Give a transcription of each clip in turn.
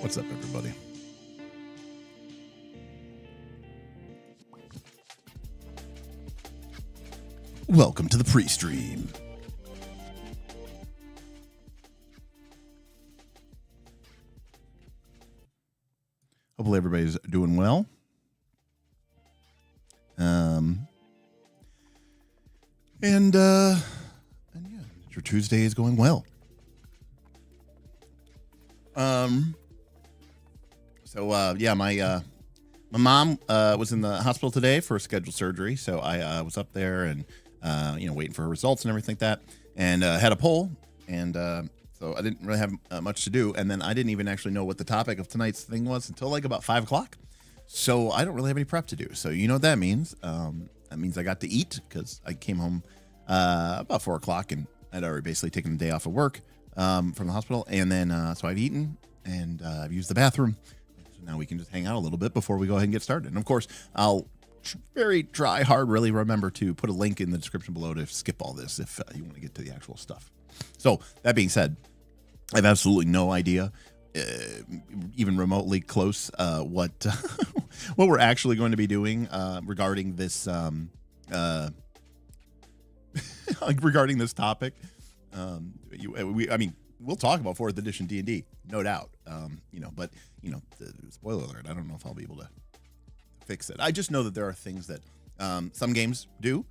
What's up, everybody? Welcome to the pre-stream. Hopefully everybody's doing well. And yeah, your Tuesday is going well. Yeah, my mom was in the hospital today for a scheduled surgery, so I was up there and waiting for her results and everything like that, and had a poll, and so I didn't really have much to do, and then I didn't even actually know what the topic of tonight's thing was until like about 5 o'clock. So I don't really have any prep to do. So you know what that means? That means I got to eat because I came home about 4 o'clock and I'd already basically taken the day off of work from the hospital, and then so I've eaten and I've used the bathroom. So now we can just hang out a little bit before we go ahead and get started. And of course, I'll very try hard really remember to put a link in the description below to skip all this if you want to get to the actual stuff. So that being said, I have absolutely no idea, even remotely close, what what we're actually going to be doing regarding this regarding this topic. I mean, we'll talk about 4th edition D&D, no doubt. But spoiler alert, I don't know if I'll be able to fix it. I just know that there are things that some games do.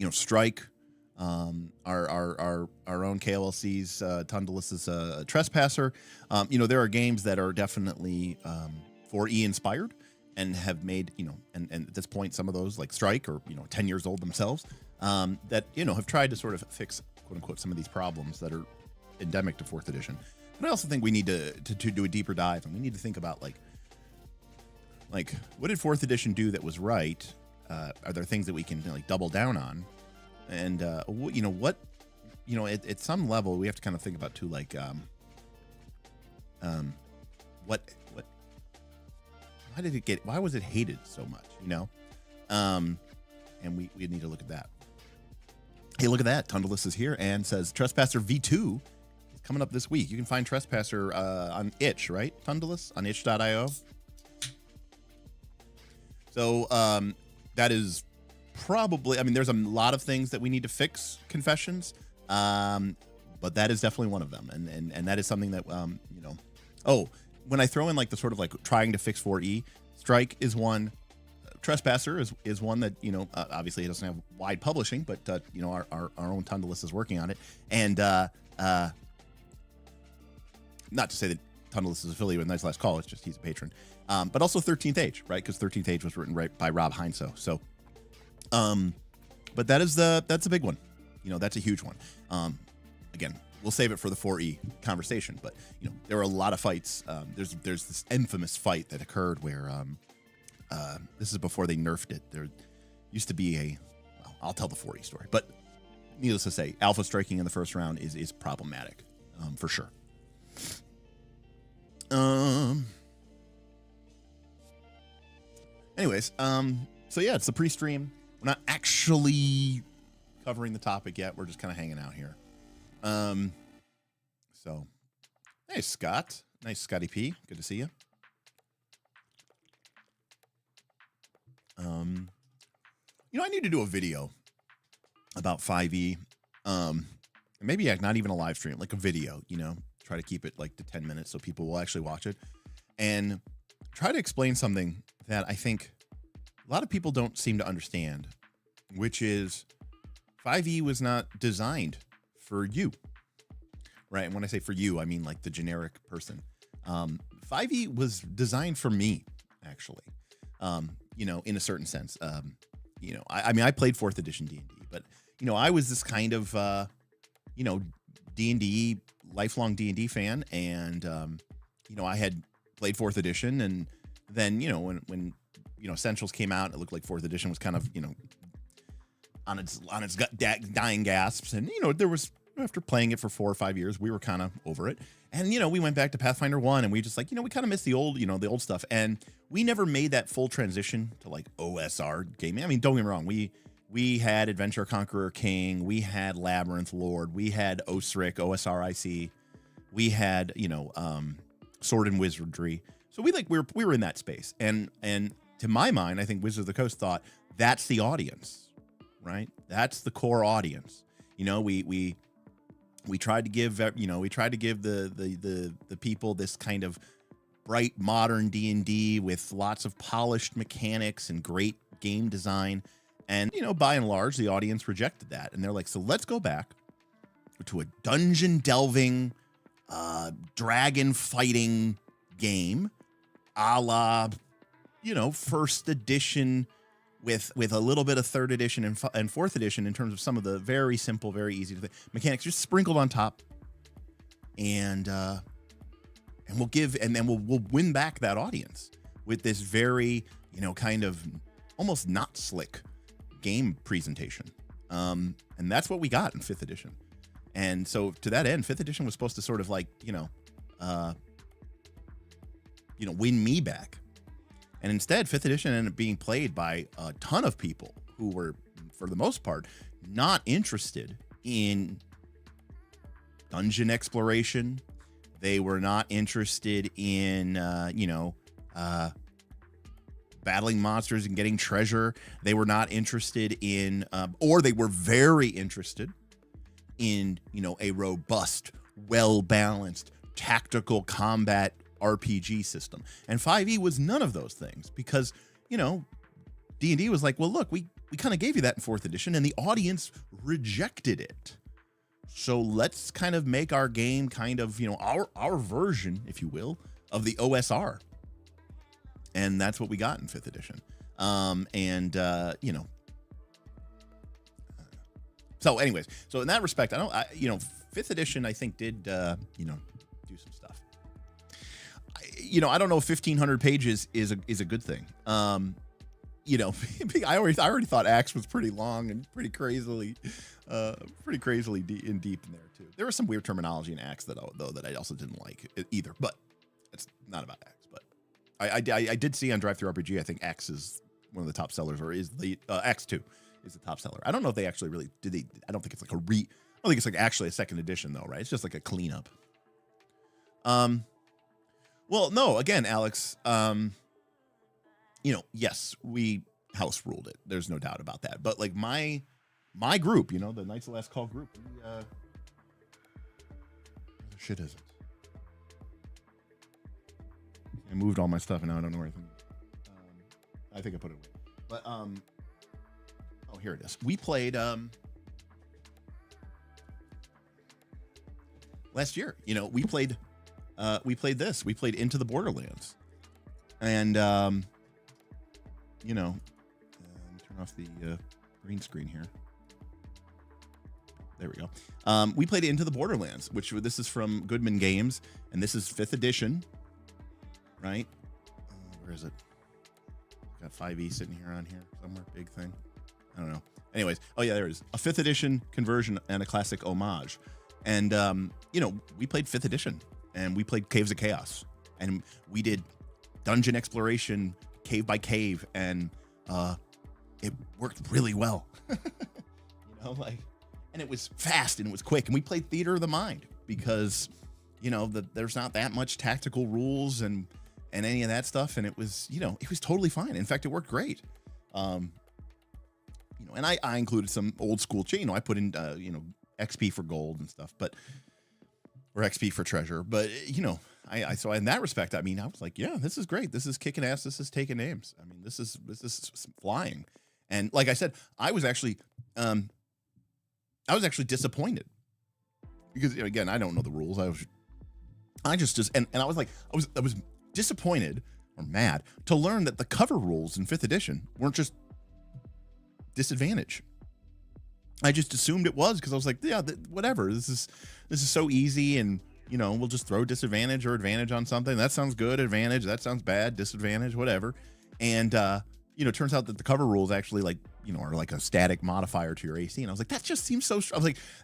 Strike, our own KLC's Tundalis' Trespasser. There are games that are definitely 4E inspired and have made, and at this point, some of those like Strike are 10 years old themselves, that have tried to sort of fix, quote unquote, some of these problems that are endemic to 4th edition. But I also think we need to do a deeper dive, and we need to think about like what did 4th edition do that was right? Are there things that we can like double down on? And at some level we have to kind of think about too, like why was it hated so much, and we need to look at that. Hey, look at that, Tundalis is here and says Trespasser V2 is coming up this week. You can find Trespasser on itch, right, Tundalis, on itch.io. So that is probably, I mean, there's a lot of things that we need to fix, confessions, but that is definitely one of them, and that is something that when I throw in like the sort of like trying to fix 4E, Strike is one, Trespasser is one that obviously it doesn't have wide publishing, but our own Tundalis is working on it, and not to say that Tundalis is affiliated with Night's Last Call, it's just he's a patron, but also 13th Age, right? Because 13th Age was written right by Rob Heinsoe, so. But that's a big one. That's a huge one. Again, we'll save it for the 4E conversation, but there were a lot of fights. There's this infamous fight that occurred where, this is before they nerfed it. There used to be I'll tell the 4E story, but needless to say, alpha striking in the first round is problematic, for sure. Anyways, so yeah, it's the pre-stream. We're not actually covering the topic yet. We're just kind of hanging out here. So, hey, Scott. Nice, Scotty P. Good to see you. I need to do a video about 5e. Maybe not even a live stream, like a video, try to keep it like to 10 minutes so people will actually watch it and try to explain something that I think a lot of people don't seem to understand, which is 5e was not designed for you, right? And when I say for you, I mean like the generic person. 5e was designed for me, actually, in a certain sense. I mean, I played 4th edition D&D, but, I was this kind of, D&D, lifelong D&D fan. And, I had played 4th edition, and then, when Essentials came out, it looked like 4th edition was kind of, on its dying gasps. And, there was, after playing it for 4 or 5 years, we were kind of over it. And, we went back to Pathfinder 1, and we just like, we kind of missed the old, the old stuff. And we never made that full transition to like OSR gaming. I mean, don't get me wrong. We had Adventure Conqueror King. We had Labyrinth Lord. We had OSRIC, OSRIC. We had, sword and wizardry. So we were in that space, and to my mind, I think Wizards of the Coast thought that's the audience, right? That's the core audience. You know, we tried to give the people this kind of bright modern D&D with lots of polished mechanics and great game design, and you know, by and large, the audience rejected that, and they're like, so let's go back to a dungeon delving, dragon fighting game, a la, you know, first edition with a little bit of third edition and fourth edition in terms of some of the very simple, very easy to mechanics just sprinkled on top, and we'll win back that audience with this very, you know, kind of almost not slick game presentation, and that's what we got in fifth edition. And so to that end, fifth edition was supposed to sort of like, win me back. And instead, fifth edition ended up being played by a ton of people who were, for the most part, not interested in dungeon exploration. They were not interested in, battling monsters and getting treasure. They were not interested in, or they were very interested in, you know, a robust, well-balanced, tactical combat RPG system. And 5e was none of those things because, you know, D&D was like, well, look, we kind of gave you that in fourth edition and the audience rejected it. So let's kind of make our game kind of, you know, our version, if you will, of the OSR. And that's what we got in fifth edition. So anyways, so in that respect, fifth edition, I think did, do some stuff. I don't know if 1,500 pages is a good thing. I already thought Axe was pretty long and pretty crazily deep in there too. There was some weird terminology in Axe that I also didn't like either, but it's not about Axe. But I did see on DriveThruRPG, I think Axe is one of the top sellers, or is the Axe 2 is the top seller. I don't know if they actually really did. I don't think it's like I don't think it's like actually a second edition though, right? It's just like a cleanup. Well, no, again, Alex, yes, we house ruled it. There's no doubt about that. But like my group, the Knights of Last Call group, where the shit is it? I moved all my stuff and now I don't know where I think I put it away. But here it is. We played last year. We played this. We played Into the Borderlands. And turn off the green screen here. There we go. We played Into the Borderlands, this is from Goodman Games, and this is 5th edition, right? Where is it? Got 5e sitting here on here somewhere. Big thing. I don't know. Anyways, there it is. A 5th edition conversion and a classic homage. And we played 5th edition, and we played Caves of Chaos, and we did dungeon exploration cave by cave, and it worked really well. And it was fast and it was quick, and we played Theater of the Mind because there's not that much tactical rules and any of that stuff, and it was totally fine. In fact, it worked great. And I included some old school I put in XP for gold and stuff, or XP for treasure, but so in that respect, I was like, yeah, this is great. This is kicking ass. This is taking names. This is flying. And like I said, I was actually disappointed because again, I don't know the rules. I was disappointed or mad to learn that the cover rules in 5th edition weren't just disadvantage. I just assumed it was because I was like, yeah, whatever. This is so easy, and we'll just throw disadvantage or advantage on something. That sounds good. Advantage. That sounds bad. Disadvantage. Whatever. And it turns out that the cover rules actually are like a static modifier to your AC. And I was like, that just seems so.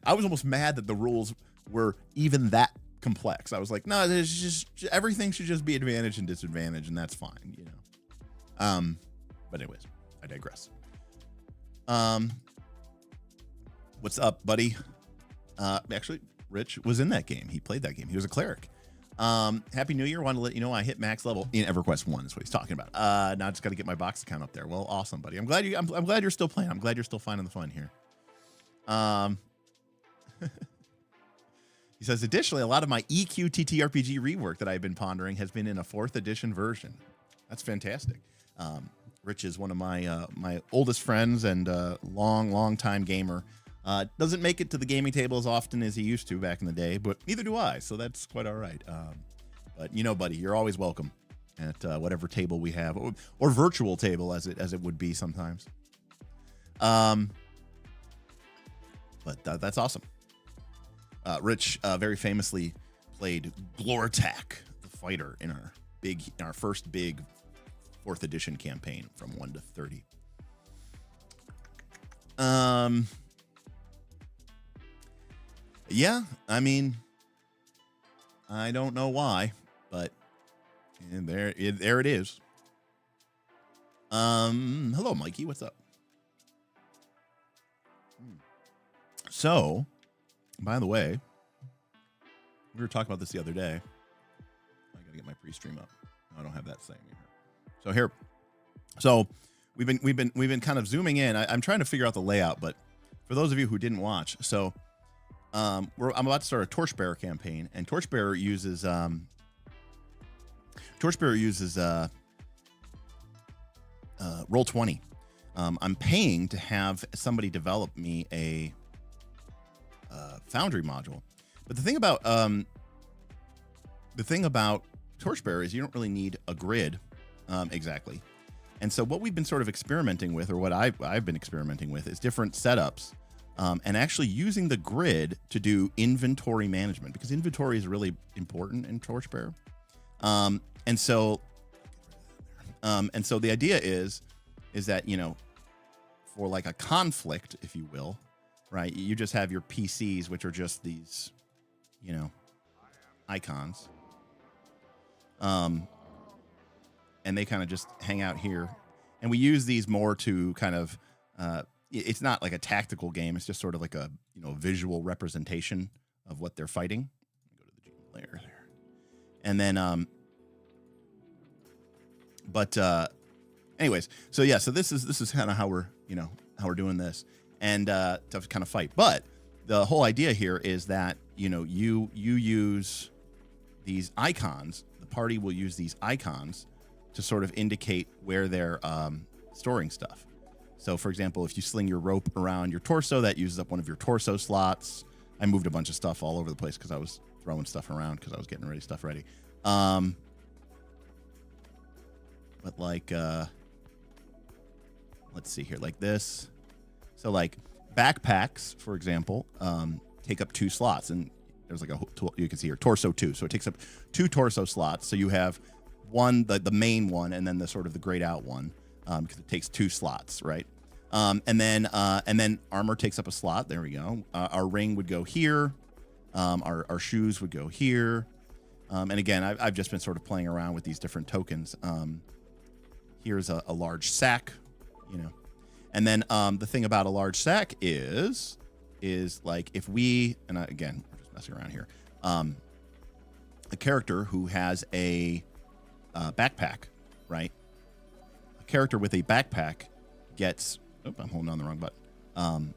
I was almost mad that the rules were even that complex. I was like, no, there's just everything should just be advantage and disadvantage, and that's fine. But anyways, I digress. What's up, buddy? Actually, Rich was in that game. He played that game. He was a cleric. Happy New Year. Want to let you know I hit max level in EverQuest 1 is what he's talking about. Now I just got to get my box account up there. Well, awesome, buddy. I'm glad you're still playing. I'm glad you're still finding the fun here. He says, additionally, a lot of my EQ TTRPG rework that I've been pondering has been in a 4th edition version. That's fantastic. Rich is one of my my oldest friends and long time gamer. Doesn't make it to the gaming table as often as he used to back in the day, but neither do I, so that's quite all right. But you know, buddy, you're always welcome at whatever table we have, or virtual table as it would be sometimes. But that's awesome. Rich very famously played Glortak, the fighter, in our first big 4th edition campaign from 1 to 30. Yeah, I mean, I don't know why, but there it is. Hello, Mikey. What's up? So, by the way, we were talking about this the other day. I gotta get my pre-stream up. I don't have that saying here. So we've been kind of zooming in. I'm trying to figure out the layout, but for those of you who didn't watch, so I'm about to start a Torchbearer campaign, and Torchbearer uses Roll20. I'm paying to have somebody develop me a Foundry module, but the thing about Torchbearer is you don't really need a grid exactly. And so what we've been sort of experimenting with, or what I've been experimenting with, is different setups and actually using the grid to do inventory management, because inventory is really important in Torchbearer. And so the idea is that, you know, for like a conflict, if you will, right, you just have your PCs, which are just these, you know, icons. And they kind of just hang out here. And we use these more to kind of, it's not like a tactical game. It's just sort of like a, you know, visual representation of what they're fighting. Go to the G layer there. And then, anyways, so yeah, so this is kind of how we're doing this, and to kind of fight. But the whole idea here is that, you know, you use these icons. The party will use these icons to sort of indicate where they're storing stuff. So, for example, if you sling your rope around your torso, that uses up one of your torso slots. I moved a bunch of stuff all over the place because I was throwing stuff around because I was getting stuff ready. But like, let's see here, like this. So like backpacks, for example, take up 2 slots, and there's like you can see here, torso 2. So it takes up 2 torso slots. So you have one, the main one, and then the sort of the grayed out one, because it takes 2 slots, right? And then armor takes up a slot. There we go. Our ring would go here. Our shoes would go here. And again, I've just been sort of playing around with these different tokens. Here's a large sack, you know. And then the thing about a large sack is like if we, and again, we're just messing around here, a character who has a backpack, right? A character with a backpack gets, I'm holding on the wrong button.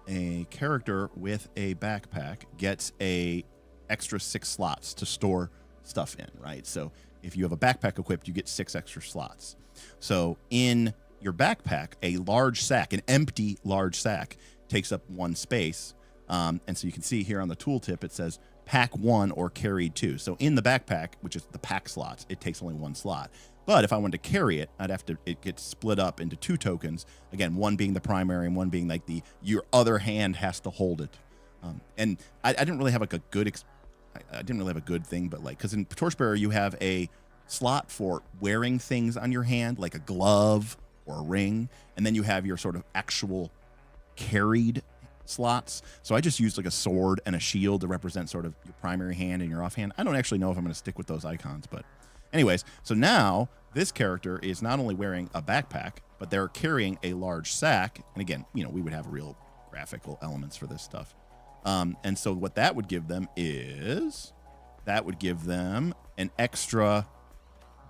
A character with a backpack gets a extra 6 slots to store stuff in, right? So if you have a backpack equipped, you get 6 extra slots. So in your backpack, a large sack, an empty large sack, takes up 1 space. And so you can see here on the tooltip, it says pack 1 or carried 2. So in the backpack, which is the pack slots, it takes only 1 slot. But if I wanted to carry it, it gets split up into 2 tokens. Again, one being the primary and one being like your other hand has to hold it. And I didn't really have like a good, I didn't really have a good thing, but like, because in Torchbearer, you have a slot for wearing things on your hand, like a glove or a ring. And then you have your sort of actual carried slots. So I just used like a sword and a shield to represent sort of your primary hand and your offhand. I don't actually know if I'm going to stick with those icons, but anyways, so now this character is not only wearing a backpack, but they're carrying a large sack. And again, you know, we would have real graphical elements for this stuff. And so what that would give them is that would give them an extra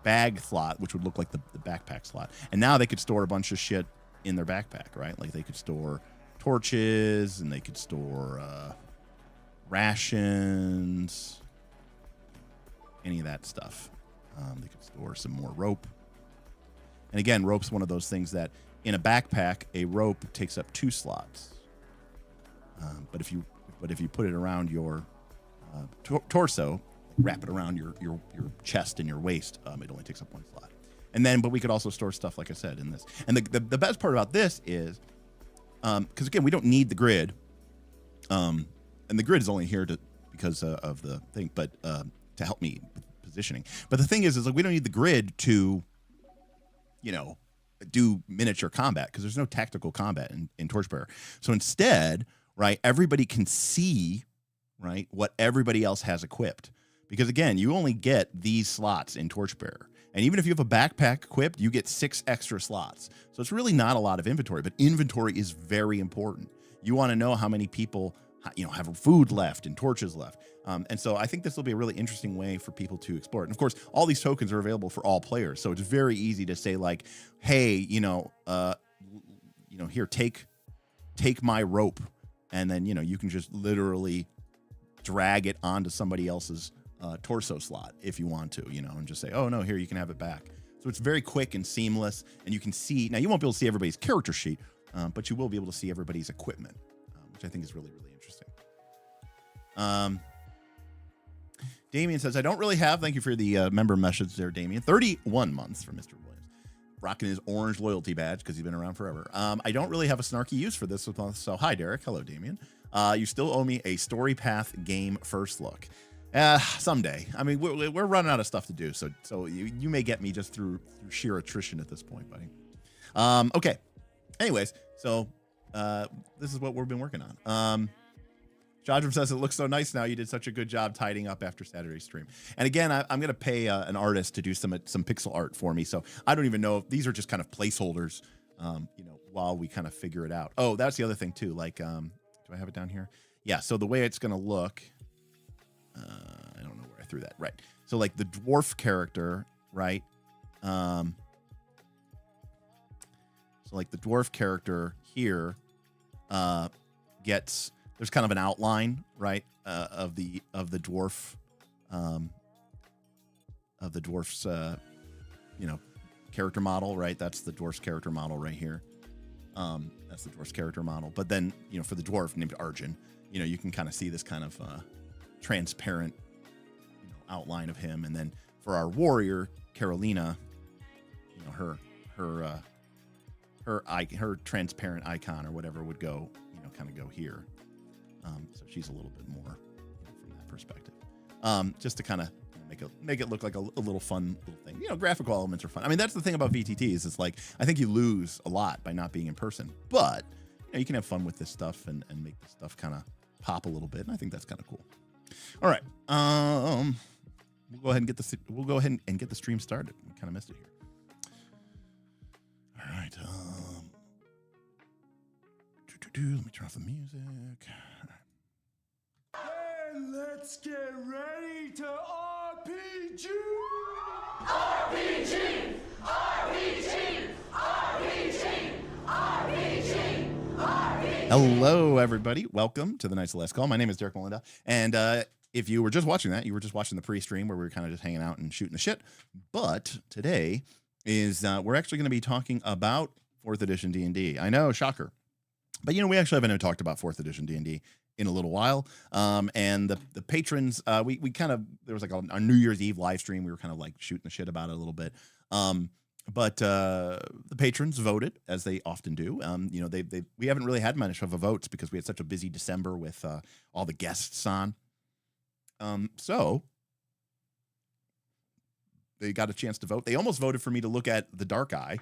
bag slot, which would look like the backpack slot. And now they could store a bunch of shit in their backpack, right? Like they could store torches and they could store rations, any of that stuff. They could store some more rope. And again, rope's one of those things that in a backpack, a rope takes up 2 slots. But if you put it around your torso, wrap it around your chest and your waist, it only takes up 1 slot. And then, but we could also store stuff, like I said, in this. And the best part about this is, because again, we don't need the grid, and the grid is only here because of the thing, but to help me with positioning. But the thing is like we don't need the grid to, do miniature combat because there's no tactical combat in Torchbearer. So instead, right, everybody can see, right, what everybody else has equipped. Because again, you only get these slots in Torchbearer. And even if you have a backpack equipped, you get 6 extra slots. So it's really not a lot of inventory, but inventory is very important. You want to know how many people, have food left and torches left. And so I think this will be a really interesting way for people to explore it. And of course, all these tokens are available for all players. So it's very easy to say like, hey, here, take my rope. And then, you can just literally drag it onto somebody else's torso slot if you want to, and just say, oh no, here, you can have it back. So it's very quick and seamless, and you can see, now you won't be able to see everybody's character sheet, but you will be able to see everybody's equipment, which I think is really, really interesting. Damien says, I don't really have, thank you for the member message there, Damien, 31 months from Mr. Williams, rocking his orange loyalty badge because he's been around forever. I don't really have a snarky use for this month, so hi, Derek. Hello, Damien. You still owe me a story path game first look. Someday. I mean, we're running out of stuff to do, so you may get me just through sheer attrition at this point, buddy. Okay. Anyways, so this is what we've been working on. Jodram says, it looks so nice now. You did such a good job tidying up after Saturday's stream. And again, I'm going to pay an artist to do some pixel art for me, so I don't even know if these are just kind of placeholders, while we kind of figure it out. Oh, that's the other thing too. Like, do I have it down here? Yeah. So the way it's going to look. I don't know where I threw that. Right. So like the dwarf character, right? So like the dwarf character here gets, there's kind of an outline, right? Of the dwarf, of the dwarf's, character model, right? That's the dwarf's character model right here. That's the dwarf's character model. But then, for the dwarf named Arjun, you can kind of see this kind of, transparent outline of him, and then for our warrior Carolina, her transparent icon or whatever would go kind of go here, so she's a little bit more from that perspective, just to kind of make it look like a little fun little thing. Graphical elements are fun. I mean, that's the thing about VTTs. It's like I think you lose a lot by not being in person, but you can have fun with this stuff and make this stuff kind of pop a little bit, and I think that's kind of cool. All right, we'll go ahead and get the stream started. We kind of missed it here. All right, let me turn off the music. And let's get ready to RPG. RPG! RPG! RPG! RPG! RPG! Hello, everybody. Welcome to the Knights of Last Call. My name is Derek Melinda, and if you were just watching that, you were just watching the pre-stream where we were kind of just hanging out and shooting the shit. But today is we're actually going to be talking about 4th edition D&D. I know, shocker. But, we actually haven't even talked about 4th edition D&D in a little while. And the patrons, we kind of, there was like a New Year's Eve live stream. We were kind of like shooting the shit about it a little bit. But the patrons voted, as they often do. We haven't really had much of a votes because we had such a busy December with all the guests on. So they got a chance to vote. They almost voted for me to look at The Dark Eye,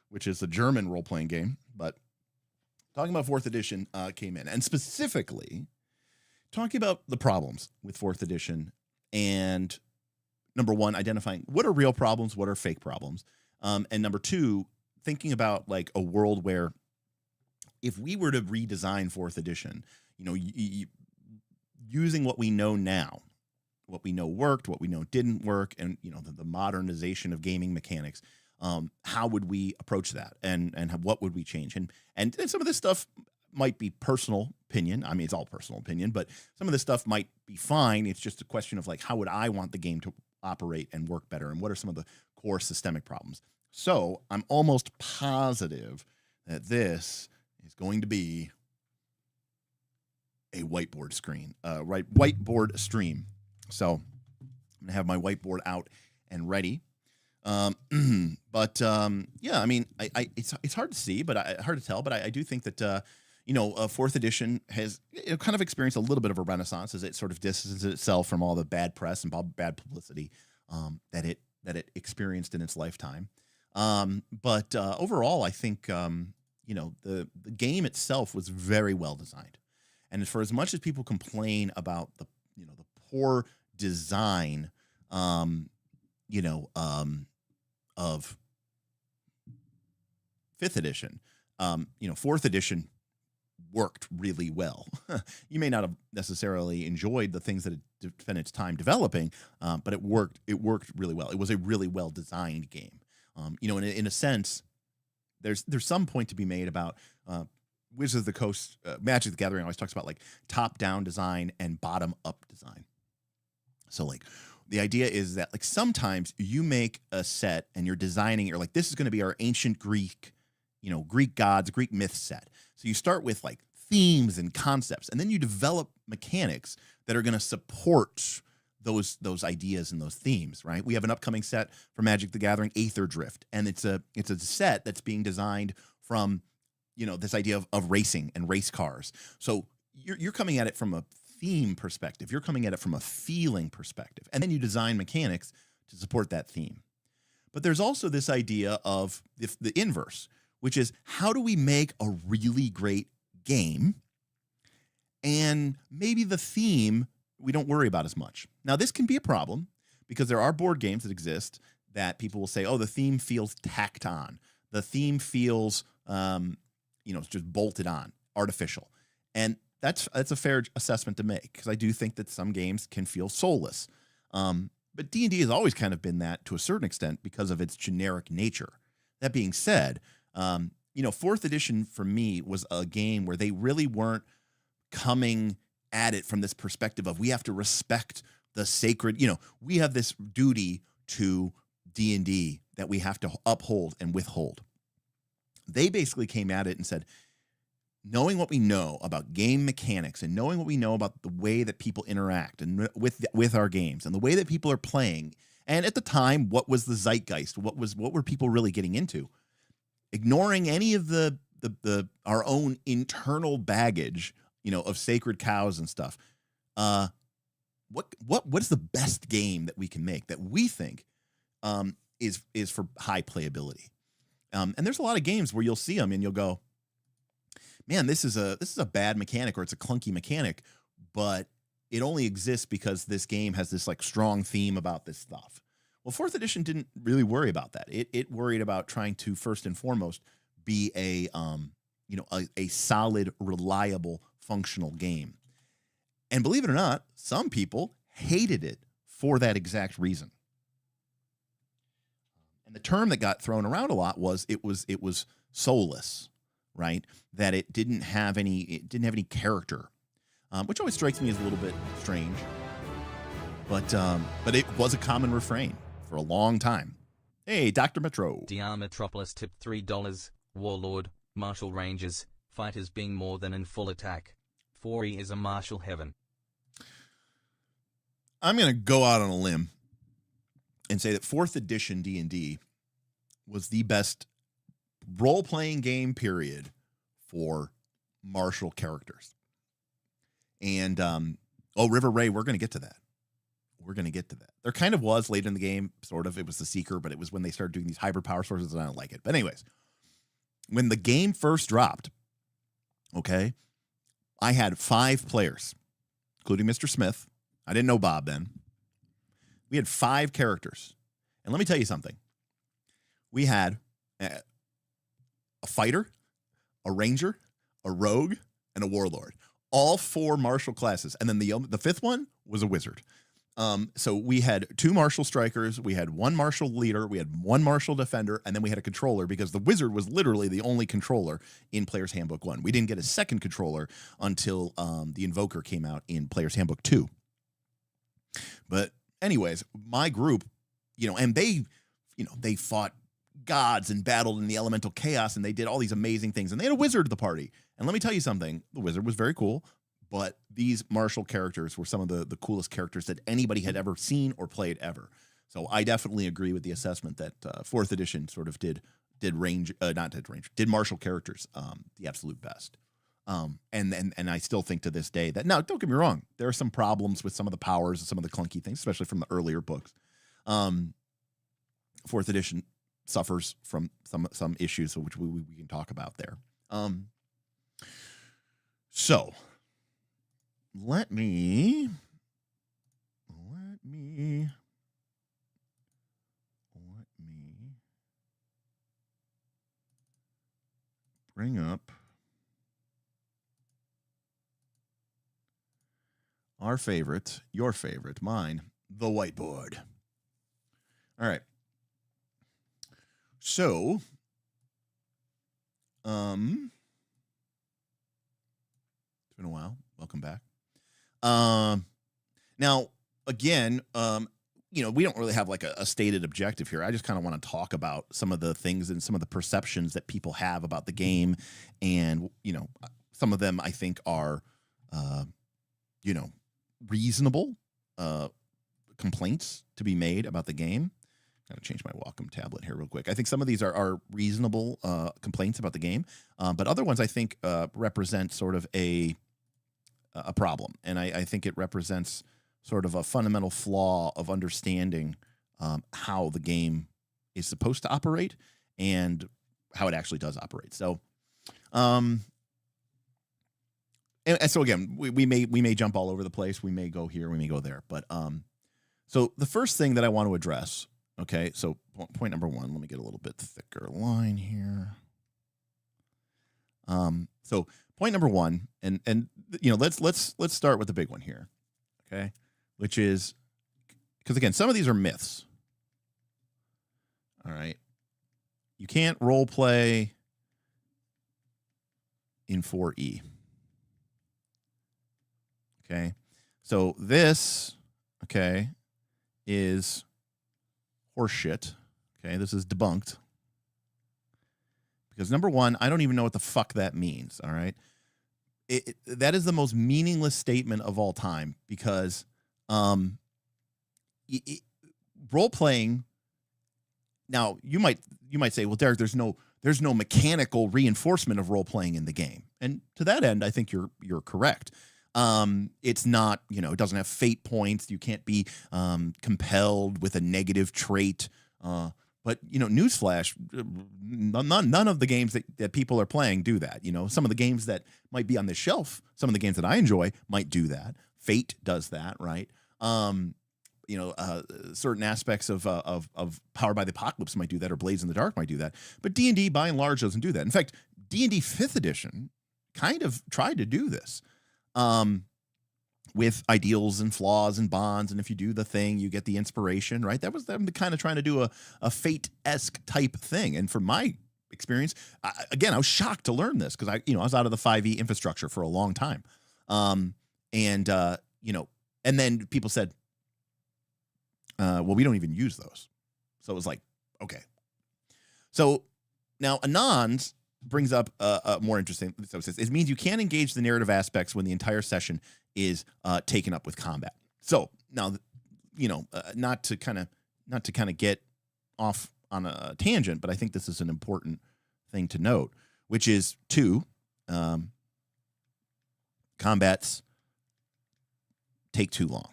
which is a German role-playing game. But talking about 4th edition came in. And specifically, talking about the problems with 4th edition. And number one, identifying what are real problems, what are fake problems. And number two, thinking about like a world where if we were to redesign 4th edition, using what we know now, we know worked, what we know didn't work, and the modernization of gaming mechanics. How would we approach that, and what would we change? And some of this stuff might be personal opinion. I mean, it's all personal opinion, but some of this stuff might be fine. It's just a question of like, how would I want the game to operate and work better, and what are some of the core systemic problems? So I'm almost positive that this is going to be a whiteboard screen, whiteboard stream. So I'm gonna have my whiteboard out and ready. Yeah, I mean, it's hard to see, but hard to tell. But I do think that fourth edition has kind of experienced a little bit of a renaissance as it sort of distances itself from all the bad press and bad publicity that it experienced in its lifetime. But overall, I think the game itself was very well designed. And for as much as people complain about the poor design, of fifth edition, fourth edition worked really well. You may not have necessarily enjoyed the things that it spent its time developing, but it worked really well. It was a really well designed game. In a sense, there's some point to be made about Wizards of the Coast, Magic the Gathering always talks about like top-down design and bottom-up design. So like the idea is that like sometimes you make a set and you're designing, you're like, this is going to be our ancient Greek, Greek gods, Greek myth set. So you start with like themes and concepts, and then you develop mechanics that are going to support those ideas and those themes, right? We have an upcoming set for Magic the Gathering, Aether Drift, and it's a set that's being designed from this idea of racing and race cars. So you're coming at it from a theme perspective. You're coming at it from a feeling perspective. And then you design mechanics to support that theme. But there's also this idea of the inverse, which is how do we make a really great game? And maybe the theme we don't worry about as much. Now, this can be a problem because there are board games that exist that people will say, oh, the theme feels tacked on. The theme feels it's just bolted on, artificial. And that's a fair assessment to make, because I do think that some games can feel soulless. But D&D has always kind of been that to a certain extent because of its generic nature. That being said, fourth edition for me was a game where they really weren't coming at it from this perspective of we have to respect the sacred, we have this duty to D&D that we have to uphold and withhold. They basically came at it and said, knowing what we know about game mechanics and knowing what we know about the way that people interact and with our games and the way that people are playing, and at the time, what was the zeitgeist? What were people really getting into? Ignoring any of the our own internal baggage, of sacred cows and stuff. What's the best game that we can make that we think is for high playability? And there's a lot of games where you'll see them and you'll go, man, this is a bad mechanic, or it's a clunky mechanic, but it only exists because this game has this like strong theme about this stuff. Well, fourth edition didn't really worry about that. It worried about trying to first and foremost be a solid, reliable, functional game. And believe it or not, some people hated it for that exact reason. And the term that got thrown around a lot was it was soulless, right? That it didn't have any character, which always strikes me as a little bit strange. But it was a common refrain for a long time. Hey, Dr. Metro. DR Metropolis tipped $3. Warlord, Martial Rangers, fighters being more than in full attack. 4E is a martial heaven. I'm going to go out on a limb and say that 4th edition D&D was the best role-playing game, period, for martial characters. And, River Ray, we're going to get to that. There kind of was late in the game, sort of. It was the Seeker, but it was when they started doing these hybrid power sources, and I don't like it. But anyways, when the game first dropped, okay, I had 5 players, including Mr. Smith. I didn't know Bob then. We had 5 characters. And let me tell you something. We had a fighter, a ranger, a rogue, and a warlord. All 4 martial classes. And then the 5th one was a wizard. So we had 2 martial strikers, we had 1 martial leader, we had 1 martial defender, and then we had a controller because the wizard was literally the only controller in Player's Handbook 1. We didn't get a second controller until the Invoker came out in Player's Handbook 2. But anyways, my group, and they fought gods and battled in the elemental chaos, and they did all these amazing things, and they had a wizard at the party. And let me tell you something, the wizard was very cool. But these martial characters were some of the coolest characters that anybody had ever seen or played ever. So I definitely agree with the assessment that 4th edition sort of did martial characters the absolute best. And I still think to this day that, now, don't get me wrong, there are some problems with some of the powers and some of the clunky things, especially from the earlier books. 4th edition suffers from some issues, which we can talk about there. So let me bring up our favorite, your favorite, mine, the whiteboard. All right. So, it's been a while. Welcome back. Now, again, we don't really have like a stated objective here. I just kind of want to talk about some of the things and some of the perceptions that people have about the game. And, some of them I think are, reasonable complaints to be made about the game. I'm going to change my Wacom tablet here real quick. I think some of these are reasonable complaints about the game, but other ones I think represent sort of a problem. And I think it represents sort of a fundamental flaw of understanding how the game is supposed to operate and how it actually does operate. So, and so again, we may jump all over the place. We may go here, we may go there. But so the first thing that I want to address, okay, so point number 1, let me get a little bit thicker line here. So point number 1, and let's start with the big one here, okay, which is, because again, some of these are myths. All right, you can't role play in 4E. Okay, so this, okay, is horseshit. Okay, this is debunked. Because number 1, I don't even know what the fuck that means, all right? That is the most meaningless statement of all time, because role-playing, now you might say, well, Derek, there's no mechanical reinforcement of role-playing in the game. And to that end, I think you're correct. It's not, it doesn't have fate points. You can't be compelled with a negative trait. But, newsflash, none of the games that people are playing do that. Some of the games that might be on the shelf, some of the games that I enjoy might do that. Fate does that, right? Certain aspects of Powered by the Apocalypse might do that, or Blades in the Dark might do that. But D&D, by and large, doesn't do that. In fact, D&D 5th edition kind of tried to do this. With ideals and flaws and bonds, and if you do the thing, you get the inspiration, right? That was them kind of trying to do a fate-esque type thing. And from my experience, I was shocked to learn this, because I was out of the 5e infrastructure for a long time. And then people said, well, we don't even use those. So it was like, okay. So now Anons brings up a more interesting. So it means you can't engage the narrative aspects when the entire session is taken up with combat. So now, not to kind of get off on a tangent, but I think this is an important thing to note, which is 2, combats take too long.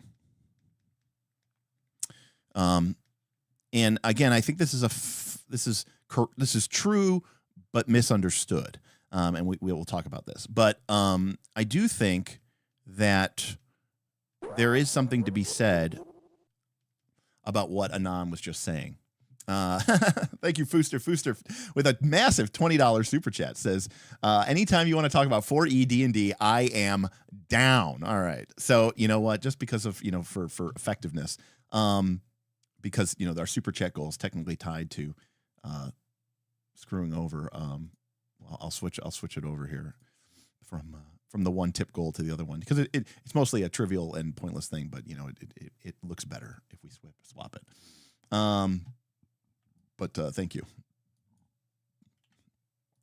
And again, I think this is true, but misunderstood. And we will talk about this. But I do think that there is something to be said about what Anon was just saying. Thank you, Fooster. Fooster, with a massive $20 super chat, says, anytime you want to talk about 4E D&D, I am down. All right. So you know what? Just because of for effectiveness, because our super chat goal is technically tied to screwing over. I'll switch it over here from the one tip goal to the other one because it's mostly a trivial and pointless thing, but it looks better if we swap it. But thank you.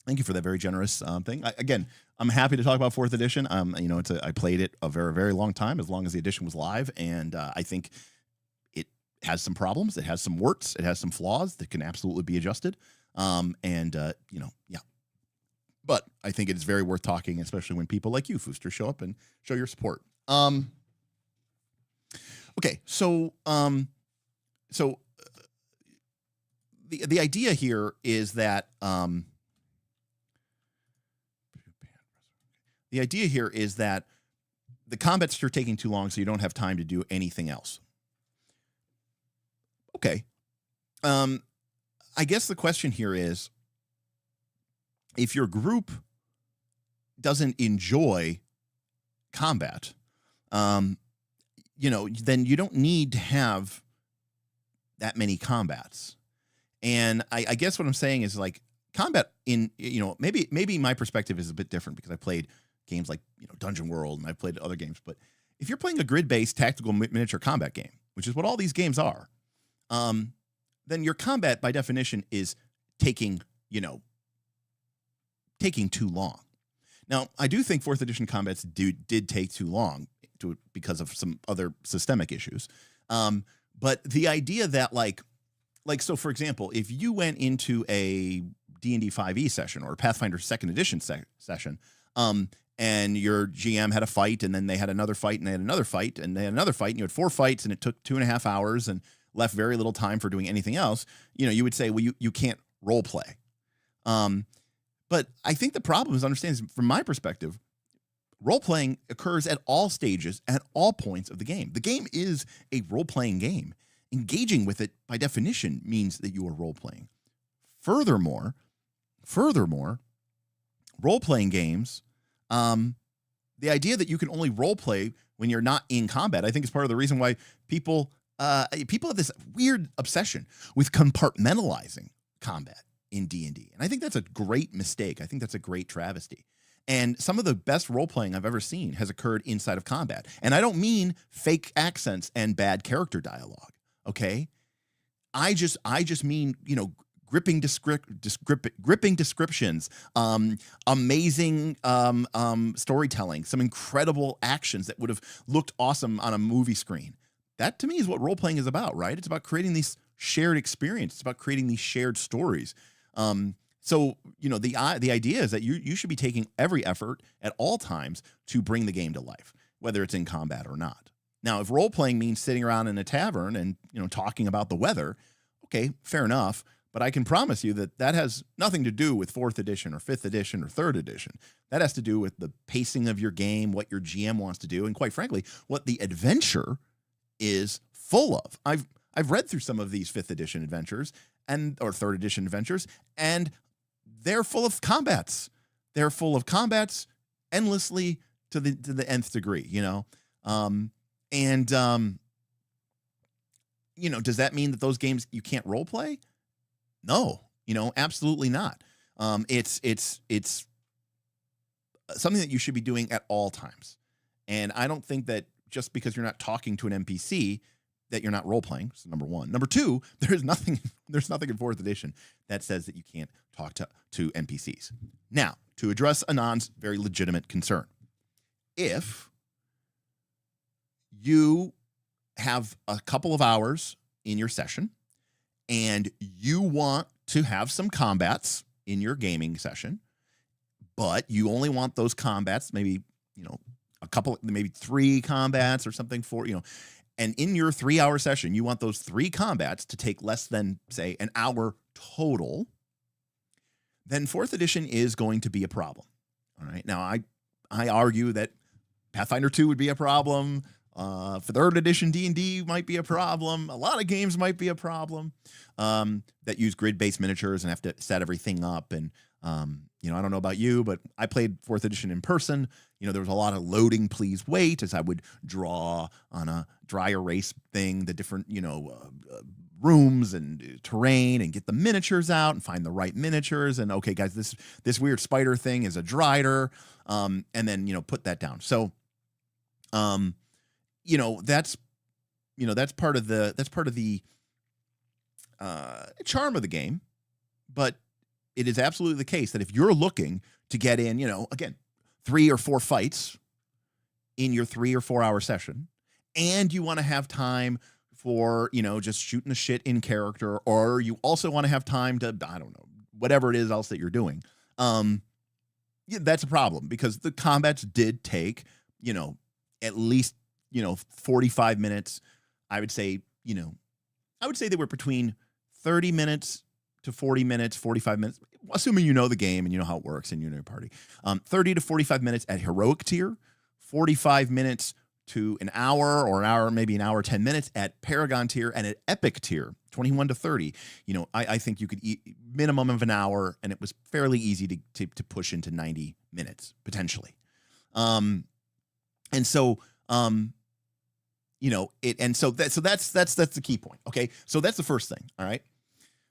Thank you for that very generous thing. Again, I'm happy to talk about 4th edition. I played it a very, very long time, as long as the edition was live, and I think it has some problems. It has some warts. It has some flaws that can absolutely be adjusted. Yeah. But I think it's very worth talking, especially when people like you, Fooster, show up and show your support. Okay, so the idea here is that the combats are taking too long, so you don't have time to do anything else. Okay. I guess the question here is, if your group doesn't enjoy combat, then you don't need to have that many combats. And I guess what I'm saying is, like, combat in, maybe my perspective is a bit different because I played games like, Dungeon World, and I've played other games. But if you're playing a grid-based tactical miniature combat game, which is what all these games are, then your combat by definition is taking too long. Now, I do think 4th edition combats did take too long because of some other systemic issues. But the idea that like, so for example, if you went into a D&D 5e session or a Pathfinder 2nd edition session, and your GM had a fight, and then they had another fight, and they had another fight, and they had another fight, and you had 4 fights, and it took 2.5 hours and left very little time for doing anything else, you would say, well, you can't role play. But I think the problem is, understanding from my perspective, role-playing occurs at all stages, at all points of the game. The game is a role-playing game. Engaging with it, by definition, means that you are role-playing. Furthermore, role-playing games, the idea that you can only role-play when you're not in combat, I think is part of the reason why people have this weird obsession with compartmentalizing combat in D&D. And I think that's a great mistake. I think that's a great travesty. And some of the best role-playing I've ever seen has occurred inside of combat. And I don't mean fake accents and bad character dialogue, okay? I just mean, gripping descriptions, amazing storytelling, some incredible actions that would have looked awesome on a movie screen. That, to me, is what role-playing is about, right? It's about creating these shared experiences. It's about creating these shared stories. So the idea is that you should be taking every effort at all times to bring the game to life, whether it's in combat or not. Now, if role-playing means sitting around in a tavern and talking about the weather, okay, fair enough. But I can promise you that has nothing to do with 4th edition or 5th edition or 3rd edition. That has to do with the pacing of your game, what your GM wants to do, and quite frankly, what the adventure is full of. I've read through some of these 5th edition adventures or 3rd edition adventures, and they're full of combats. They're full of combats endlessly to the nth degree, does that mean that those games you can't role play? No, absolutely not. It's something that you should be doing at all times. And I don't think that just because you're not talking to an NPC that you're not role playing. So number one. Number two, there's nothing in 4th edition that says that you can't talk to NPCs. Now, to address Anand's very legitimate concern, if you have a couple of hours in your session and you want to have some combats in your gaming session, but you only want those combats, maybe, a couple, maybe 3 combats or something and in your 3-hour session, you want those 3 combats to take less than, say, an hour total, then 4th edition is going to be a problem. All right. Now, I argue that Pathfinder 2 would be a problem. For third edition D&D might be a problem. A lot of games might be a problem that use grid-based miniatures and have to set everything up. And, you know, I don't know about you, but I played 4th edition in person. You know, there was a lot of loading, please wait, as I would draw on a dry erase thing, the different, you know, rooms and terrain, and get the miniatures out and find the right miniatures. And, okay, guys, this weird spider thing is a drider. And then, you know, put that down. So, you know, that's part of the charm of the game. But it is absolutely the case that if you're looking to get in, you know, again, 3 or 4 fights in your 3 or 4 hour session, and you want to have time for, you know, just shooting the shit in character, or you also want to have time to, I don't know, whatever it is else that you're doing, yeah, that's a problem, because the combats did take, you know, at least, you know, 45 minutes. I would say they were between 30 minutes to 40 minutes, 45 minutes, assuming you know the game and you know how it works and you know your party. 30 to 45 minutes at heroic tier, 45 minutes to an hour, or an hour, maybe an hour, 10 minutes at paragon tier, and at epic tier, 21 to 30. You know, I think you could eat minimum of an hour, and it was fairly easy to push into 90 minutes potentially. And so, you know, that's the key point. Okay. So that's the first thing. All right.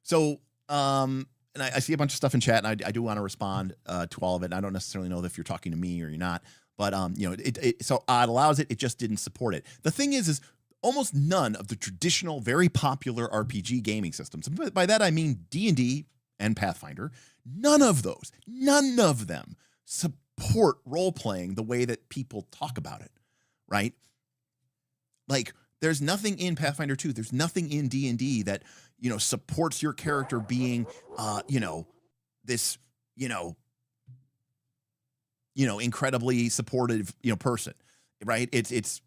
So, and I see a bunch of stuff in chat, and I do want to respond to all of it. And I don't necessarily know if you're talking to me or you're not, but you know, so it allows it. It just didn't support it. The thing is almost none of the traditional, very popular RPG gaming systems, and by that I mean D&D and Pathfinder, none of them support role playing the way that people talk about it, right? Like, there's nothing in Pathfinder 2, there's nothing in D&D that, you know, supports your character being, you know, this, you know, incredibly supportive, you know, person, right? It's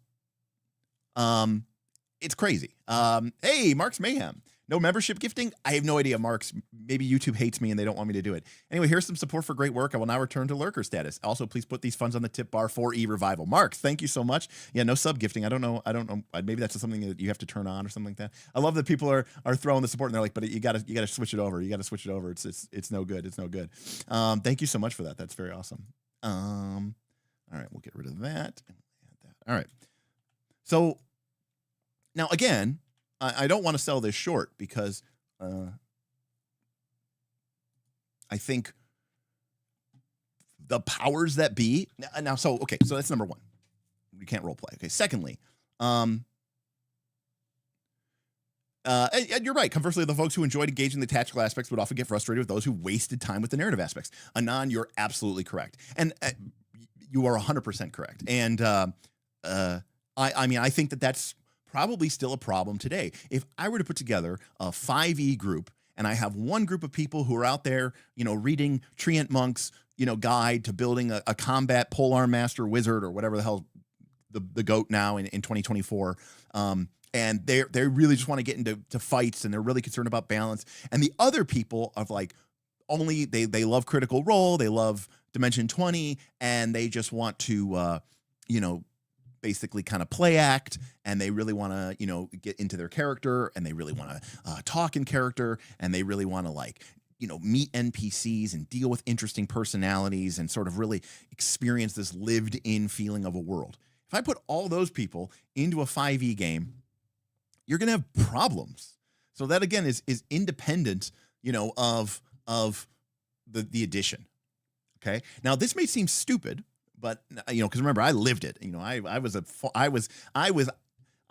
crazy. Hey, Mark's Mayhem. No membership gifting? I have no idea, Mark's. Maybe YouTube hates me and they don't want me to do it. Anyway, here's some support for great work. I will now return to lurker status. Also, please put these funds on the tip bar for E-Revival. Mark, thank you so much. Yeah, no sub gifting. I don't know. Maybe that's something that you have to turn on or something like that. I love that people are throwing the support and they're like, but you gotta switch it over. You gotta switch it over. It's no good. It's no good. Thank you so much for that. That's very awesome. All right, we'll get rid of that. Add that. All right. So now again, I don't want to sell this short, because I think the powers that be now. So, okay. So that's number one. You can't role play. Okay. Secondly, and you're right. Conversely, the folks who enjoyed engaging the tactical aspects would often get frustrated with those who wasted time with the narrative aspects. Anon, you're absolutely correct. And you are 100% correct. And I mean, I think that's probably still a problem today. If I were to put together a 5e group, and I have one group of people who are out there, you know, reading Treant Monk's, you know, guide to building a combat polearm master wizard, or whatever the hell the goat now in 2024, and they really just want to get into fights, and they're really concerned about balance. And the other people of like, only they love Critical Role, they love Dimension 20, and they just want to you know, basically kind of play act, and they really want to, you know, get into their character, and they really want to talk in character, and they really want to, like, you know, meet NPCs and deal with interesting personalities and sort of really experience this lived in feeling of a world. If I put all those people into a 5e game, you're going to have problems. So that again is independent, you know, of the edition. Okay. Now this may seem stupid, but you know, because remember, I lived it. You know, I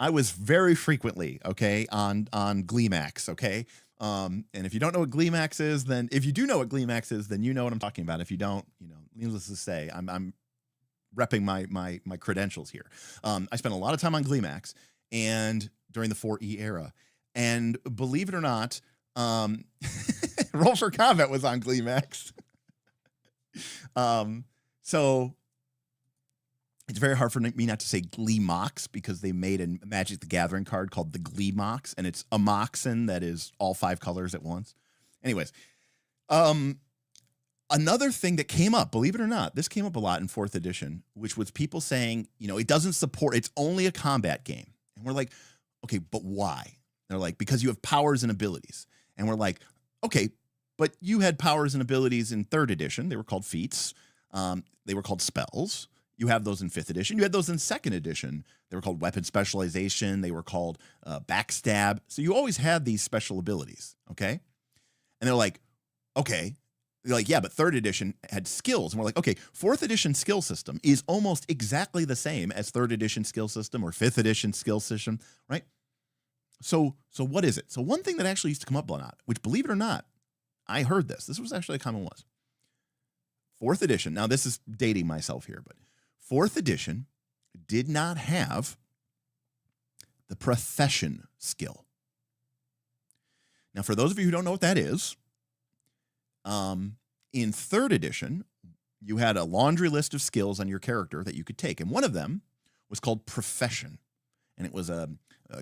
was very frequently, okay, on Gleemax, okay. And if you don't know what Gleemax is, then if you do know what Gleemax is, then you know what I'm talking about. If you don't, you know, needless to say, I'm repping my credentials here. I spent a lot of time on Gleemax and during the 4E era, and believe it or not, Roll for Combat was on Gleemax. So it's very hard for me not to say Gleemox, because they made a Magic the Gathering card called the Gleemox, and it's a Moxen that is all 5 colors at once. Anyways, Another thing that came up, believe it or not, this came up a lot in 4th edition, which was people saying, it doesn't support, it's only a combat game. And we're like, okay, but why? They're like, because you have powers and abilities. And we're like, okay, but you had powers and abilities in 3rd edition. They were called feats. They were called spells. You have those in 5th edition. You had those in 2nd edition. They were called weapon specialization. They were called backstab. So you always had these special abilities, okay? And they're like, okay. They're like, yeah, but 3rd edition had skills. And we're like, okay, 4th edition skill system is almost exactly the same as 3rd edition skill system or 5th edition skill system, right? So what is it? So one thing that actually used to come up a lot, which, believe it or not, I heard this. This was actually a common one. 4th edition. Now, this is dating myself here, but 4th edition did not have the profession skill. Now, for those of you who don't know what that is, in 3rd edition, you had a laundry list of skills on your character that you could take. And one of them was called profession. And it was a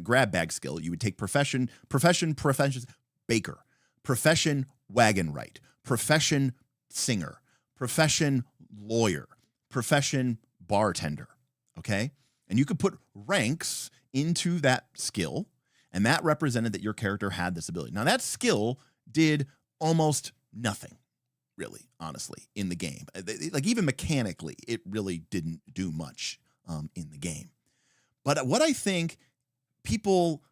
grab bag skill. You would take profession, baker, profession, wagon right, profession, singer, profession, lawyer, profession, bartender. Okay. And you could put ranks into that skill, and that represented that your character had this ability. Now, that skill did almost nothing, really, honestly, in the game. Like, even mechanically, it really didn't do much in the game. But what I think people,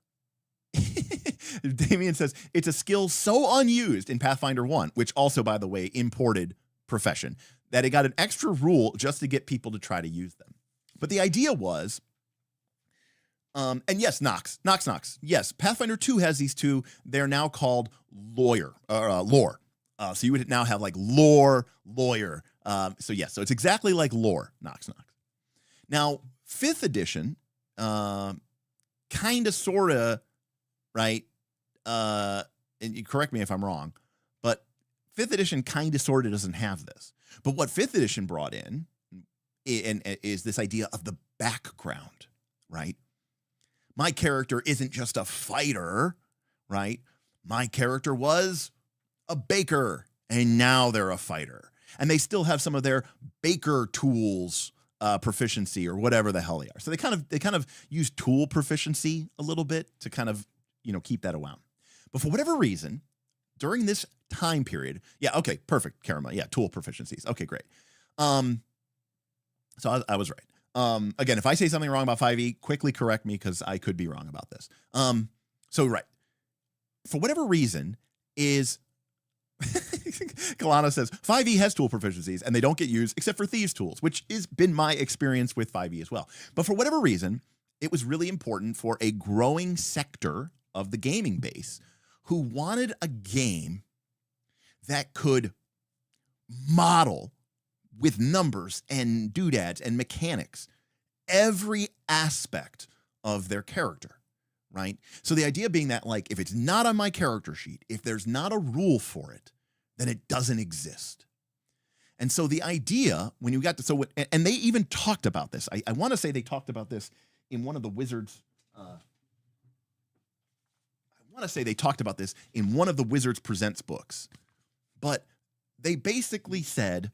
Damien says, it's a skill so unused in Pathfinder 1, which also, by the way, imported profession, that it got an extra rule just to get people to try to use them. But the idea was, and yes, Knox. Yes, Pathfinder 2 has these two. They're now called lore. So you would now have like lore, lawyer. So it's exactly like lore, Knox. Now, 5th edition, kind of, sort of, right? And you correct me if I'm wrong, but 5th edition kind of, sort of doesn't have this. But what 5th edition brought in is this idea of the background, right? My character isn't just a fighter, right? My character was a baker, and now they're a fighter. And they still have some of their baker tools proficiency or whatever the hell they are. So they kind of use tool proficiency a little bit to kind of, keep that around. But for whatever reason, during this time period, okay, perfect, Karama. Yeah, tool proficiencies. Okay, great. So I was right. Again, if I say something wrong about 5e, quickly correct me, because I could be wrong about this. So right. For whatever reason is Kalana says 5e has tool proficiencies and they don't get used except for thieves tools, which has been my experience with 5e as well. But for whatever reason, it was really important for a growing sector of the gaming base who wanted a game that could model with numbers and doodads and mechanics every aspect of their character, right? So the idea being that, like, if it's not on my character sheet, if there's not a rule for it, then it doesn't exist. And so the idea, when you got to, and they even talked about this. I want to say they talked about this in one of the Wizards. Wizards Presents books. But they basically said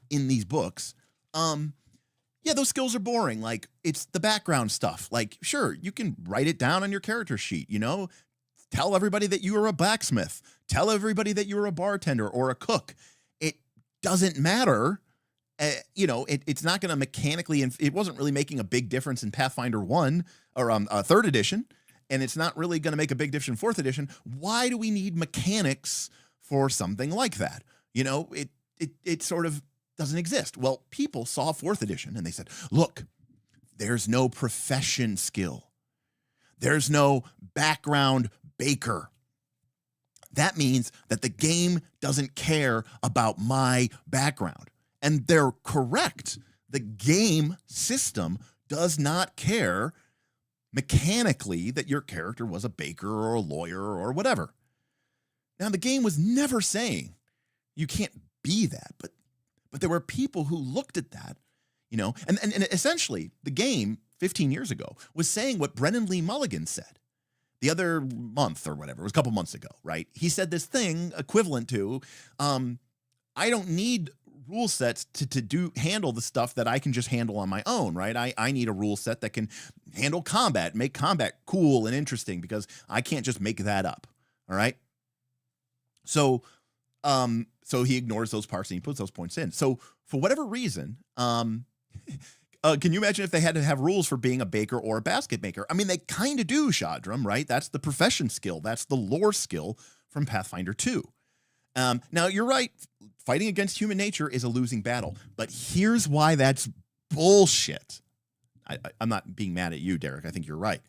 in these books, those skills are boring. Like, it's the background stuff. Like, sure, you can write it down on your character sheet, tell everybody that you are a blacksmith, tell everybody that you're a bartender or a cook. It doesn't matter. It's not going to mechanically, it wasn't really making a big difference in Pathfinder 1 or 3rd edition, and it's not really going to make a big difference in 4th edition. Why do we need mechanics for something like that? It sort of doesn't exist. Well, people saw 4th edition and they said, look, there's no profession skill. There's no background baker. That means that the game doesn't care about my background. And they're correct. The game system does not care mechanically that your character was a baker or a lawyer or whatever. Now, the game was never saying you can't be that, but there were people who looked at that, and essentially the game 15 years ago was saying what Brennan Lee Mulligan said the other month or whatever. It was a couple months ago, right? He said this thing equivalent to, I don't need rule sets to handle the stuff that I can just handle on my own, right? I need a rule set that can handle combat, make combat cool and interesting, because I can't just make that up. All right. So he ignores those parts and he puts those points in. So for whatever reason, can you imagine if they had to have rules for being a baker or a basket maker? I mean, they kind of do, Shadram, right? That's the profession skill. That's the lore skill from Pathfinder 2. Now, you're right. Fighting against human nature is a losing battle. But here's why that's bullshit. I'm not being mad at you, Derek. I think you're right.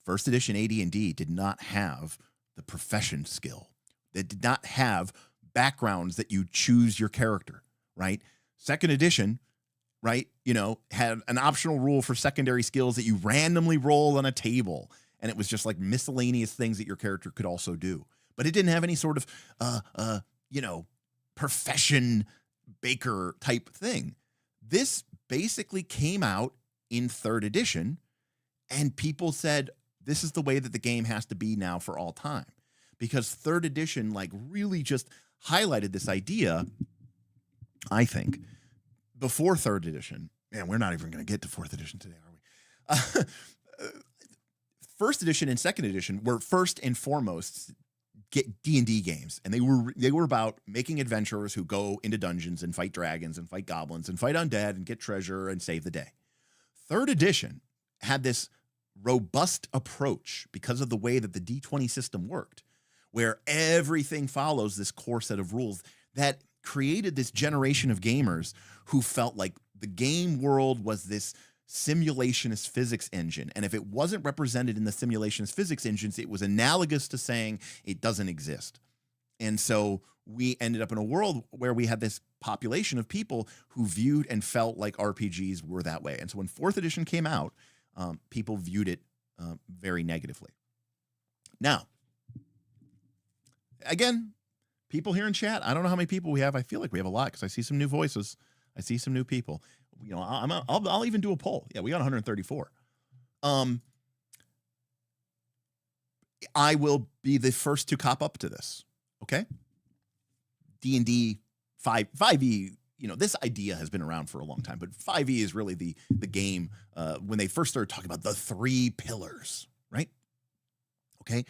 First edition AD&D did not have the profession skill. They did not have backgrounds that you choose your character, right? Second edition, right, had an optional rule for secondary skills that you randomly roll on a table. And it was just like miscellaneous things that your character could also do. But it didn't have any sort of, profession baker type thing. This basically came out in third edition, and people said, this is the way that the game has to be now for all time. Because third edition, like, really just highlighted this idea, I think. Before third edition, man, we're not even going to get to fourth edition today, are we? First edition and second edition were first and foremost get D&D games, and they were about making adventurers who go into dungeons and fight dragons and fight goblins and fight undead and get treasure and save the day. Third edition had this robust approach because of the way that the D20 system worked, where everything follows this core set of rules that created this generation of gamers who felt like the game world was this simulationist physics engine. And if it wasn't represented in the simulationist physics engines, it was analogous to saying it doesn't exist. And so we ended up in a world where we had this population of people who viewed and felt like RPGs were that way. And so when fourth edition came out, people viewed it very negatively. Now, again, people here in chat, I don't know how many people we have. I feel like we have a lot because I see some new voices. I see some new people. I'll even do a poll. Yeah, we got 134. I will be the first to cop up to this. Okay. D&D 5e, this idea has been around for a long time, but 5e is really the game when they first started talking about the 3 pillars, right? Okay.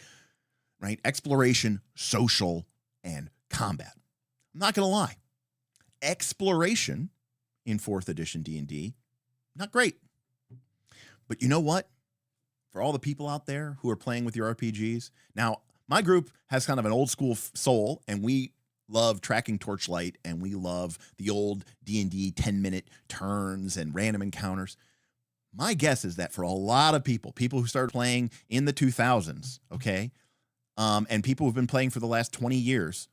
Right. Exploration, social, and combat. I'm not going to lie. Exploration in 4th edition D&D, not great. But you know what? For all the people out there who are playing with your RPGs, now my group has kind of an old school soul, and we love tracking Torchlight, and we love the old D&D 10-minute turns and random encounters. My guess is that for a lot of people who started playing in the 2000s, okay, and people who've been playing for the last 20 years,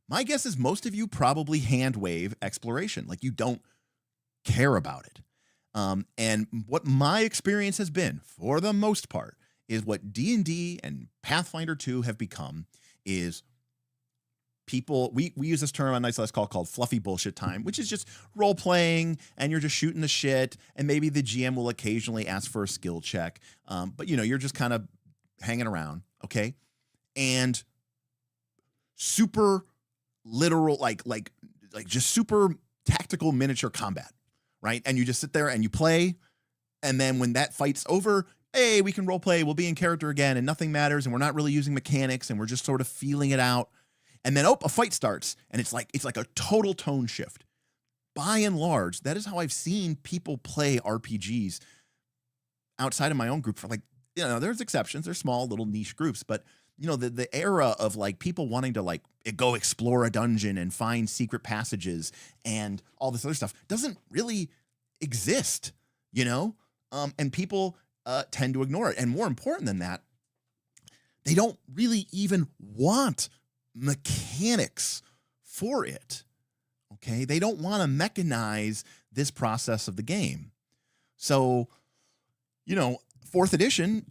my guess is most of you probably hand wave exploration. Like, you don't care about it. And what my experience has been, for the most part, is what D&D and Pathfinder 2 have become is people, we use this term on Night's Last Call called fluffy bullshit time, which is just role playing and you're just shooting the shit, and maybe the GM will occasionally ask for a skill check. But you're just kind of hanging around, okay? And super literal, like just super tactical miniature combat, right? And you just sit there and you play, and then when that fight's over, hey, we can role play, we'll be in character again, and nothing matters, and we're not really using mechanics, and we're just sort of feeling it out. And then a fight starts, and it's like a total tone shift. By and large, that is how I've seen people play RPGs outside of my own group. For there's exceptions, there's small little niche groups, but the era of like people wanting to go explore a dungeon and find secret passages and all this other stuff doesn't really exist, and people tend to ignore it. And more important than that, they don't really even want mechanics for it. Okay. They don't want to mechanize this process of the game. So, 4th edition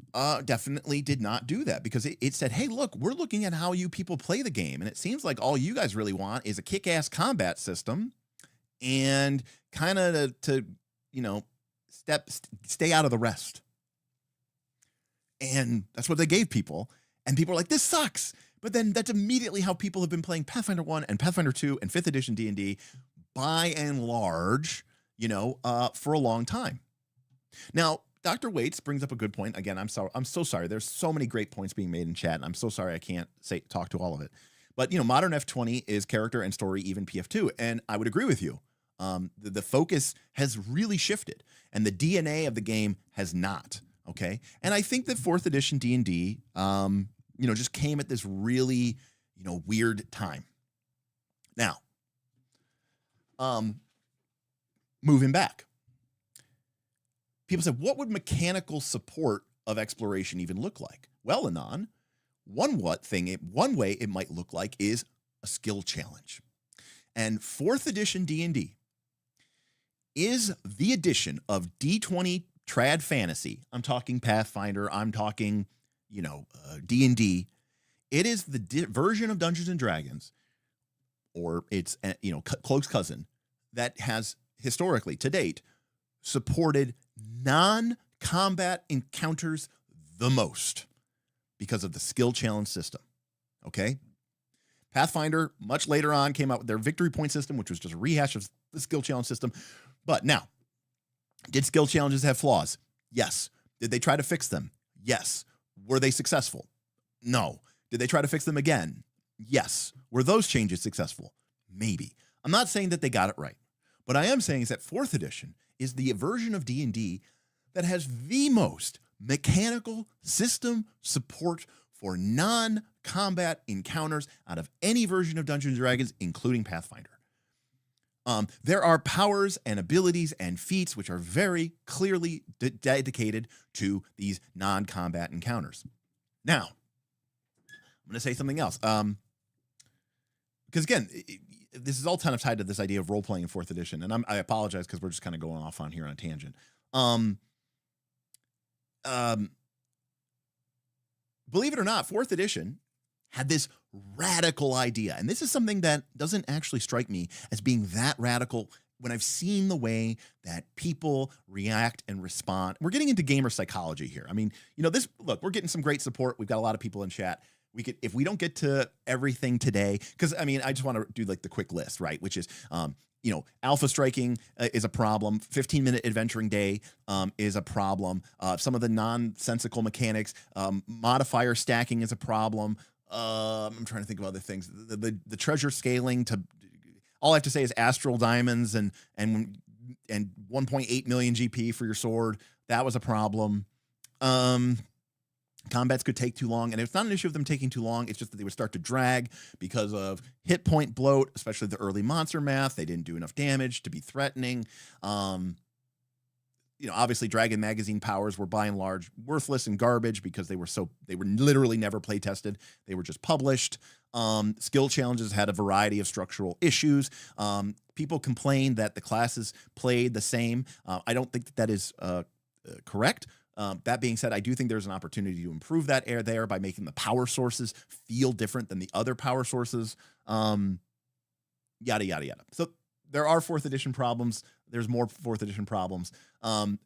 definitely did not do that, because it said, hey, look, we're looking at how you people play the game. And it seems like all you guys really want is a kick-ass combat system and kind of to stay out of the rest. And that's what they gave people. And people are like, this sucks. But then that's immediately how people have been playing Pathfinder 1 and Pathfinder 2 and 5th edition D&D by and large, for a long time. Now, Dr. Waits brings up a good point. Again, I'm so sorry. There's so many great points being made in chat, and I'm so sorry I can't talk to all of it. But, modern F20 is character and story, even PF2, and I would agree with you. The focus has really shifted, and the DNA of the game has not, okay? And I think that 4th edition D&D, just came at this really, weird time. Now, moving back. People said, what would mechanical support of exploration even look like? Well, Anon, one way it might look like is a skill challenge. And 4th edition D&D is the addition of D20 trad fantasy. I'm talking Pathfinder. I'm talking, D&D. It is the version of Dungeons and Dragons, or its, close cousin, that has historically, to date, supported non-combat encounters the most because of the skill challenge system. Okay? Pathfinder, much later on, came out with their victory point system, which was just a rehash of the skill challenge system. But now, did skill challenges have flaws? Yes. Did they try to fix them? Yes. Were they successful? No. Did they try to fix them again? Yes. Were those changes successful? Maybe. I'm not saying that they got it right. What I am saying is that 4th edition is the version of D&D that has the most mechanical system support for non-combat encounters out of any version of Dungeons & Dragons, including Pathfinder. There are powers and abilities and feats which are very clearly dedicated to these non-combat encounters. Now, I'm going to say something else. Because again, this is all kind of tied to this idea of role-playing in 4th edition. And I apologize because we're just kind of going off on here on a tangent. Believe it or not, 4th edition had this radical idea. And this is something that doesn't actually strike me as being that radical when I've seen the way that people react and respond. We're getting into gamer psychology here. I mean, look, we're getting some great support. We've got a lot of people in chat. If we don't get to everything today, because I just want to do like the quick list, right? Which is, alpha striking is a problem. 15-minute adventuring day is a problem. Some of the nonsensical mechanics, modifier stacking is a problem. I'm trying to think of other things. The treasure scaling all I have to say is astral diamonds and 1.8 million GP for your sword. That was a problem. Combats could take too long, and it's not an issue of them taking too long. It's just that they would start to drag because of hit point bloat, especially the early monster math. They didn't do enough damage to be threatening. Obviously Dragon Magazine powers were by and large worthless and garbage because they were literally never play tested. They were just published. Skill challenges had a variety of structural issues. People complained that the classes played the same. I don't think that is correct. That being said, I do think there's an opportunity to improve that there by making the power sources feel different than the other power sources. Yada, yada, yada. So there are 4th edition problems. There's more 4th edition problems. And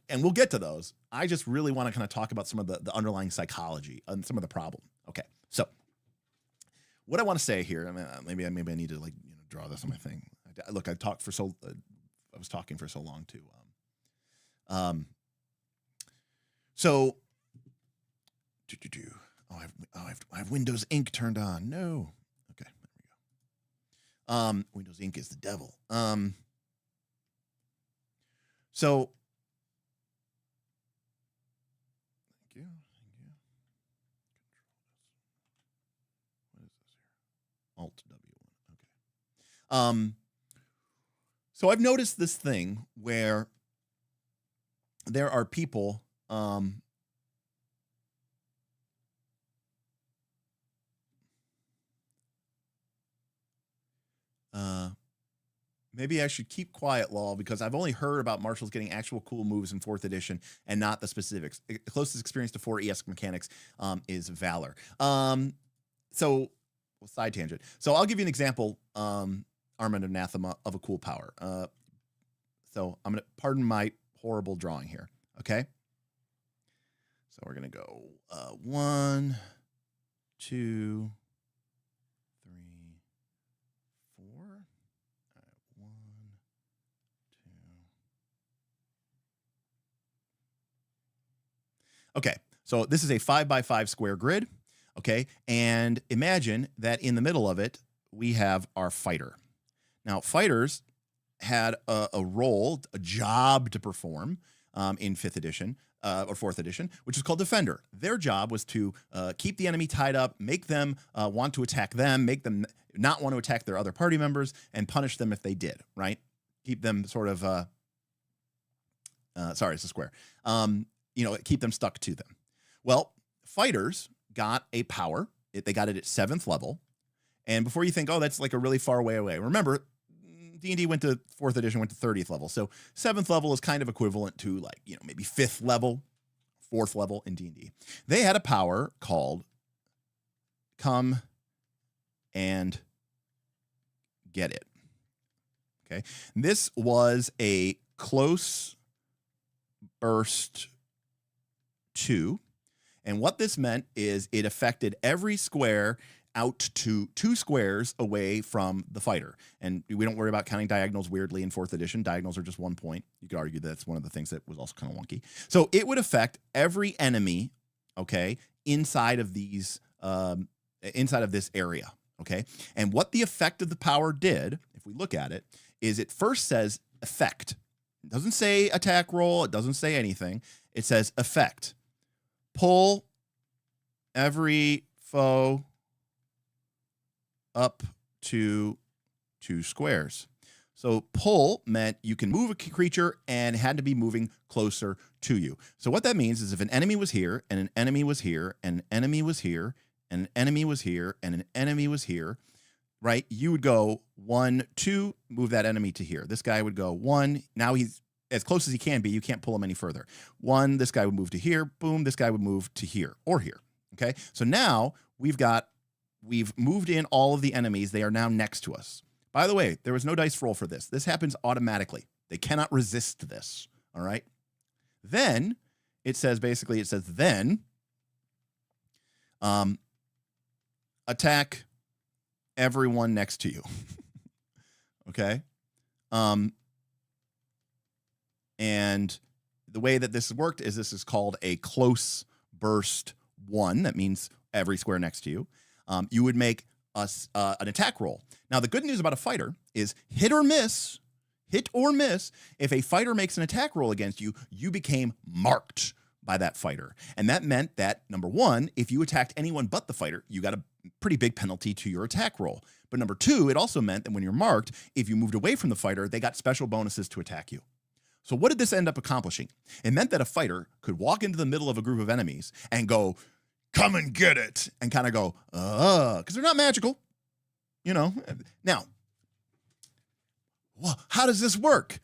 we'll get to those. I just really want to kind of talk about some of the underlying psychology and some of the problem. Okay. So what I want to say here, maybe I need to draw this on my thing. Look, I was talking for so long too. So, I have Windows Ink turned on. No. Okay, there we go. Windows Ink is the devil. So, thank you. What is this here? Alt W1. Okay. So I've noticed this thing where there are people. Maybe I should keep quiet, lol, because I've only heard about marshals getting actual cool moves in 4th edition and not the specifics. The closest experience to 4E mechanics is Valor. Side tangent. So I'll give you an example, Armand Anathema, of a cool power. So I'm going to pardon my horrible drawing here. Okay. So we're going to go 1, 2, Okay, so this is a 5x5 square grid. Okay, and imagine that in the middle of it, we have our fighter. Now, fighters had a role, a job to perform in 5th edition or 4th edition, which is called Defender. Their job was to keep the enemy tied up, make them want to attack them, make them not want to attack their other party members, and punish them if they did, right? Keep them sort of, sorry, it's a square. Keep them stuck to them. Well, fighters got a power. They got it at 7th level. And before you think, oh, that's like a really far way away, remember, D&D went to 4th edition, went to 30th level. So 7th level is kind of equivalent to like, maybe 5th level, 4th level in D&D. They had a power called Come and Get It. Okay. This was a close burst 2. And what this meant is it affected every square out to 2 squares away from the fighter. And we don't worry about counting diagonals weirdly in 4th edition. Diagonals are just 1 point. You could argue that's one of the things that was also kind of wonky. So it would affect every enemy, okay, inside of these, inside of this area, okay? And what the effect of the power did, if we look at it, is it first says effect. It doesn't say attack roll. It doesn't say anything. It says effect. Pull every foe up to 2 squares. So pull meant you can move a creature and had to be moving closer to you. So what that means is if an enemy was here and an enemy was here and an enemy was here and an enemy was here and an enemy was here, right? You would go 1, 2, move that enemy to here. This guy would go 1. Now he's as close as he can be. You can't pull him any further. 1, this guy would move to here. Boom, this guy would move to here or here. Okay, so now we've moved in all of the enemies. They are now next to us. By the way, there was no dice roll for this. This happens automatically. They cannot resist this. All right. Then it says then attack everyone next to you. Okay. And the way that this worked is this is called a close burst 1. That means every square next to you. You would make an attack roll. Now, the good news about a fighter is hit or miss. If a fighter makes an attack roll against you, you became marked by that fighter. And that meant that, number 1, if you attacked anyone but the fighter, you got a pretty big penalty to your attack roll. But number 2, it also meant that when you're marked, if you moved away from the fighter, they got special bonuses to attack you. So what did this end up accomplishing? It meant that a fighter could walk into the middle of a group of enemies and go, come and get it, and kind of go, because they're not magical, Now, well, how does this work?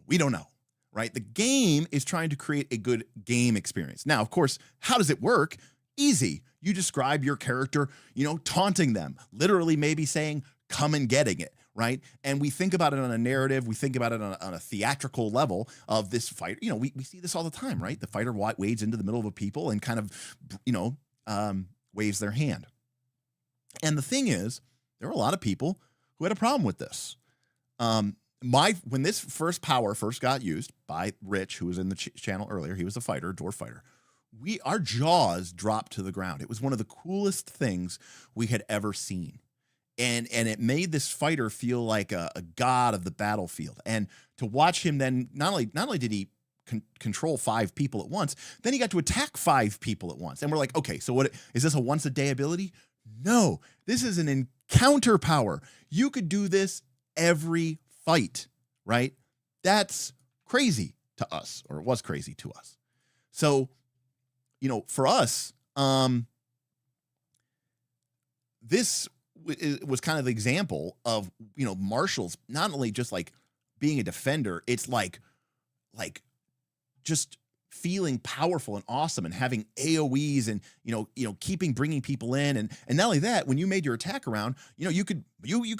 We don't know, right? The game is trying to create a good game experience. Now, of course, how does it work? Easy. You describe your character, taunting them, literally maybe saying, come and getting it, right? And we think about it on a narrative. We think about it on a theatrical level of this fight. We see this all the time, right? The fighter wades into the middle of a people and kind of, waves their hand. And the thing is, there were a lot of people who had a problem with this. When this first power first got used by Rich, who was in the channel earlier, he was a fighter, dwarf fighter. Our jaws dropped to the ground. It was one of the coolest things we had ever seen. And it made this fighter feel like a god of the battlefield. And to watch him then, not only did he control 5 people at once, then he got to attack 5 people at once. And we're like, okay, so what is this, a once a day ability? No, this is an encounter power. You could do this every fight, right? That's crazy to us, or it was crazy to us. So, for us, this was kind of the example of, marshals, not only just like being a defender, it's like just feeling powerful and awesome and having AoEs and, bringing people in. And not only that, when you made your attack around, you could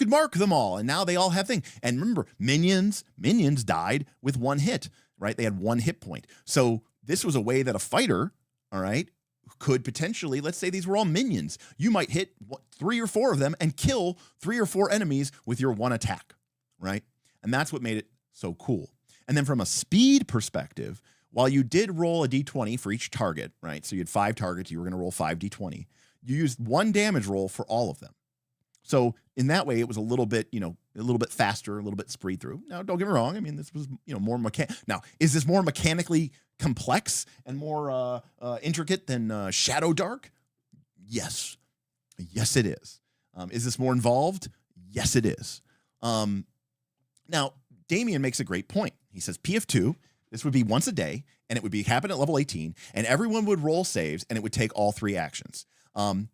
mark them all and now they all have things. And remember, minions died with 1 hit, right? They had 1 hit point. So this was a way that a fighter, all right, could potentially, let's say these were all minions. You might hit 3 or 4 of them and kill 3 or 4 enemies with your 1 attack, right? And that's what made it so cool. And then from a speed perspective, while you did roll a d20 for each target, right? So you had 5 targets, you were going to roll 5 d20. You used 1 damage roll for all of them. So in that way, it was a little bit, a little bit faster, a little bit sprayed through. Now, don't get me wrong. I mean, this was, more Now, is this more mechanically complex and more intricate than Shadow Dark? Yes. Yes, it is. Is this more involved? Yes, it is. Now, Damien makes a great point. He says PF2, this would be once a day, and it would happen at level 18, and everyone would roll saves, and it would take all 3 actions. And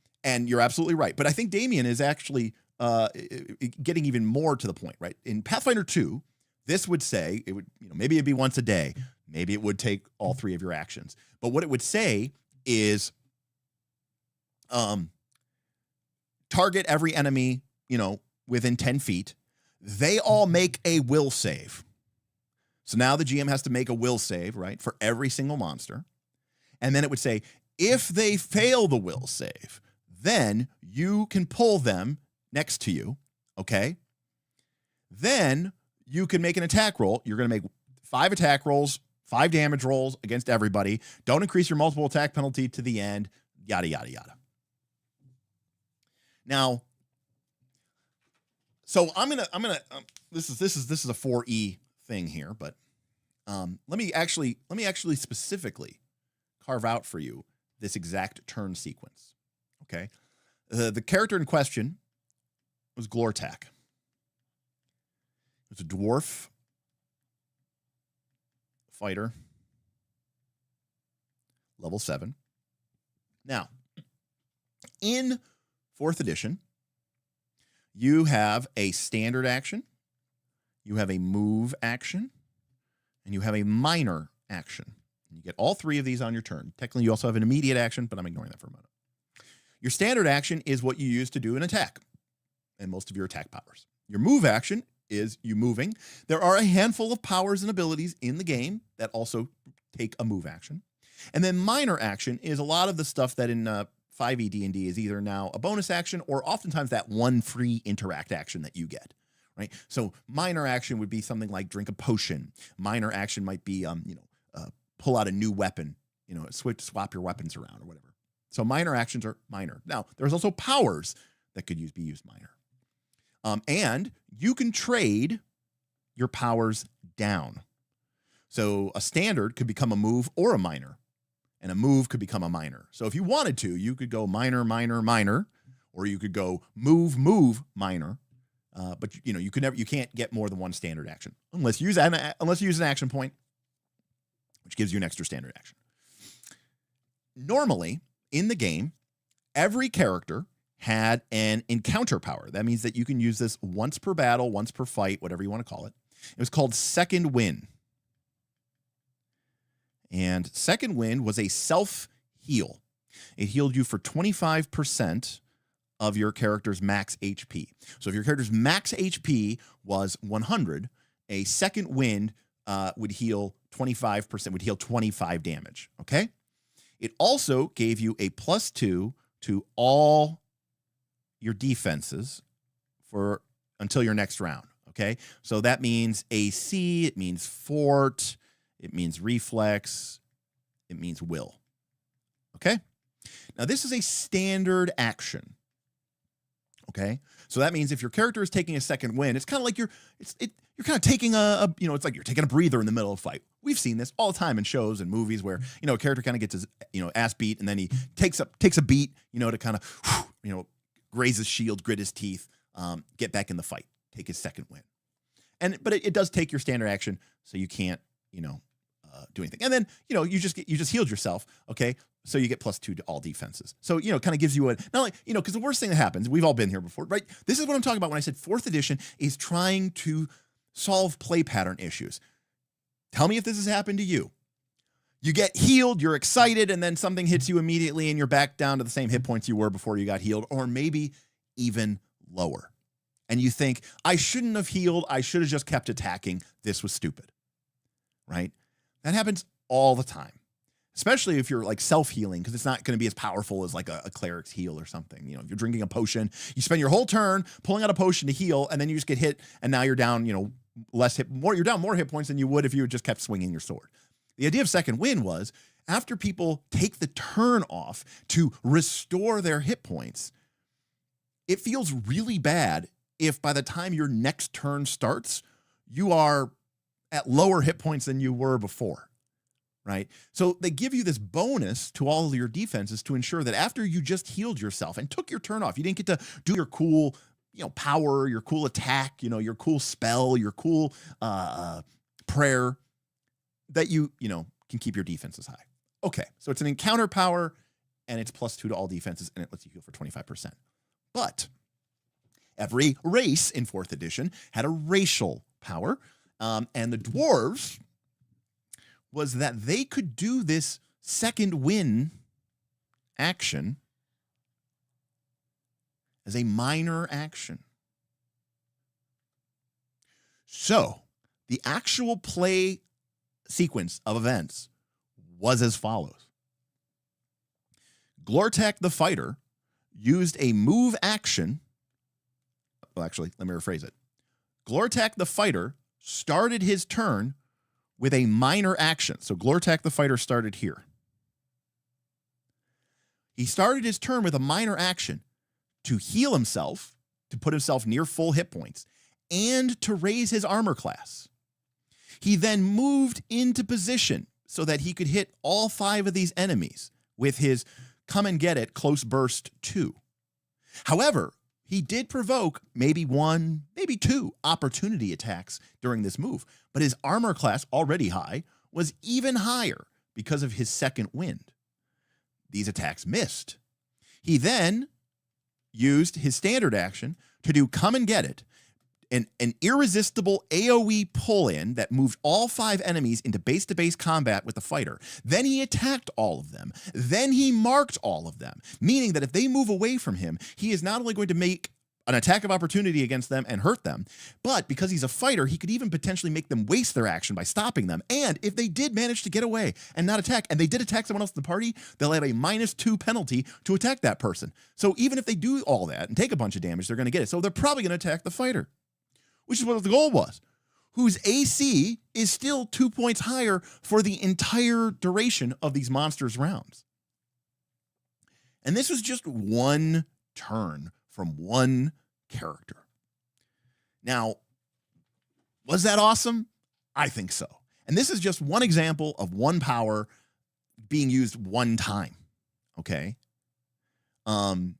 you're absolutely right. But I think Damien is actually getting even more to the point, right? In Pathfinder 2, this would say, it would, maybe it'd be once a day. Maybe it would take all 3 of your actions. But what it would say is target every enemy, within 10 feet. They all make a will save. So now the GM has to make a will save, right, for every single monster. And then it would say, if they fail the will save, then you can pull them next to you, okay? Then you can make an attack roll. You're going to make 5 attack rolls, 5 damage rolls against everybody. Don't increase your multiple attack penalty to the end, yada, yada, yada. Now, so this is a 4E thing here, but let me actually specifically carve out for you this exact turn sequence. Okay, the character in question was Glortak. It was a dwarf fighter, level 7. Now, in 4th edition, you have a standard action, you have a move action, and you have a minor action. And you get all 3 of these on your turn. Technically, you also have an immediate action, but I'm ignoring that for a moment. Your standard action is what you use to do an attack and most of your attack powers. Your move action is you moving. There are a handful of powers and abilities in the game that also take a move action. And then minor action is a lot of the stuff that in 5e D&D is either now a bonus action or oftentimes that one free interact action that you get, right? So minor action would be something like drink a potion. Minor action might be, pull out a new weapon, swap your weapons around or whatever. So minor actions are minor. Now, there's also powers that could be used minor. And you can trade your powers down. So a standard could become a move or a minor. And a move could become a minor. So if you wanted to, you could go minor, minor, minor, or you could go move, move, minor. But you can't get more than one standard action unless you use an action point, which gives you an extra standard action. Normally in the game, every character had an encounter power. That means that you can use this once per battle, once per fight, whatever you want to call it. It was called Second Wind. And Second Wind was a self-heal. It healed you for 25% of your character's max HP. So if your character's max HP was 100, a Second Wind would heal 25%, would heal 25 damage, okay? It also gave you a +2 to all your defenses until your next round, okay? So that means AC, it means fort, it means reflex, it means will. Okay? Now this is a standard action. Okay? So that means if your character is taking a second wind, it's kind of like you're kind of taking it's like you're taking a breather in the middle of a fight. We've seen this all the time in shows and movies where, a character kind of gets his, ass beat and then he takes a beat, to kind of, graze his shield, grit his teeth, get back in the fight, take his second wind. But it does take your standard action, so you can't, do anything. And then, you just healed yourself. Okay. So you get +2 to all defenses. So, kind of gives you not like, because the worst thing that happens, we've all been here before, right? This is what I'm talking about when I said 4th edition is trying to solve play pattern issues. Tell me if this has happened to you. You get healed, you're excited, and then something hits you immediately and you're back down to the same hit points you were before you got healed, or maybe even lower. And you think, I shouldn't have healed. I should have just kept attacking. This was stupid, right? That happens all the time, especially if you're like self-healing, because it's not going to be as powerful as like a cleric's heal or something. If you're drinking a potion, you spend your whole turn pulling out a potion to heal, and then you just get hit, and now you're down, you're down more hit points than you would if you had just kept swinging your sword. The idea of second wind was after people take the turn off to restore their hit points, it feels really bad if by the time your next turn starts, you are at lower hit points than you were before, right? So they give you this bonus to all of your defenses to ensure that after you just healed yourself and took your turn off, you didn't get to do your cool, power, your cool attack, your cool spell, your cool prayer, that you can keep your defenses high. Okay, so it's an encounter power, and it's +2 to all defenses, and it lets you heal for 25%. But every race in 4th edition had a racial power, and the dwarves was that they could do this second win action as a minor action. So the actual play sequence of events was as follows. Glortek the fighter used a move action. Well, actually, let me rephrase it. Glortek the fighter started his turn with a minor action. So Glortek the fighter started here. He started his turn with a minor action to heal himself, to put himself near full hit points, and to raise his armor class. He then moved into position so that he could hit all 5 of these enemies with his come and get it close burst 2. However, he did provoke maybe 1, maybe 2 opportunity attacks during this move, but his armor class, already high, was even higher because of his second wind. These attacks missed. He then used his standard action to do come and get it, an irresistible AoE pull-in that moved all 5 enemies into base-to-base combat with the fighter. Then he attacked all of them. Then he marked all of them, meaning that if they move away from him, he is not only going to make an attack of opportunity against them and hurt them, but because he's a fighter, he could even potentially make them waste their action by stopping them. And if they did manage to get away and not attack, and they did attack someone else in the party, they'll have a -2 penalty to attack that person. So even if they do all that and take a bunch of damage, they're going to get it. So they're probably going to attack the fighter, which is what the goal was, whose AC is still 2 points higher for the entire duration of these monsters' rounds. And this was just one turn from one character. Now, was that awesome? I think so. And this is just one example of one power being used one time, okay? And,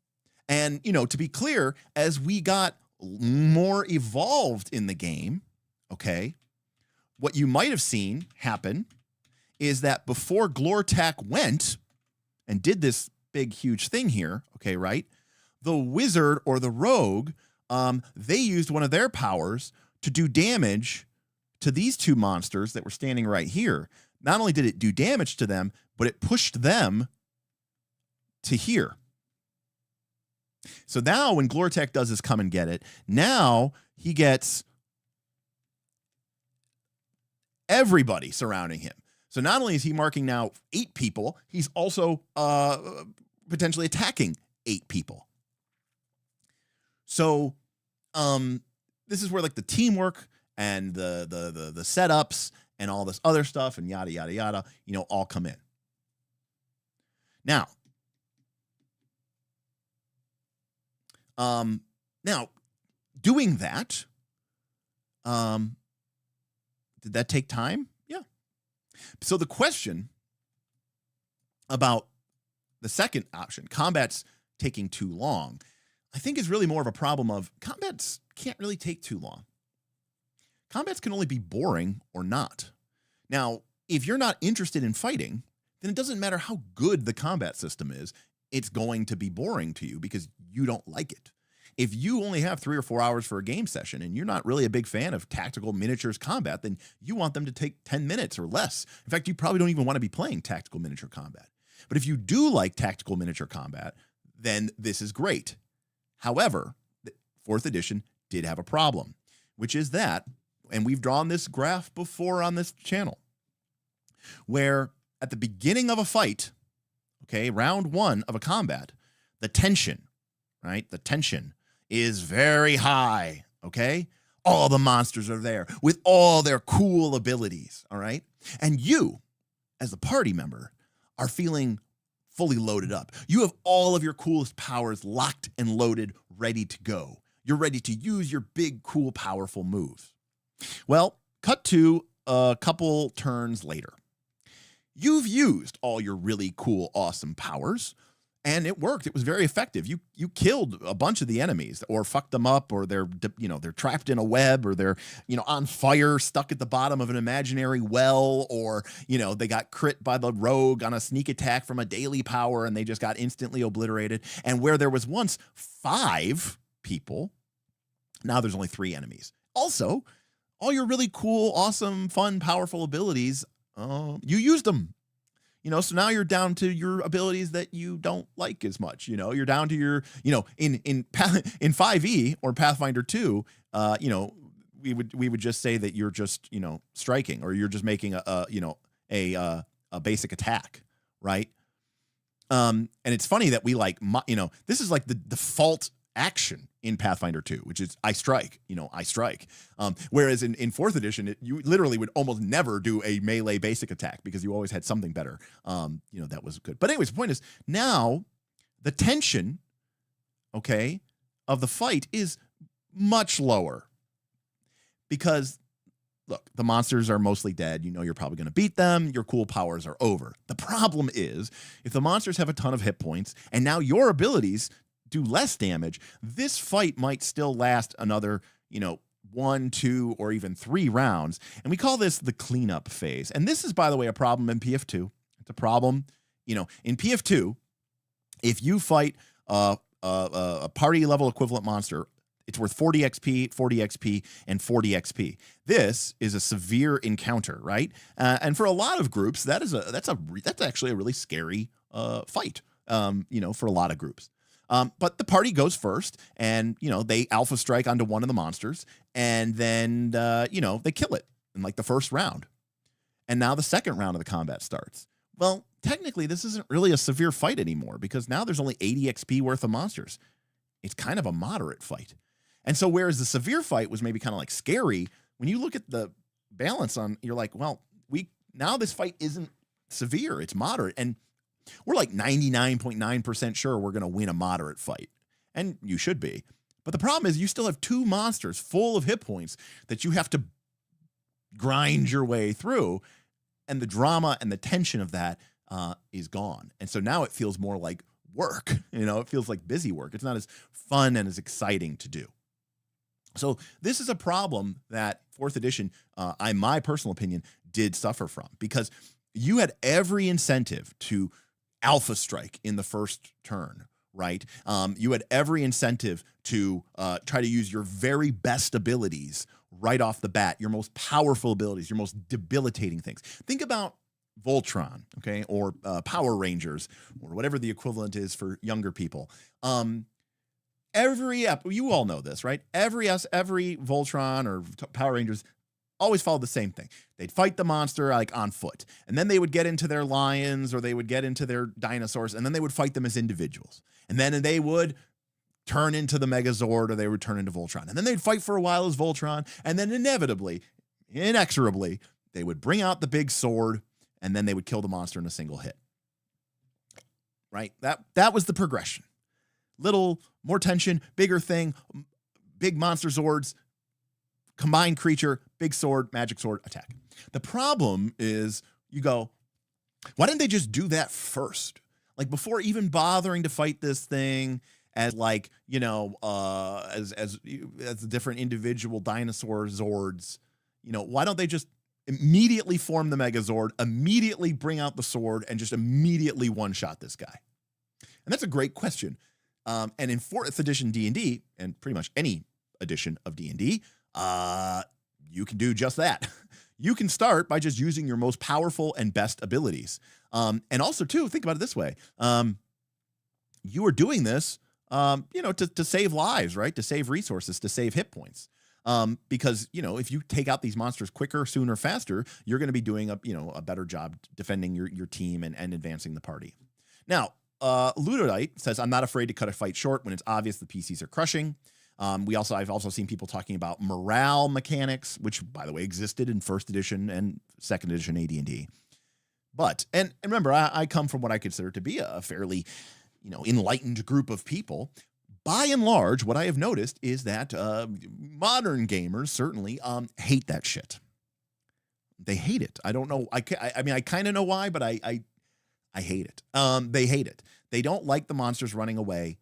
to be clear, as we got more evolved in the game, okay, what you might have seen happen is that before Glortek went and did this big, huge thing here, okay, right? The wizard or the rogue, they used one of their powers to do damage to these 2 monsters that were standing right here. Not only did it do damage to them, but it pushed them to here. So now when Glortek does his come and get it, now he gets everybody surrounding him. So not only is he marking now 8 people, he's also potentially attacking 8 people. So this is where like the teamwork and the setups and all this other stuff and yada, yada, yada, all come in. Now, doing that, did that take time? Yeah. So the question about the second option, combat's taking too long, I think is really more of a problem of combats can't really take too long. Combats can only be boring or not. Now, if you're not interested in fighting, then it doesn't matter how good the combat system is, it's going to be boring to you because you don't like it. If you only have 3 or 4 hours for a game session and you're not really a big fan of tactical miniatures combat, then you want them to take 10 minutes or less. In fact, you probably don't even want to be playing tactical miniature combat. But if you do like tactical miniature combat, then this is great. However, 4th edition did have a problem, which is that, and we've drawn this graph before on this channel, where at the beginning of a fight, okay, round 1 of a combat, the tension, right? The tension is very high, okay? All the monsters are there with all their cool abilities, all right? And you, as a party member, are feeling fully loaded up. You have all of your coolest powers locked and loaded, ready to go. You're ready to use your big, cool, powerful moves. Well, cut to a couple turns later. You've used all your really cool, awesome powers, and it worked. It was very effective. You killed a bunch of the enemies, or fucked them up, or they're trapped in a web, or they're on fire, stuck at the bottom of an imaginary well, or they got crit by the rogue on a sneak attack from a daily power, and they just got instantly obliterated. And where there was once 5 people, now there's only 3 enemies. Also, all your really cool, awesome, fun, powerful abilities, you used them. So now you're down to your abilities that you don't like as much. You're down to your, in 5e or Pathfinder 2, we would just say that you're just, striking, or you're just making a basic attack, right? And it's funny that we this is like the default action in Pathfinder 2, which is I strike. Whereas in 4th edition, you literally would almost never do a melee basic attack because you always had something better. That was good. But anyways, the point is now the tension, of the fight is much lower because look, the monsters are mostly dead. You're probably going to beat them. Your cool powers are over. The problem is if the monsters have a ton of hit points and now your abilities do less damage, this fight might still last another, 1, 2, or even 3 rounds. And we call this the cleanup phase. And this is, by the way, a problem in PF2. It's a problem, in PF2, if you fight a party level equivalent monster, it's worth 40 XP, 40 XP, and 40 XP. This is a severe encounter, right? And for a lot of groups, that's actually a really scary fight, for a lot of groups. But the party goes first, and they alpha strike onto one of the monsters, and then they kill it in like the first round. And now the second round of the combat starts. Well, technically, this isn't really a severe fight anymore because now there's only 80 XP worth of monsters. It's kind of a moderate fight. And so whereas the severe fight was maybe kind of like scary, when you look at the balance you're like, well, now this fight isn't severe, it's moderate. And we're like 99.9% sure we're going to win a moderate fight. And you should be. But the problem is you still have 2 monsters full of hit points that you have to grind your way through. And the drama and the tension of that is gone. And so now it feels more like work. It feels like busy work. It's not as fun and as exciting to do. So this is a problem that 4th edition, in my personal opinion, did suffer from because you had every incentive to alpha strike in the first turn, right? You had every incentive to try to use your very best abilities right off the bat, your most powerful abilities, your most debilitating things. Think about Voltron, or Power Rangers, or whatever the equivalent is for younger people. You all know this, right? Every Voltron or Power Rangers always followed the same thing. They'd fight the monster like on foot, and then they would get into their lions or they would get into their dinosaurs, and then they would fight them as individuals. And then they would turn into the Megazord or they would turn into Voltron. And then they'd fight for a while as Voltron, and then inexorably, they would bring out the big sword, and then they would kill the monster in a single hit. Right? That was the progression. Little more tension, bigger thing, big monster Zords, combined creature, big sword, magic sword, attack. The problem is you go, why didn't they just do that first? Like before even bothering to fight this thing as like, as the different individual dinosaur Zords, why don't they just immediately form the Megazord, immediately bring out the sword, and just immediately one-shot this guy? And that's a great question. And in 4th edition D&D, and pretty much any edition of D&D, you can do just that. You can start by just using your most powerful and best abilities. And also, too, think about it this way. You are doing this, to save lives, right? To save resources, to save hit points. Because, if you take out these monsters quicker, sooner, faster, you're going to be doing a better job defending your team and advancing the party. Now, Ludodite says, I'm not afraid to cut a fight short when it's obvious the PCs are crushing. I've also seen people talking about morale mechanics, which, by the way, existed in 1st edition and 2nd edition AD&D. But and remember, I come from what I consider to be a fairly, enlightened group of people. By and large, what I have noticed is that modern gamers certainly hate that shit. They hate it. I don't know. I mean, I kind of know why, but I hate it. They hate it. They don't like the monsters running away.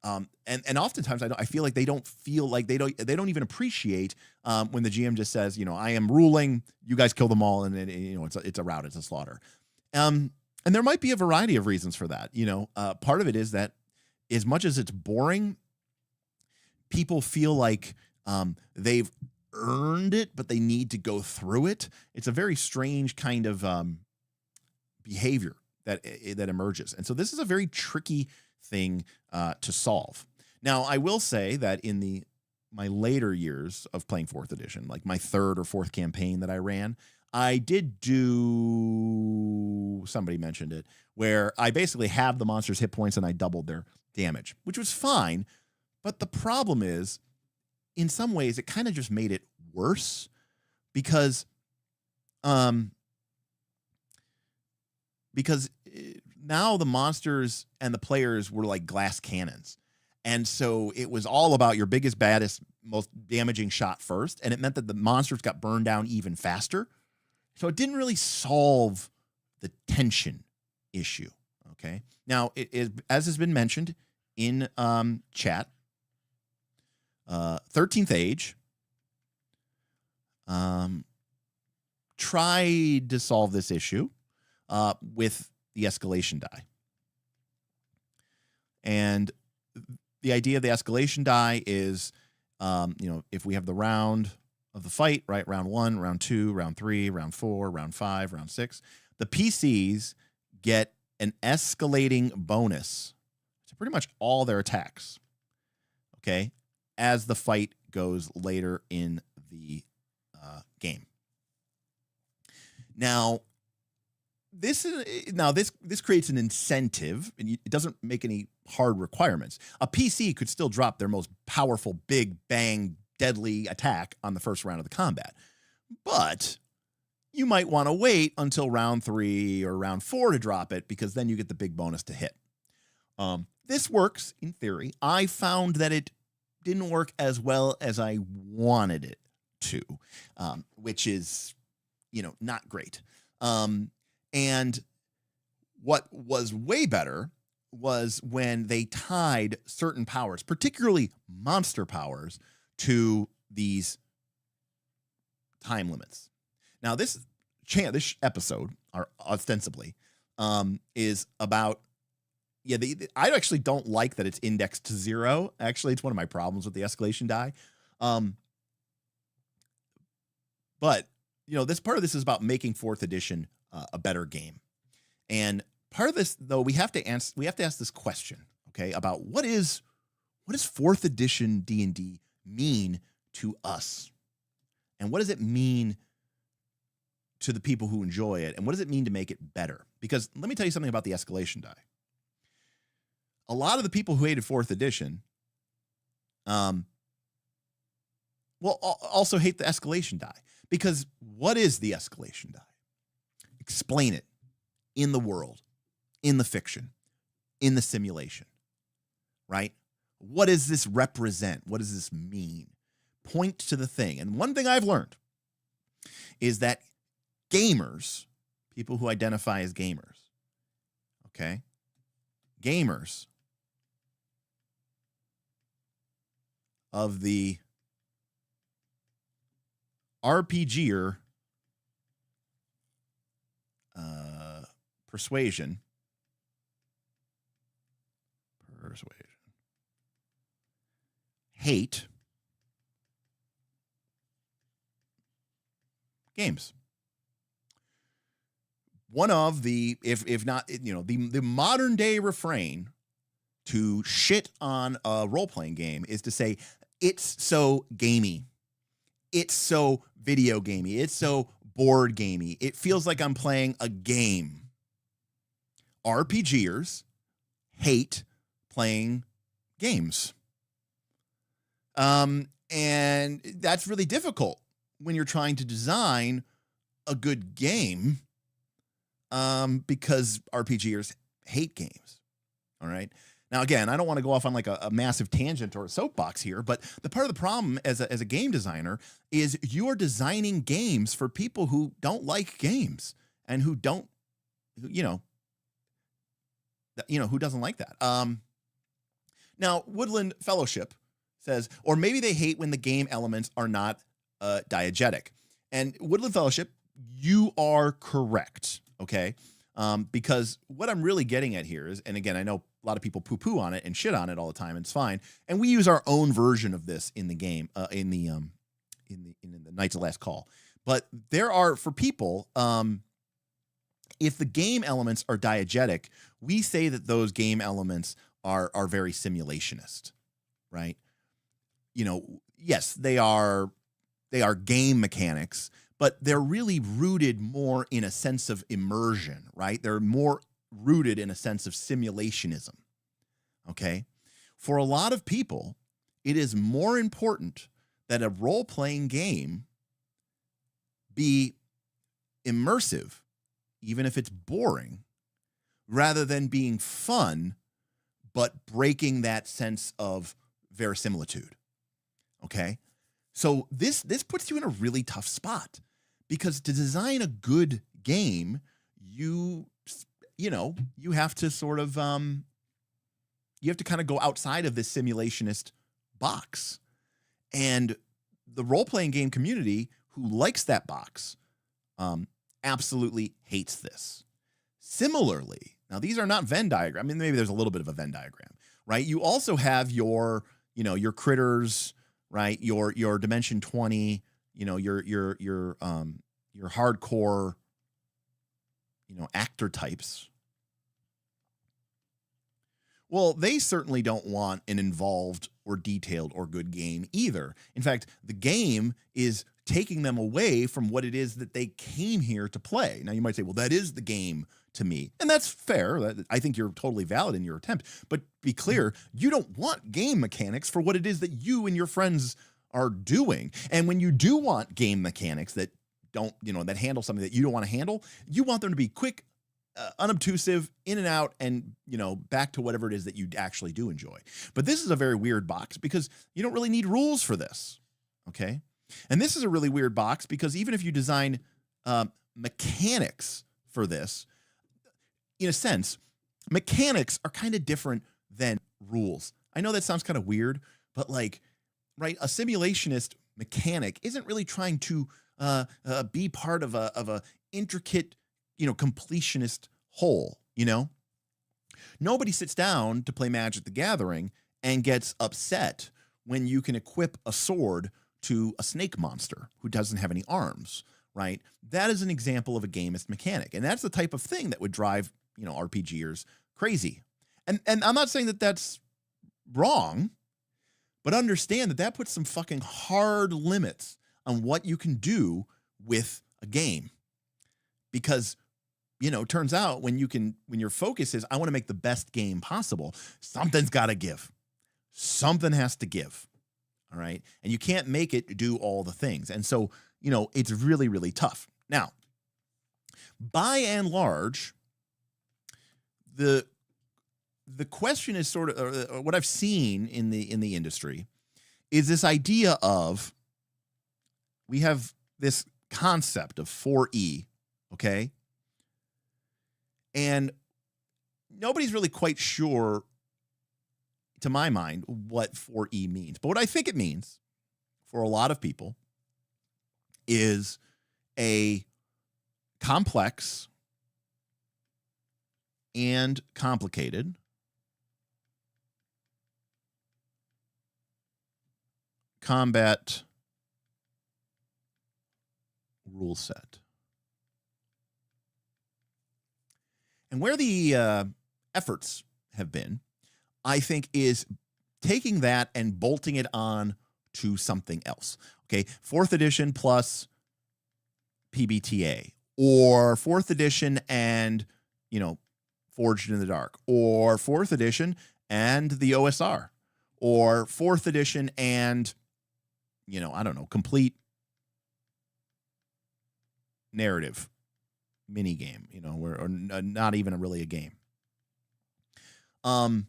And oftentimes I feel like they don't feel like they don't even appreciate when the GM just says, I am ruling, you guys kill them all, and it's a rout, it's a slaughter. And there might be a variety of reasons for that. Part of it is that as much as it's boring, people feel like they've earned it, but they need to go through it. It's a very strange kind of behavior that emerges. And so this is a very tricky thing to solve. Now, I will say that in my later years of playing 4th edition, like my 3rd or 4th campaign that I ran, I did do, somebody mentioned it, where I basically have the monster's hit points and I doubled their damage, which was fine. But the problem is, in some ways, it kind of just made it worse because now the monsters and the players were like glass cannons. And so it was all about your biggest, baddest, most damaging shot first. And it meant that the monsters got burned down even faster. So it didn't really solve the tension issue. Okay. Now, as has been mentioned in chat, 13th Age tried to solve this issue with the escalation die. And the idea of the escalation die is, if we have the round of the fight, right? Round 1, round 2, round 3, round 4, round 5, round 6. The PCs get an escalating bonus to pretty much all their attacks, okay, as the fight goes later in the game. Now, this creates an incentive, and it doesn't make any hard requirements. A PC could still drop their most powerful, big, bang, deadly attack on the first round of the combat. But you might want to wait until round 3 or round 4 to drop it, because then you get the big bonus to hit. This works in theory. I found that it didn't work as well as I wanted it to, which is, not great. And what was way better was when they tied certain powers, particularly monster powers, to these time limits. Now, this episode, or ostensibly, is about, I actually don't like that it's indexed to 0. Actually, it's one of my problems with the escalation die. But, this part of this is about making 4th edition a better game. And part of this, though, we have to ask this question, okay, about what does 4th edition D&D mean to us? And what does it mean to the people who enjoy it? And what does it mean to make it better? Because let me tell you something about the escalation die. A lot of the people who hated 4th edition also hate the escalation die. Because what is the escalation die? Explain it in the world, in the fiction, in the simulation, right? What does this represent? What does this mean? Point to the thing. And one thing I've learned is that gamers, people who identify as gamers, okay, gamers of the RPGer persuasion, hate games. One of the, if not, the modern day refrain to shit on a role-playing game is to say, it's so gamey. It's so video gamey. It's so board gamey. It feels like I'm playing a game. RPGers hate playing games. And that's really difficult when you're trying to design a good game. because RPGers hate games. All right. Now, again, I don't want to go off on like a massive tangent or a soapbox here, but the part of the problem as a game designer is you are designing games for people who don't like games and who don't, you know, who doesn't like that. Now, Woodland Fellowship says, or maybe they hate when the game elements are not diegetic. And Woodland Fellowship, you are correct, okay? Because what I'm really getting at here is, and again, I know a lot of people poo-poo on it and shit on it all the time, and it's fine. And we use our own version of this in the game, in the Knights of Last Call. But there are, for people, if the game elements are diegetic, we say that those game elements are very simulationist, right? You know, yes, they are game mechanics, but they're really rooted more in a sense of immersion, right? They're more rooted in a sense of simulationism, okay? For a lot of people, it is more important that a role-playing game be immersive, even if it's boring, rather than being fun, but breaking that sense of verisimilitude, okay? So this puts you in a really tough spot, because to design a good game, you have to sort of you have to kind of go outside of this simulationist box. And the role-playing game community who likes that box absolutely hates this. Similarly, now these are not Venn diagrams. I mean, maybe there's a little bit of a Venn diagram, right? You also have your critters, right? Your Dimension 20, your hardcore, actor types. Well, they certainly don't want an involved or detailed or good game either. In fact, the game is taking them away from what it is that they came here to play. Now, you might say, well, that is the game to me. And that's fair. I think you're totally valid in your attempt. But be clear, you don't want game mechanics for what it is that you and your friends are doing. And when you do want game mechanics that don't, that handle something that you don't want to handle, you want them to be quick, unobtrusive, in and out, and back to whatever it is that you actually do enjoy. But this is a very weird box because you don't really need rules for this, okay? And this is a really weird box because even if you design mechanics for this, in a sense, mechanics are kind of different than rules. I know that sounds kind of weird, but right, a simulationist mechanic isn't really trying to be part of a intricate, completionist whole, Nobody sits down to play Magic the Gathering and gets upset when you can equip a sword to a snake monster who doesn't have any arms, right? That is an example of a gamist mechanic. And that's the type of thing that would drive, RPGers crazy. And I'm not saying that that's wrong, but understand that puts some fucking hard limits on what you can do with a game. Because it turns out when your focus is, I want to make the best game possible, something's got to give. Something has to give. All right. And you can't make it do all the things. And so, it's really, really tough. Now, by and large, the question is sort of, or what I've seen in the industry is this idea of, we have this concept of 4E, okay? And nobody's really quite sure, to my mind, what 4E means. But what I think it means for a lot of people is a complex and complicated combat rule set. And where the efforts have been, I think, is taking that and bolting it on to something else. Okay, 4th edition plus PBTA, or 4th edition and, Forged in the Dark, or 4th edition and the OSR, or 4th edition and, complete narrative, mini game, or not even really a game. And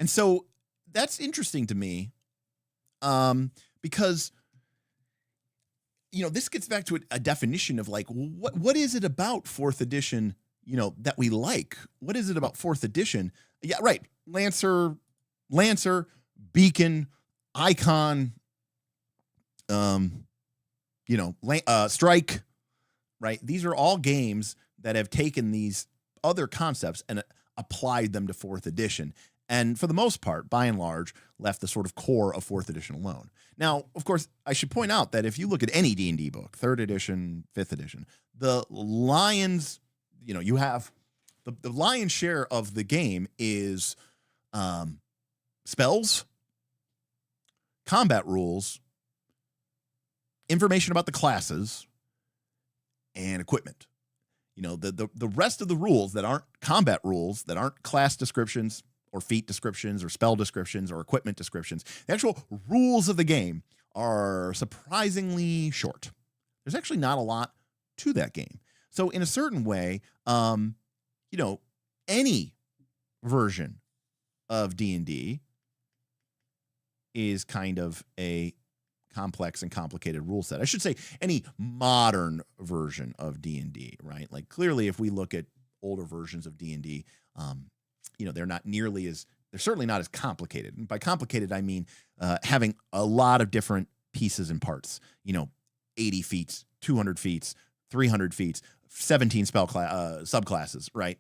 so that's interesting to me, because this gets back to a definition of like what is it about 4th edition, that we like? What is it about 4th edition? Yeah, right. Lancer, Beacon, Icon, Strike, right? These are all games that have taken these other concepts and applied them to 4th edition. And for the most part, by and large, left the sort of core of 4th edition alone. Now, of course, I should point out that if you look at any D&D book, 3rd edition, 5th edition, the lion's, you have the lion's share of the game is spells, combat rules, information about the classes, and equipment. The rest of the rules that aren't combat rules, that aren't class descriptions or feat descriptions or spell descriptions or equipment descriptions, the actual rules of the game are surprisingly short. There's actually not a lot to that game. So in a certain way, any version of D&D is kind of a complex and complicated rule set. I should say any modern version of D&D, right? Like clearly if we look at older versions of D&D, they're certainly not as complicated. And by complicated, I mean having a lot of different pieces and parts, 80 feats, 200 feats, 300 feats, 17 spell subclasses, right?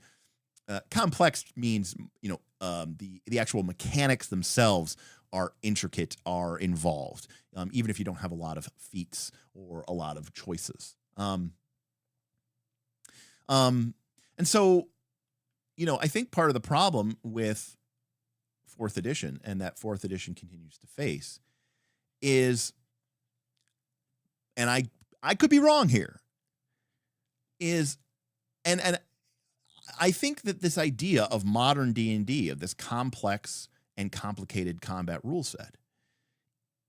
Complex means, the actual mechanics themselves are intricate, are involved, even if you don't have a lot of feats or a lot of choices. And so, I think part of the problem with 4th edition and that 4th edition continues to face is, and I could be wrong here, is, and I think that this idea of modern D&D, of this complex and complicated combat rule set,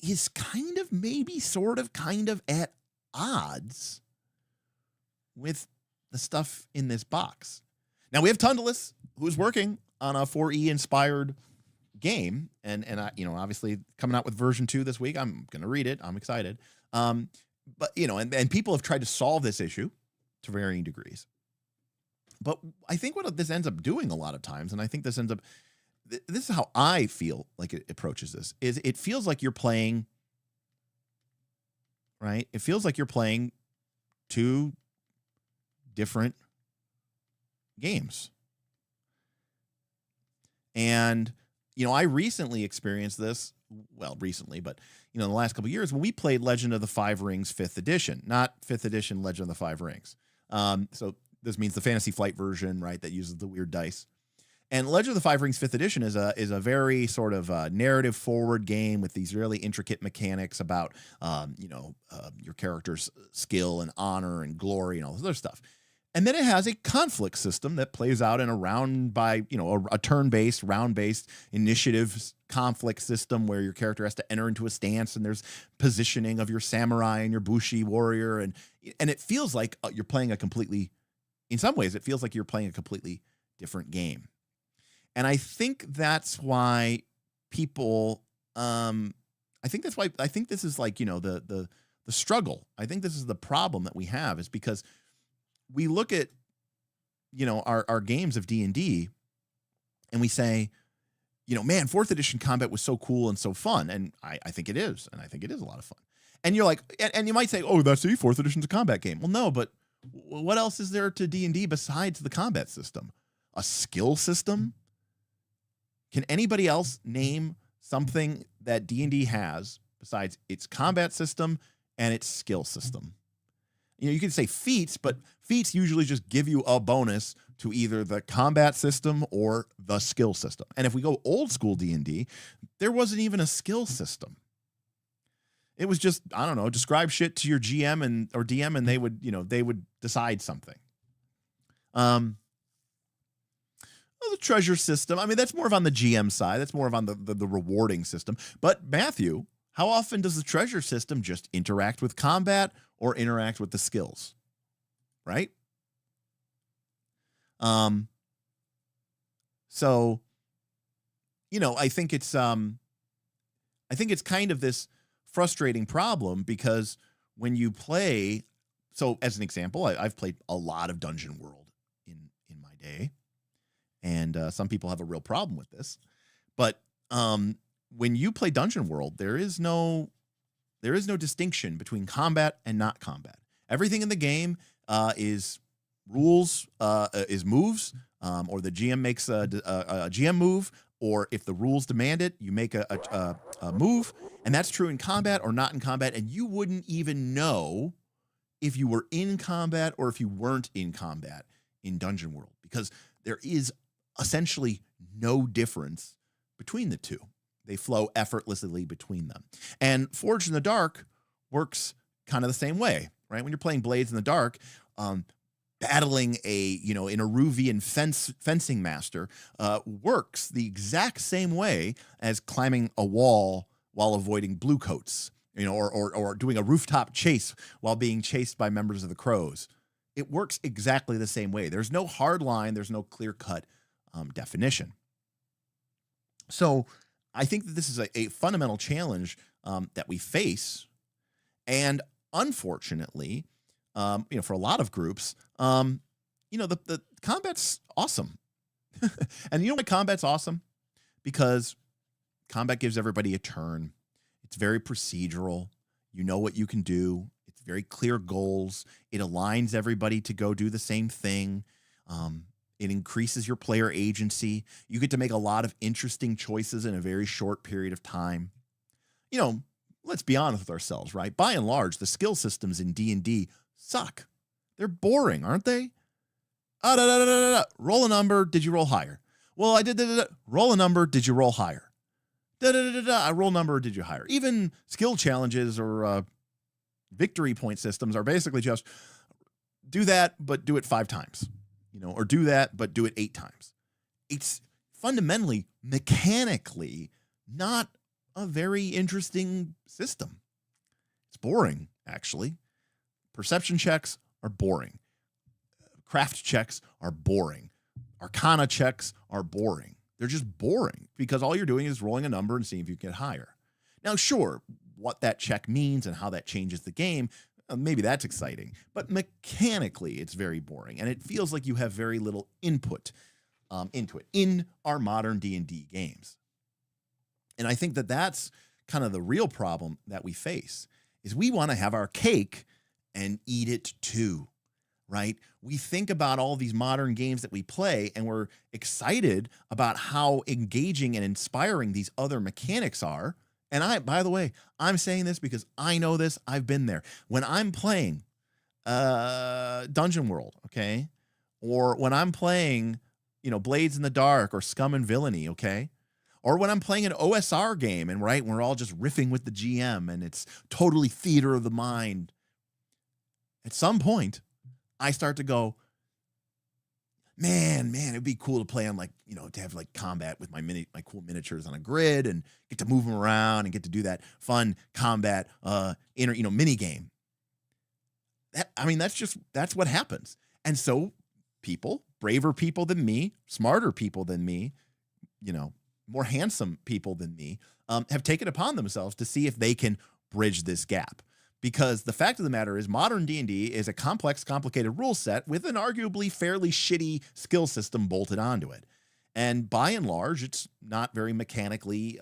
is kind of maybe sort of kind of at odds with the stuff in this box. Now we have Tundalus, who's working on a 4E inspired game, and I, obviously coming out with version 2 this week. I'm going to read it. I'm excited. But and people have tried to solve this issue to varying degrees. But I think what this ends up doing a lot of times, and I think this is how I feel like it approaches this, is it feels like you're playing, right? It feels like you're playing 2 different games. And, I recently experienced this, well, recently, but, in the last couple of years when we played Legend of the Five Rings 5th edition, not 5th edition Legend of the Five Rings. So this means the Fantasy Flight version, right, that uses the weird dice. And Legend of the Five Rings 5th edition is a very sort of narrative forward game with these really intricate mechanics about, your character's skill and honor and glory and all this other stuff. And then it has a conflict system that plays out in a round by, a turn-based, round-based initiative conflict system where your character has to enter into a stance and there's positioning of your samurai and your bushi warrior. And it feels like you're playing in some ways, it feels like you're playing a completely different game. And I think that's why people, I think this is like, the struggle. I think this is the problem that we have, is because we look at, our games of D&D and we say, man, 4th edition combat was so cool and so fun. And I think it is. And I think it is a lot of fun. And you're like, and you might say, oh, that's 4th edition's a combat game. Well, no, but what else is there to D&D besides the combat system? A skill system? Can anybody else name something that D&D has besides its combat system and its skill system? You can say feats, but feats usually just give you a bonus to either the combat system or the skill system. And if we go old school D&D, there wasn't even a skill system. It was just, I don't know, describe shit to your GM or DM and they would decide something. The treasure system, I mean, that's more of on the GM side. That's more of on the rewarding system. But Matthew, how often does the treasure system just interact with combat or interact with the skills? right? So, I think it's kind of this frustrating problem because when you play, so as an example, I've played a lot of Dungeon World in my day, and some people have a real problem with this. But when you play Dungeon World, there is no distinction between combat and not combat. Everything in the game is rules, is moves, or the GM makes a GM move, or if the rules demand it, you make a move, and that's true in combat or not in combat, and you wouldn't even know if you were in combat or if you weren't in combat in Dungeon World, because there is essentially no difference between the two. They flow effortlessly between them. And Forged in the Dark works kind of the same way, right? When you're playing Blades in the Dark, battling an Eruvian fencing master works the exact same way as climbing a wall while avoiding bluecoats, or doing a rooftop chase while being chased by members of the Crows. It works exactly the same way. There's no hard line. There's no clear-cut definition. So I think that this is a fundamental challenge that we face, and unfortunately, for a lot of groups, the combat's awesome. And you know why combat's awesome? Because combat gives everybody a turn. It's very procedural. You know what you can do. It's very clear goals. It aligns everybody to go do the same thing. It increases your player agency. You get to make a lot of interesting choices in a very short period of time. Let's be honest with ourselves, right? By and large, the skill systems in D&D suck. They're boring, aren't they? Roll a number. Did you roll higher? Well, I did. Roll a number. Did you roll higher? I roll number. Did you higher? Even skill challenges or victory point systems are basically just do that, but do it 5 times. Or do that, but do it 8 times. It's fundamentally, mechanically, not a very interesting system. It's boring, actually. Perception checks are boring. Craft checks are boring. Arcana checks are boring. They're just boring because all you're doing is rolling a number and seeing if you can get higher. Now, sure, what that check means and how that changes the game, maybe that's exciting, but mechanically it's very boring, and it feels like you have very little input into it in our modern D&D games. And I think that that's kind of the real problem that we face, is we want to have our cake and eat it too, right? We think about all these modern games that we play, and we're excited about how engaging and inspiring these other mechanics are. And by the way, I'm saying this because I know this. I've been there. When I'm playing Dungeon World, okay, or when I'm playing, Blades in the Dark or Scum and Villainy, okay, or when I'm playing an OSR game and we're all just riffing with the GM and it's totally theater of the mind. At some point, I start to go, man, it'd be cool to play on to have combat with my cool miniatures on a grid and get to move them around and get to do that fun combat mini game. That's what happens. And so braver people than me, smarter people than me, more handsome people than me, have taken upon themselves to see if they can bridge this gap. Because the fact of the matter is, modern D&D is a complex, complicated rule set with an arguably fairly shitty skill system bolted onto it. And by and large, it's not very mechanically,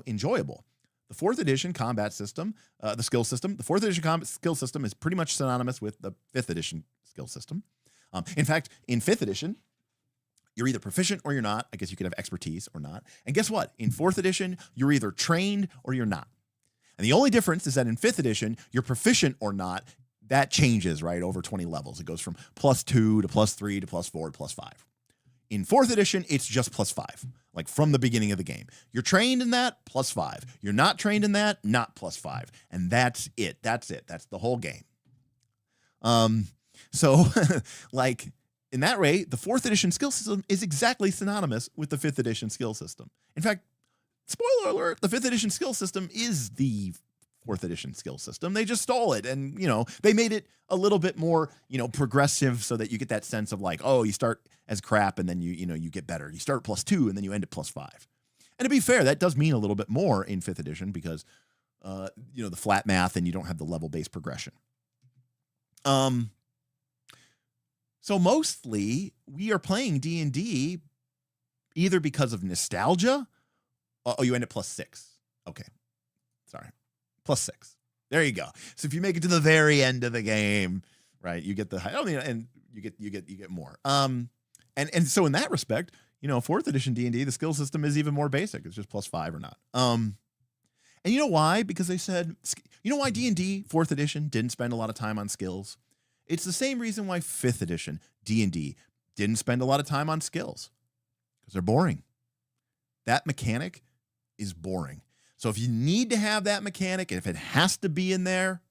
enjoyable. The 4th edition combat system, the skill system, the 4th edition combat skill system is pretty much synonymous with the 5th edition skill system. In fact, in 5th edition, you're either proficient or you're not. I guess you could have expertise or not. And guess what? In 4th edition, you're either trained or you're not. And the only difference is that in 5th edition, you're proficient or not. That changes, right, over 20 levels. It goes from +2 to +3 to +4 to +5. In 4th edition, it's just +5, from the beginning of the game. You're trained in that, +5. You're not trained in that, not +5. And that's it. That's the whole game. So, in that way, the 4th edition skill system is exactly synonymous with the 5th edition skill system. In fact, spoiler alert, the 5th edition skill system is the 4th edition skill system. They just stole it. And, they made it a little bit more, progressive so that you get that sense of like, oh, you start as crap and then you get better. You start +2 and then you end at +5. And to be fair, that does mean a little bit more in 5th edition because, the flat math and you don't have the level-based progression. So mostly we are playing D&D either because of nostalgia. Oh, you end at +6. Okay. Sorry. +6. There you go. So if you make it to the very end of the game, right, you get the high, and you get more. And so in that respect, 4th edition D&D, the skill system is even more basic. It's just +5 or not. And you know why? Because they said, why D&D 4th edition didn't spend a lot of time on skills? It's the same reason why 5th edition D&D didn't spend a lot of time on skills, because they're boring. That mechanic is boring. So if you need to have that mechanic, and if it has to be in there,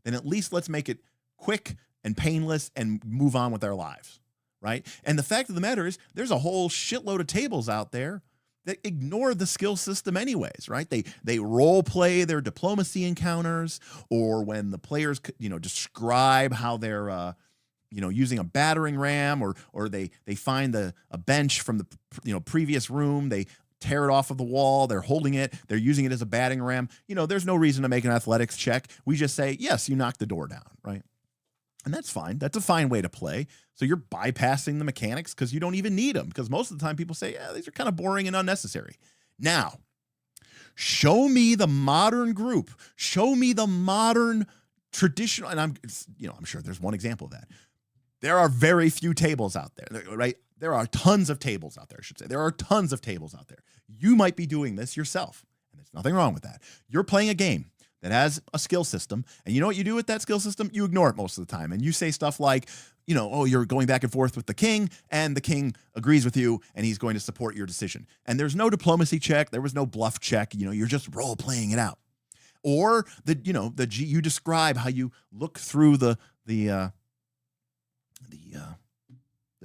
then at least let's make it quick and painless and move on with our lives, right? And the fact of the matter is there's a whole shitload of tables out there that ignore the skill system anyways, right? They role play their diplomacy encounters, or when the players, describe how they're, using a battering ram, or they find a bench from the, previous room, they tear it off of the wall, they're holding it, they're using it as a battering ram. There's no reason to make an athletics check. We just say, yes, you knock the door down, right? And that's fine. That's a fine way to play. So you're bypassing the mechanics because you don't even need them. Because most of the time people say, yeah, these are kind of boring and unnecessary. Now, show me the modern group. Show me the modern traditional. And I'm sure there's one example of that. There are very few tables out there, right? There are tons of tables out there, I should say. There are tons of tables out there. You might be doing this yourself, and there's nothing wrong with that. You're playing a game that has a skill system, and you know what you do with that skill system? You ignore it most of the time, and you say stuff like, oh, you're going back and forth with the king, and the king agrees with you, and he's going to support your decision. And there's no diplomacy check. There was no bluff check. You're just role-playing it out. Or you describe how you look through the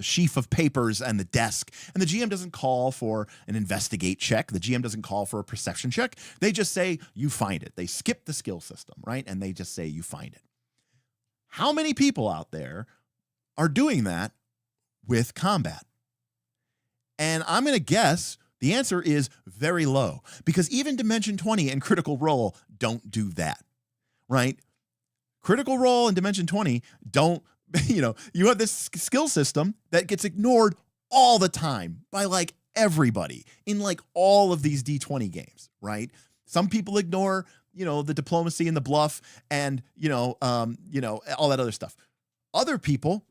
sheaf of papers and the desk, and the GM doesn't call for an investigate check. The GM doesn't call for a perception check. They just say you find it. They skip the skill system, right? And they just say you find it. How many people out there are doing that with combat? And I'm going to guess the answer is very low, because even Dimension 20 and Critical Role don't do that, right? Critical Role and Dimension 20 don't, you have this skill system that gets ignored all the time by like everybody in like all of these D20 games, right? Some people ignore, the diplomacy and the bluff and, all that other stuff. Other people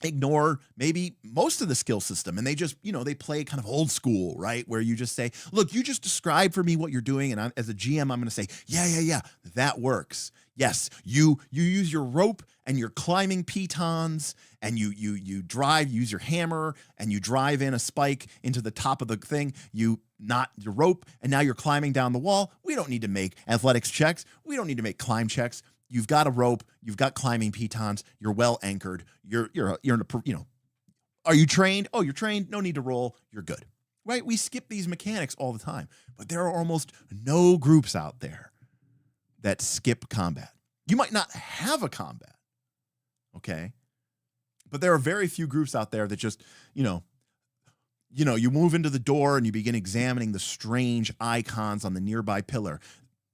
ignore maybe most of the skill system, and they just, they play kind of old school, right? Where you just say, look, you just describe for me what you're doing. And as a GM, I'm going to say, yeah, that works. Yes, you use your rope and your climbing pitons, and you use your hammer, and you drive in a spike into the top of the thing. You knot your rope, and now you're climbing down the wall. We don't need to make athletics checks. We don't need to make climb checks. You've got a rope. You've got climbing pitons. You're well anchored. You're in a, Are you trained? Oh, you're trained. No need to roll. You're good, right? We skip these mechanics all the time, but there are almost no groups out there that skip combat. You might not have a combat, okay? But there are very few groups out there that just, you move into the door and you begin examining the strange icons on the nearby pillar.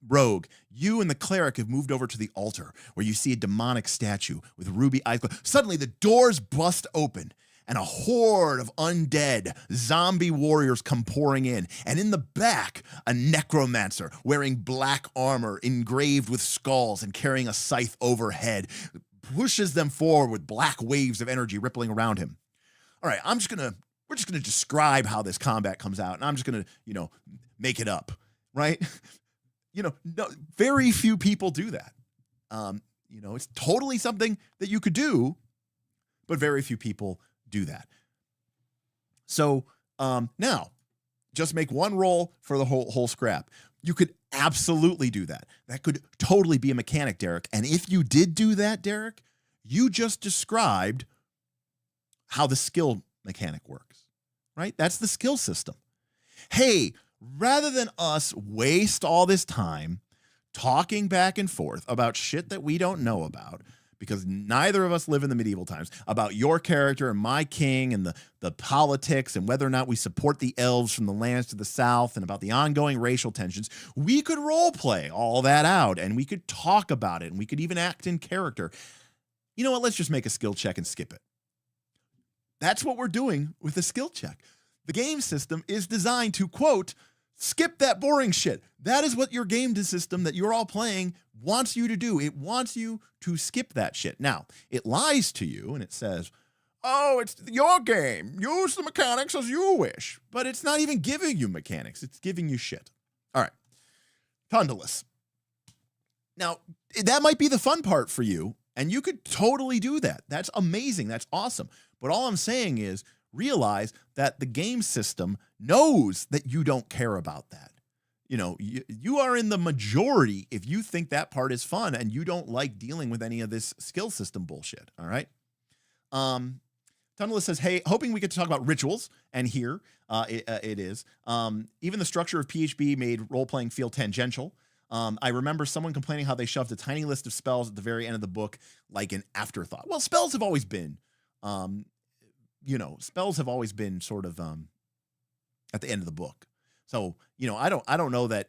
Rogue, you and the cleric have moved over to the altar where you see a demonic statue with ruby eyes. Suddenly the doors bust open and a horde of undead zombie warriors come pouring in. And in the back, a necromancer wearing black armor engraved with skulls and carrying a scythe overhead pushes them forward with black waves of energy rippling around him. All right, we're just gonna describe how this combat comes out, and I'm just gonna, make it up, right? No, very few people do that. It's totally something that you could do, but very few people do that. So now, just make one roll for the whole scrap. You could absolutely do that. That could totally be a mechanic, Derek. And if you did do that, Derek, you just described how the skill mechanic works, right? That's the skill system. Hey, rather than us waste all this time talking back and forth about shit that we don't know about, because neither of us live in the medieval times, about your character and my king and the politics and whether or not we support the elves from the lands to the south and about the ongoing racial tensions, we could role play all that out and we could talk about it and we could even act in character. You know what? Let's just make a skill check and skip it. That's what we're doing with the skill check. The game system is designed to, quote, skip that boring shit. That is what your game system that you're all playing wants you to do. It wants you to skip that shit. Now, it lies to you and it says, oh, it's your game. Use the mechanics as you wish. But it's not even giving you mechanics. It's giving you shit. All right. Tundalus. Now, that might be the fun part for you, and you could totally do that. That's amazing. That's awesome. But all I'm saying is realize that the game system knows that you don't care about that. You know, you are in the majority if you think that part is fun and you don't like dealing with any of this skill system bullshit. All right. Tundalus says, hey, hoping we get to talk about rituals. And here it is. Even the structure of PHB made role-playing feel tangential. I remember someone complaining how they shoved a tiny list of spells at the very end of the book like an afterthought. Well, spells have always been, spells have always been sort of at the end of the book. So, I don't know that.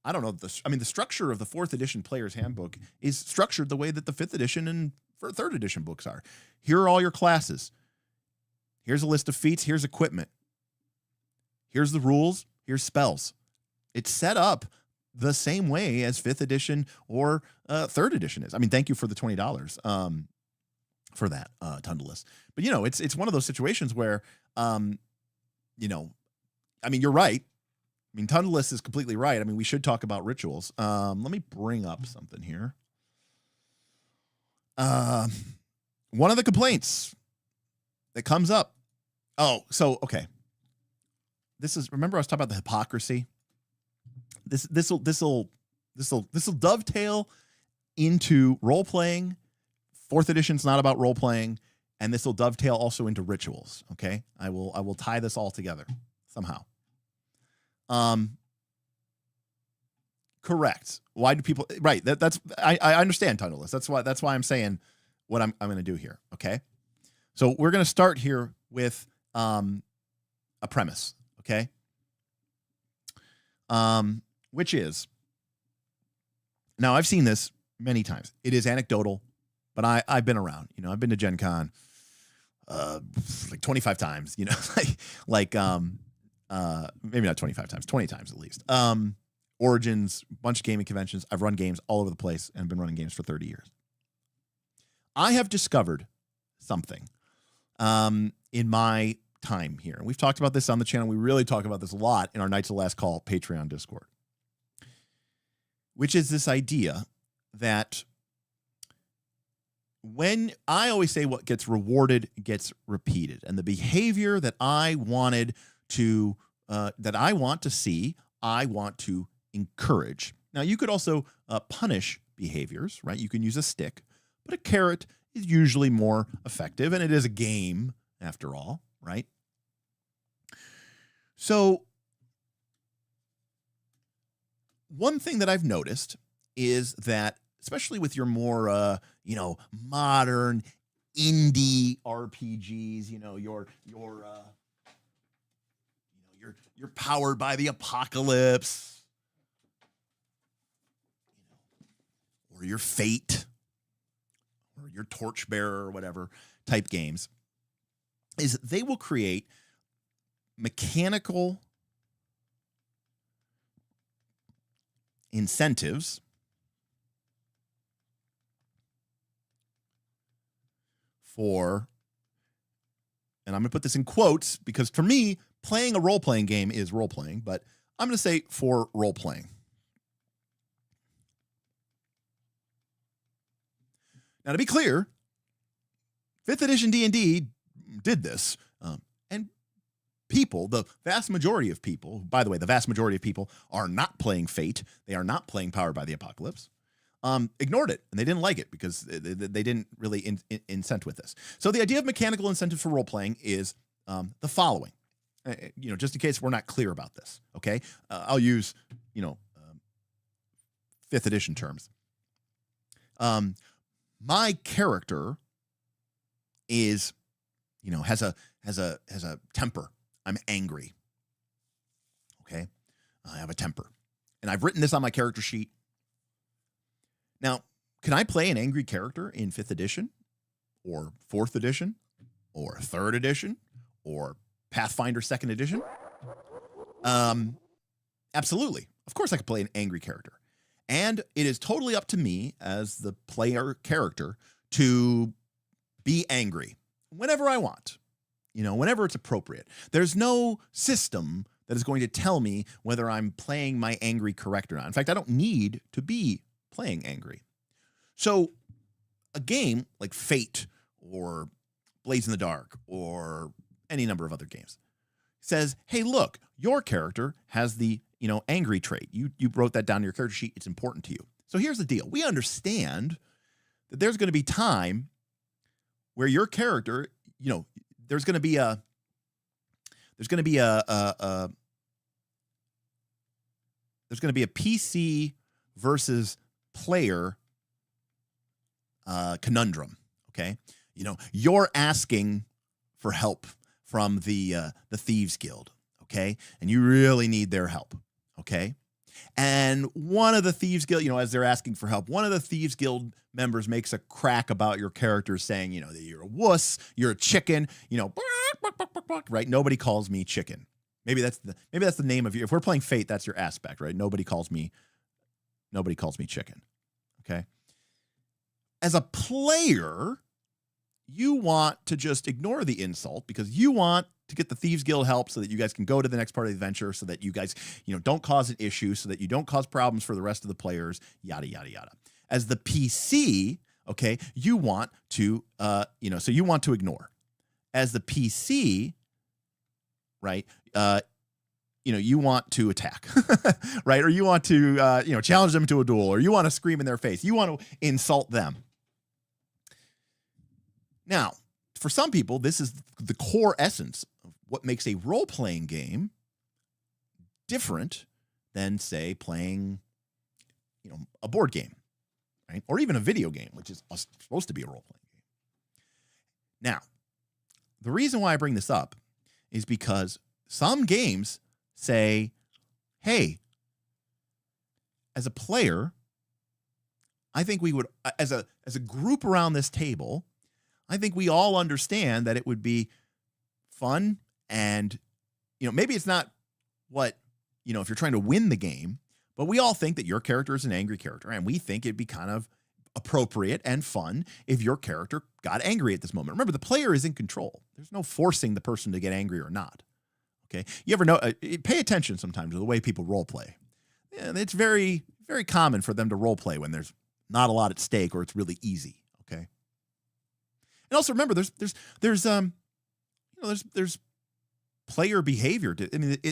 I don't know the structure of the 4th edition Player's Handbook is structured the way that the 5th edition and 3rd edition books are. Here are all your classes. Here's a list of feats. Here's equipment. Here's the rules. Here's spells. It's set up the same way as 5th edition or 3rd edition is. I mean, thank you for the $20 for that, Tundalus. But, it's one of those situations where, you're right. I mean, Tundalus is completely right. I mean, we should talk about rituals. Let me bring up something here. One of the complaints that comes up. Oh, so, okay. Remember I was talking about the hypocrisy? This'll dovetail into role-playing. 4th edition's not about role-playing, and this will dovetail also into rituals. Okay. I will tie this all together somehow. Correct. Why do people, right. I understand, Tundalus. That's why I'm saying what I'm going to do here. Okay. So we're going to start here with, a premise. Okay. Which is, now I've seen this many times. It is anecdotal, but I've been around, I've been to Gen Con, like 25 times, maybe not 25 times, 20 times at least. Origins, bunch of gaming conventions. I've run games all over the place and been running games for 30 years. I have discovered something in my time here. And we've talked about this on the channel. We really talk about this a lot in our Knights of the Last Call Patreon Discord, which is this idea that when I always say what gets rewarded gets repeated, and the behavior that I wanted to, that I want to see, I want to encourage. Now, you could also punish behaviors, right? You can use a stick, but a carrot is usually more effective, and it is a game after all, right? So one thing that I've noticed is that, especially with your more, modern indie RPGs, you're powered by the apocalypse, or your Fate, or your Torchbearer, or whatever type games, is they will create mechanical incentives for, and I'm going to put this in quotes because for me, playing a role-playing game is role-playing, but I'm going to say for role-playing. Now, to be clear, 5th edition D&D did this, and people, the vast majority of people, by the way, the vast majority of people are not playing Fate. They are not playing Powered by the Apocalypse. Ignored it, and they didn't like it because they didn't really incent with this. So the idea of mechanical incentives for role-playing is the following. Just in case we're not clear about this, okay? I'll use, 5th edition terms. My character is, has a temper. I'm angry. Okay. I have a temper. And I've written this on my character sheet. Now, can I play an angry character in 5th edition or 4th edition or 3rd edition or Pathfinder 2nd edition? Absolutely. Of course I could play an angry character. And it is totally up to me as the player character to be angry whenever I want, whenever it's appropriate. There's no system that is going to tell me whether I'm playing my angry correct or not. In fact, I don't need to be playing angry. So a game like Fate or Blades in the Dark or any number of other games says, hey, look, your character has the, angry trait. You wrote that down in your character sheet. It's important to you. So here's the deal. We understand that there's going to be time where your character, there's going to be a PC versus player conundrum. Okay. You're asking for help from the Thieves Guild. Okay. And you really need their help. Okay. And one of the Thieves Guild, as they're asking for help, one of the Thieves Guild members makes a crack about your character saying, that you're a wuss, you're a chicken, right? Nobody calls me chicken. Maybe that's the name of you. If we're playing Fate, that's your aspect, right? Nobody calls me chicken. Okay. As a player, you want to just ignore the insult because you want to get the Thieves Guild help so that you guys can go to the next part of the adventure, so that you guys, don't cause an issue, so that you don't cause problems for the rest of the players, yada, yada, yada. As the PC, okay, you want to, so you want to ignore. As the PC, right, you want to attack, right? Or you want to, challenge them to a duel, or you want to scream in their face. You want to insult them. Now, for some people, this is the core essence of what makes a role-playing game different than, say, playing, a board game, right? Or even a video game, which is supposed to be a role-playing game. Now, the reason why I bring this up is because some games say, hey, as a player, I think we would, as a group around this table, I think we all understand that it would be fun and, maybe it's not what, if you're trying to win the game, but we all think that your character is an angry character, and we think it'd be kind of appropriate and fun if your character got angry at this moment. Remember, the player is in control. There's no forcing the person to get angry or not. Okay. You ever know, pay attention sometimes to the way people role play. Yeah, it's very, very common for them to role play when there's not a lot at stake or it's really easy. Okay. And also remember, there's player behavior.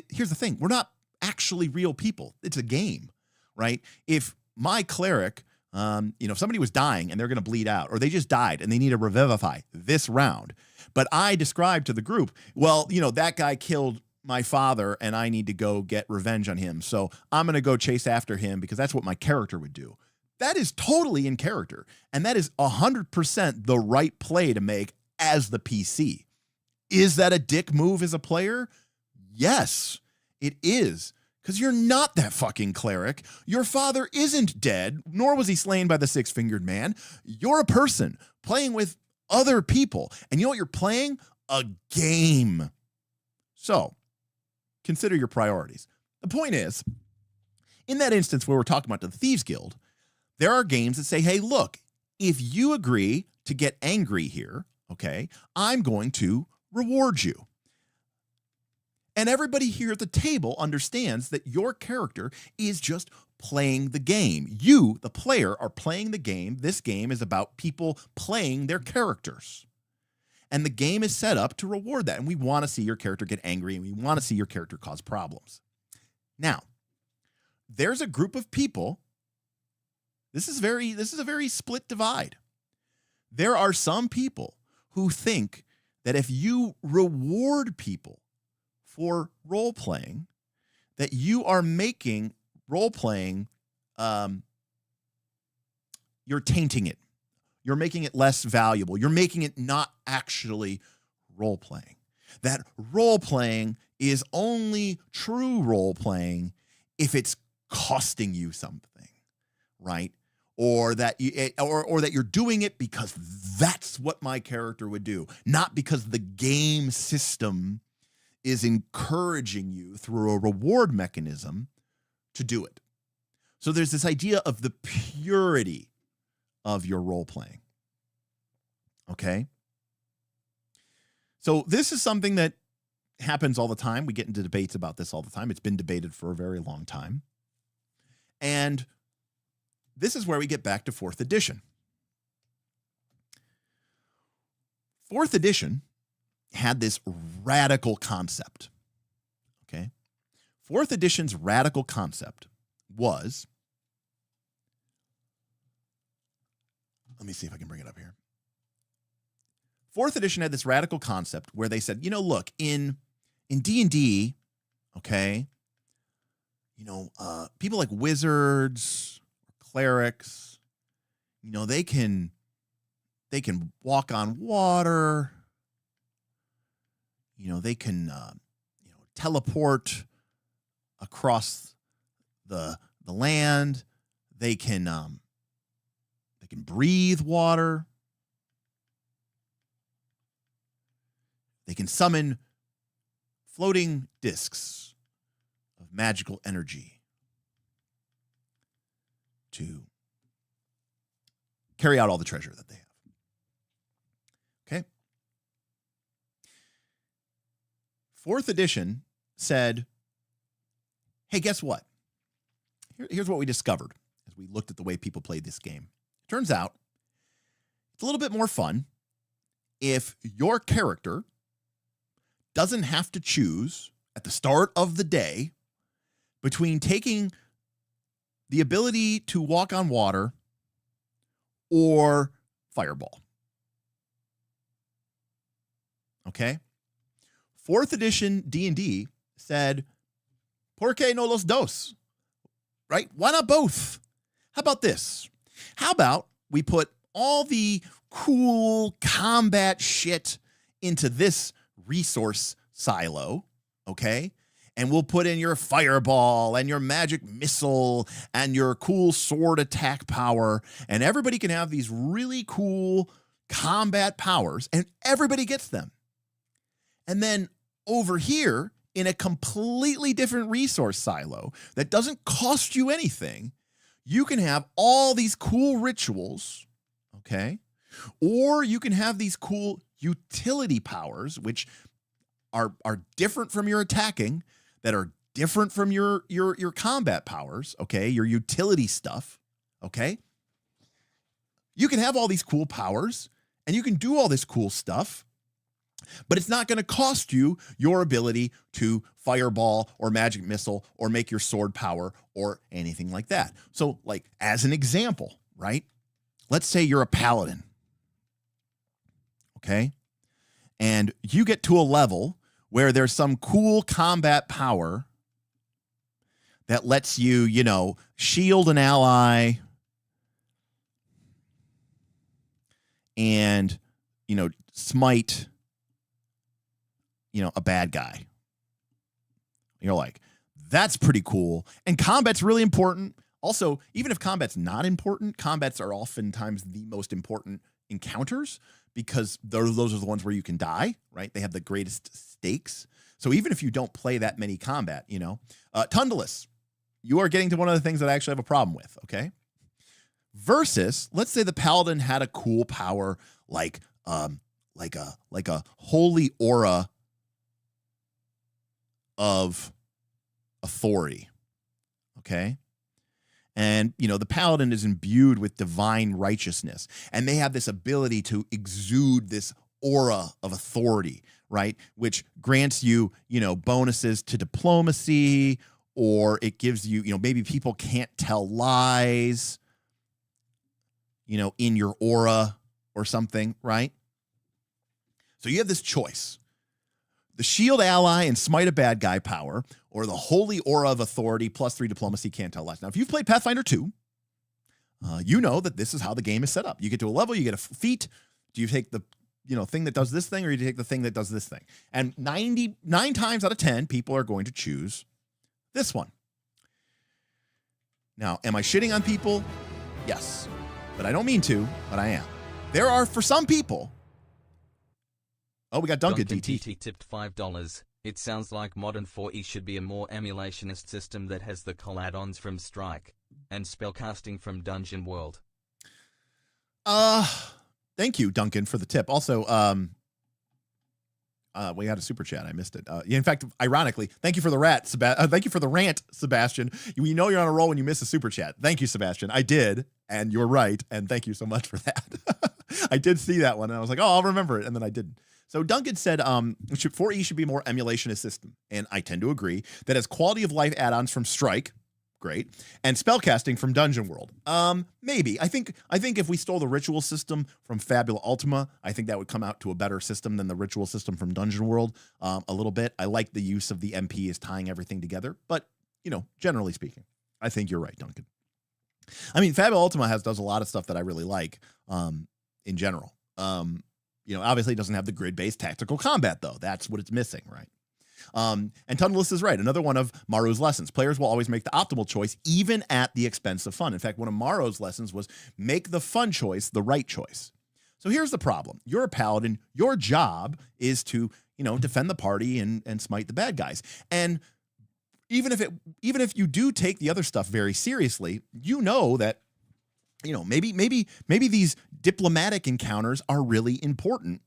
Here's the thing. We're not actually real people. It's a game, right? If my cleric, if somebody was dying and they're going to bleed out, or they just died and they need to revivify this round, but I described to the group, well, that guy killed my father and I need to go get revenge on him. So I'm going to go chase after him because that's what my character would do. That is totally in character. And that is 100% the right play to make as the PC. Is that a dick move as a player? Yes, it is. Because you're not that fucking cleric. Your father isn't dead, nor was he slain by the six-fingered man. You're a person playing with other people. And you know what you're playing? A game. So, consider your priorities. The point is, in that instance where we're talking about the Thieves Guild, there are games that say, hey, look, if you agree to get angry here, okay, I'm going to reward you. And everybody here at the table understands that your character is just playing the game. You, the player, are playing the game. This game is about people playing their characters. And the game is set up to reward that. And we want to see your character get angry, and we want to see your character cause problems. Now, there's a group of people. This is a very split divide. There are some people who think that if you reward people for role-playing, that you are making role-playing you're tainting it. You're making it less valuable. You're making it not actually role-playing. That role-playing is only true role-playing if it's costing you something, right? Or that or that you're doing it because that's what my character would do, not because the game system is encouraging you through a reward mechanism to do it. So there's this idea of the purity of your role playing. Okay? So this is something that happens all the time. We get into debates about this all the time. It's been debated for a very long time. And this is where we get back to 4th edition. 4th edition had this radical concept. Okay? 4th edition's radical concept was, let me see if I can bring it up here. 4th edition had this radical concept where they said, look, in D&D, okay, people like wizards, clerics, they can walk on water, they can teleport across the land, they can breathe water, they can summon floating discs of magical energy to carry out all the treasure that they have. Okay? 4th edition said, hey, guess what? Here's what we discovered as we looked at the way people played this game. Turns out it's a little bit more fun if your character doesn't have to choose at the start of the day between taking the ability to walk on water or fireball. Okay? 4th edition D&D said, ¿Por qué no los dos? Right? Why not both? How about this? How about we put all the cool combat shit into this resource silo, okay? And we'll put in your fireball and your magic missile and your cool sword attack power, and everybody can have these really cool combat powers, and everybody gets them. And then over here, in a completely different resource silo that doesn't cost you anything, you can have all these cool rituals, okay? Or you can have these cool utility powers, which are different from your attacking, that are different from your combat powers, okay? Your utility stuff, okay? You can have all these cool powers, and you can do all this cool stuff, but it's not going to cost you your ability to fireball or magic missile or make your sword power or anything like that. So, like, as an example, right? Let's say you're a paladin, okay? And you get to a level where there's some cool combat power that lets you, shield an ally and, smite, a bad guy. You're like, that's pretty cool. And combat's really important. Also, even if combat's not important, combats are oftentimes the most important encounters because those are the ones where you can die, right? They have the greatest stakes. So even if you don't play that many combat, Tundalus, you are getting to one of the things that I actually have a problem with, okay? Versus, let's say the paladin had a cool power like a holy aura of authority, okay? And, the paladin is imbued with divine righteousness, and they have this ability to exude this aura of authority, right? Which grants you, bonuses to diplomacy, or it gives you, maybe people can't tell lies, in your aura or something, right? So you have this choice. The shield ally and smite a bad guy power, or the holy aura of authority +3 diplomacy, can't tell lies. Now, if you've played Pathfinder 2, you know that this is how the game is set up. You get to a level, you get a feat. Do you take the thing that does this thing, or do you take the thing that does this thing? And 99 times out of 10, people are going to choose this one. Now, am I shitting on people? Yes, but I don't mean to, but I am. There are, for some people. Oh, we got Duncan DT. DT tipped $5. It sounds like modern 4E should be a more emulationist system that has the cool add-ons from Strike and spellcasting from Dungeon World. Thank you, Duncan, for the tip. Also, we had a super chat. I missed it. In fact, ironically, thank you for the thank you for the rant, Sebastian. You know you're on a roll when you miss a super chat. Thank you, Sebastian. I did, and you're right, and thank you so much for that. I did see that one, and I was like, oh, I'll remember it, and then I didn't. So Duncan said 4E should be more emulationist system, and I tend to agree that as quality of life add-ons from Strike, great, and spellcasting from Dungeon World. Maybe. I think if we stole the ritual system from Fabula Ultima, I think that would come out to a better system than the ritual system from Dungeon World a little bit. I like the use of the MP as tying everything together, but, generally speaking, I think you're right, Duncan. I mean, Fabula Ultima does a lot of stuff that I really like in general. Obviously it doesn't have the grid-based tactical combat, though. That's what it's missing, right? And Tunnelist is right. Another one of Maru's lessons. Players will always make the optimal choice, even at the expense of fun. In fact, one of Maru's lessons was make the fun choice the right choice. So here's the problem. You're a paladin. Your job is to, defend the party and smite the bad guys. And even if you do take the other stuff very seriously, that maybe these diplomatic encounters are really important.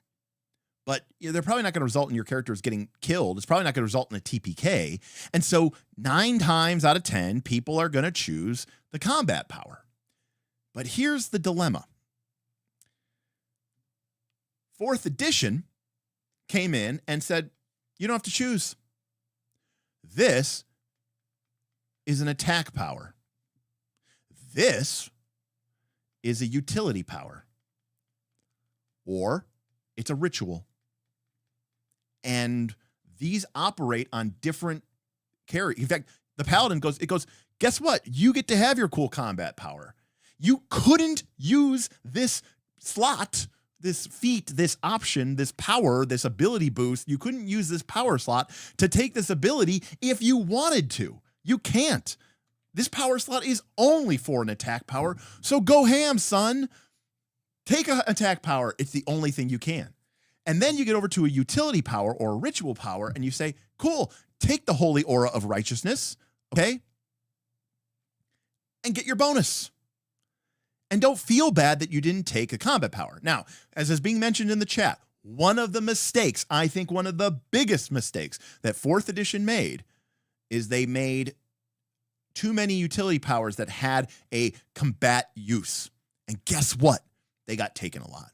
But they're probably not going to result in your characters getting killed. It's probably not going to result in a TPK. And so 9 times out of 10, people are going to choose the combat power. But here's the dilemma. 4th edition came in and said, you don't have to choose. This is an attack power. This is a utility power. Or it's a ritual. And these operate on different characters. In fact, the paladin goes, guess what? You get to have your cool combat power. You couldn't use this slot, this feat, this option, this power, this ability boost. You couldn't use this power slot to take this ability if you wanted to. You can't. This power slot is only for an attack power. So go ham, son. Take an attack power. It's the only thing you can. And then you get over to a utility power or a ritual power, and you say, cool, take the holy aura of righteousness, okay? And get your bonus. And don't feel bad that you didn't take a combat power. Now, as is being mentioned in the chat, one of the mistakes, I think one of the biggest mistakes that 4th edition made is they made too many utility powers that had a combat use. And guess what? They got taken a lot.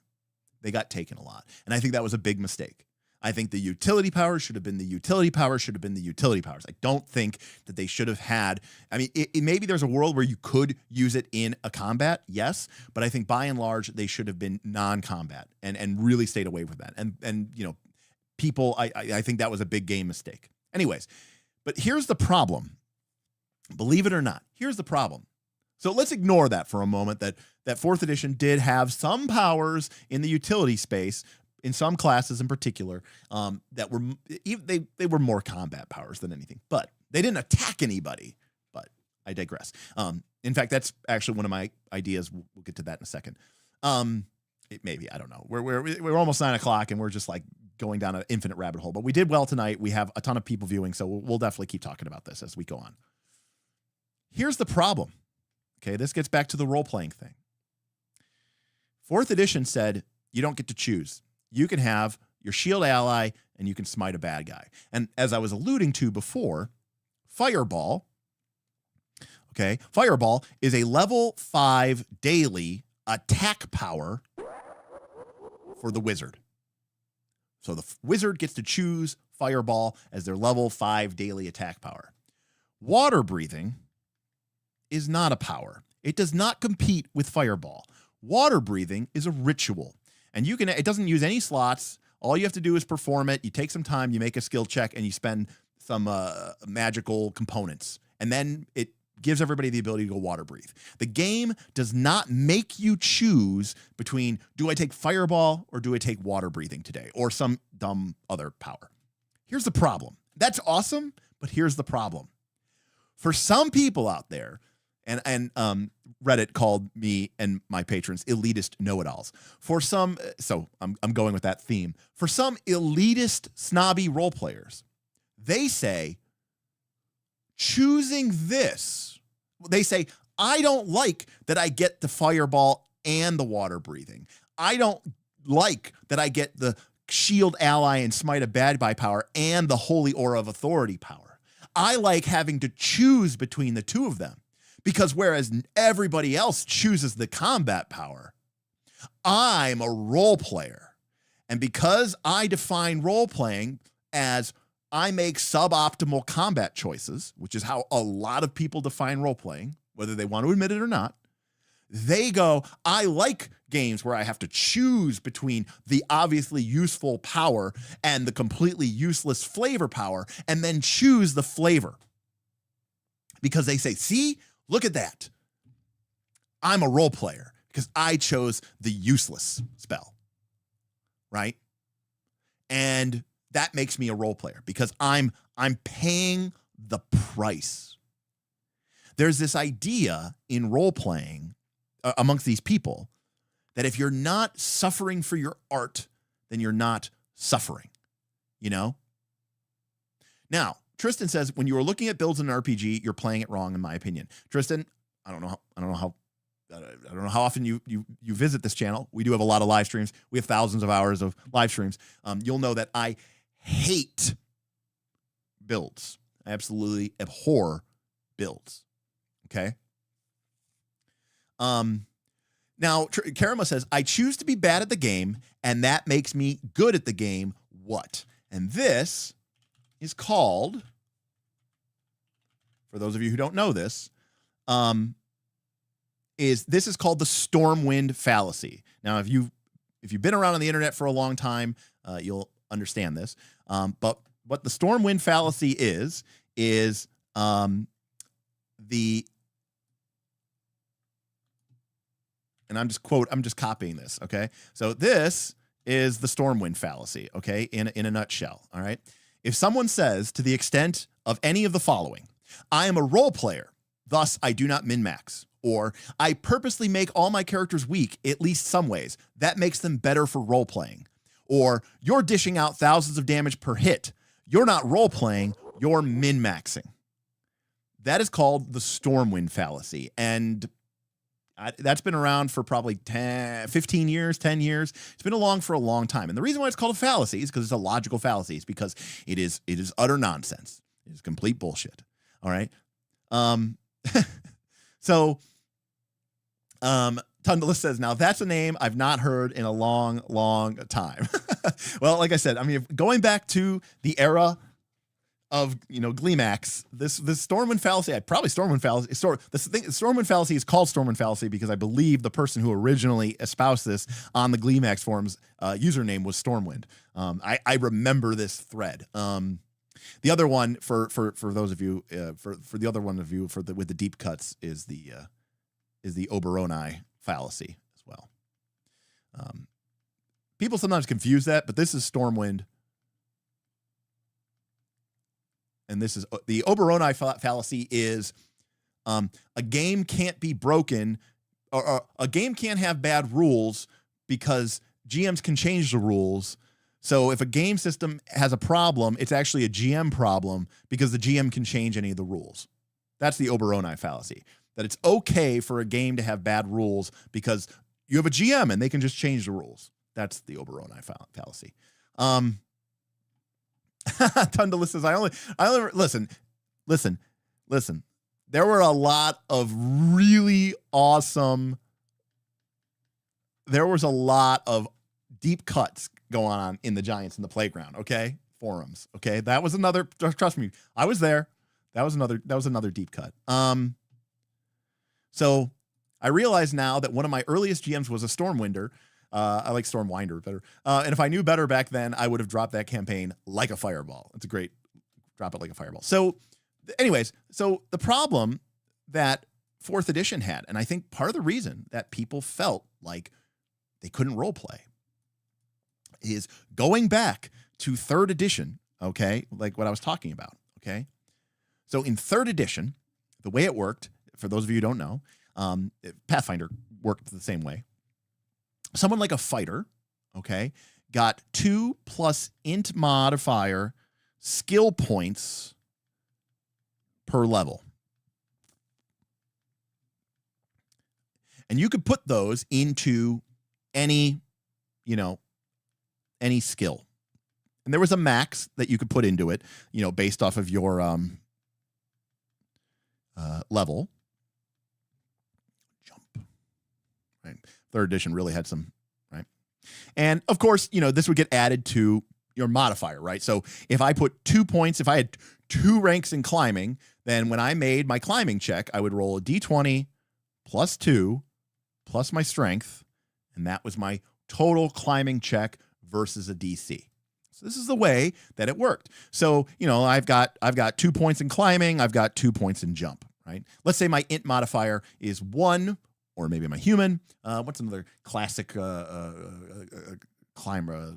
And I think that was a big mistake. I think the utility powers should have been the utility powers, I don't think that they should have had. I mean, maybe there's a world where you could use it in a combat, yes, but I think by and large, they should have been non-combat and really stayed away from that. And people, I think that was a big game mistake. Anyways, but here's the problem. Believe it or not, here's the problem. So let's ignore that for a moment, that 4th edition did have some powers in the utility space, in some classes in particular, that were they were more combat powers than anything. But they didn't attack anybody. But I digress. In fact, that's actually one of my ideas. We'll get to that in a second. Maybe, I don't know. We're almost 9 o'clock, and we're just like going down an infinite rabbit hole. But we did well tonight. We have a ton of people viewing, so we'll definitely keep talking about this as we go on. Here's the problem. Okay, this gets back to the role-playing thing. 4th edition said you don't get to choose. You can have your shield ally, and you can smite a bad guy. And as I was alluding to before, Fireball, okay, Fireball is a level 5 daily attack power for the wizard. So the wizard gets to choose Fireball as their level 5 daily attack power. Water breathing is not a power. It does not compete with Fireball. Water breathing is a ritual, and it doesn't use any slots. All you have to do is perform it. You take some time, you make a skill check, and you spend some magical components, and then gives everybody the ability to go water breathe. The game does not make you choose between, do I take fireball or do I take water breathing today, or some dumb other power. Here's the problem. That's awesome, but here's the problem. For some people out there, and Reddit called me and my patrons elitist know-it-alls. For some, so I'm going with that theme. For some elitist, snobby role players, they say, choosing this, they say, I don't like that I get the fireball and the water breathing. I don't like that I get the shield ally and smite a bad guy power and the holy aura of authority power. I like having to choose between the two of them. Because whereas everybody else chooses the combat power, I'm a role player. And because I define role playing as I make suboptimal combat choices, which is how a lot of people define role playing, whether they want to admit it or not, they go, I like games where I have to choose between the obviously useful power and the completely useless flavor power, and then choose the flavor. Because they say, see, look at that. I'm a role player because I chose the useless spell, right? And that makes me a role player because I'm paying the price. There's this idea in role playing amongst these people that if you're not suffering for your art, then you're not suffering, you know? Now, Tristan says, when you are looking at builds in an RPG, you're playing it wrong, in my opinion. Tristan, I don't know how often you visit this channel. We do have a lot of live streams. We have thousands of hours of live streams. You'll know that I hate builds. I absolutely abhor builds. Okay. Now Karama says, I choose to be bad at the game, and that makes me good at the game. What? And this is called, for those of you who don't know this, this is called the Stormwind fallacy. Now, if you've been around on the internet for a long time, you'll understand this. But what the Stormwind fallacy is and I'm just copying this, okay? So this is the Stormwind fallacy, okay, in a nutshell, all right? If someone says, to the extent of any of the following, I am a role player, thus I do not min-max, or I purposely make all my characters weak, at least some ways, that makes them better for role-playing, or you're dishing out thousands of damage per hit, you're not role-playing, you're min-maxing. That is called the Stormwind fallacy, and that's been around for probably 15 years, 10 years. It's been along for a long time. And the reason why it's called a fallacy is because it's a logical fallacy. It's because it is utter nonsense. It is complete bullshit. All right. So Tundalus says, now that's a name I've not heard in a long, long time. Well, like I said, I mean, going back to the era of, Gleemax, this Stormwind fallacy, Stormwind fallacy is called Stormwind fallacy because I believe the person who originally espoused this on the Gleemax forums username was Stormwind. I remember this thread. The other one for those of you for the other one of you with the deep cuts is the Oberoni fallacy as well. People sometimes confuse that, but this is Stormwind. And this is the Oberoni fallacy is a game can't be broken or a game can't have bad rules because GMs can change the rules. So if a game system has a problem, it's actually a GM problem because the GM can change any of the rules. That's the Oberoni fallacy, that it's okay for a game to have bad rules because you have a GM and they can just change the rules. That's the Oberoni fallacy. Tundalus says, I only listen. There were a lot of really awesome. There was a lot of deep cuts going on in the Giants in the Playground. Okay, forums. Okay, that was another. Trust me, I was there. That was another deep cut. So I realize now that one of my earliest GMs was a Stormwinder. I like Stormwinder better. And if I knew better back then, I would have dropped that campaign like a fireball. It's a great drop it like a fireball. So anyways, so the problem that 4th edition had. And I think part of the reason that people felt like they couldn't role play is going back to 3rd edition, okay, like what I was talking about, okay? So in 3rd edition, the way it worked, for those of you who don't know, Pathfinder worked the same way. Someone like a fighter, okay, got 2 plus int modifier skill points per level. And you could put those into any, any skill. And there was a max that you could put into it, based off of your level. Jump. Right. 3rd edition really had some, right? And of course, this would get added to your modifier, right? So if I put 2 points, if I had 2 ranks in climbing, then when I made my climbing check, I would roll a d20 plus 2 plus my strength, and that was my total climbing check versus a DC. So this is the way that it worked. So, I've got 2 points in climbing, I've got 2 points in jump, right? Let's say my int modifier is 1, or maybe I'm a human. What's another classic climber,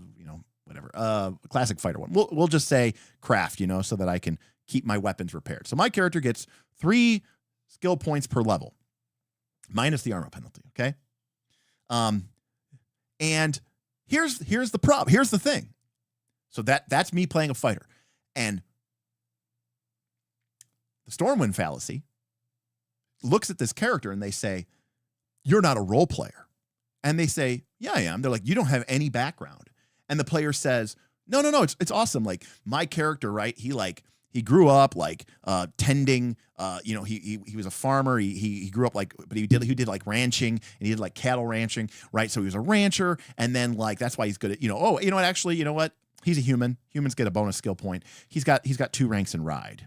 whatever, classic fighter one. We'll just say craft, so that I can keep my weapons repaired. So my character gets 3 skill points per level, minus the armor penalty, okay? And here's the problem. Here's the thing. So that's me playing a fighter. And the Stormwind fallacy looks at this character and they say, you're not a role player. And they say, yeah, I am. They're like, you don't have any background. And the player says, no, it's awesome. Like my character, right? He grew up tending, he was a farmer. He grew up but he did like ranching, and he did like cattle ranching, right? So he was a rancher, and then that's why he's good at, actually, he's a human. Humans get a bonus skill point. He's got 2 ranks in ride,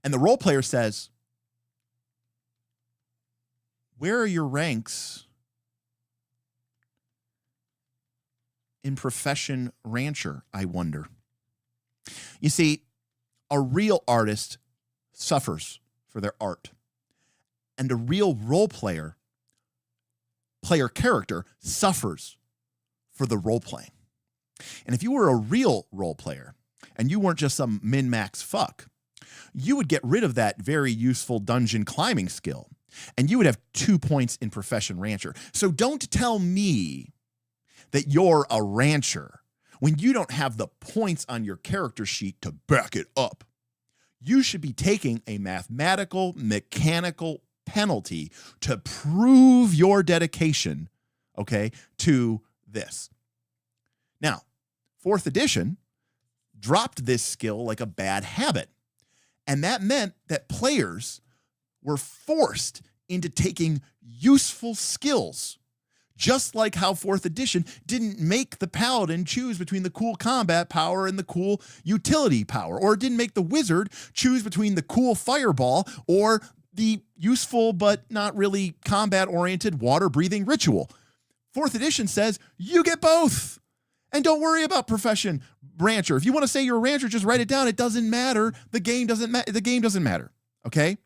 And the role player says, where are your ranks in profession rancher, I wonder? You see, a real artist suffers for their art, and a real role player character suffers for the role playing. And if you were a real role player and you weren't just some min-max fuck, you would get rid of that very useful dungeon climbing skill, and you would have 2 points in profession rancher. So don't tell me that you're a rancher when you don't have the points on your character sheet to back it up. You should be taking a mathematical, mechanical penalty to prove your dedication, okay, to this. Now, 4th edition dropped this skill like a bad habit. And that meant that players were forced into taking useful skills, just like how 4th edition didn't make the paladin choose between the cool combat power and the cool utility power, or it didn't make the wizard choose between the cool fireball or the useful but not really combat-oriented water-breathing ritual. 4th edition says you get both. And don't worry about profession rancher. If you want to say you're a rancher, just write it down. It doesn't matter. The game doesn't matter. Okay?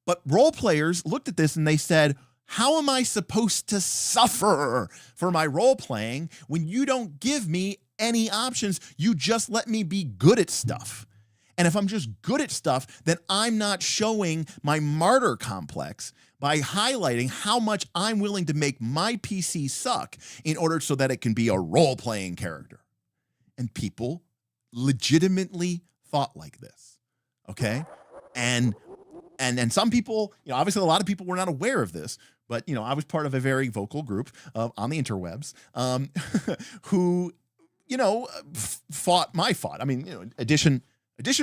But role players looked at this and they said, how am I supposed to suffer for my role playing when you don't give me any options? You just let me be good at stuff. And if I'm just good at stuff, then I'm not showing my martyr complex by highlighting how much I'm willing to make my PC suck in order so that it can be a role-playing character. And people legitimately thought like this, okay? And some people, obviously a lot of people were not aware of this, but, I was part of a very vocal group on the interwebs who, fought. I mean, edition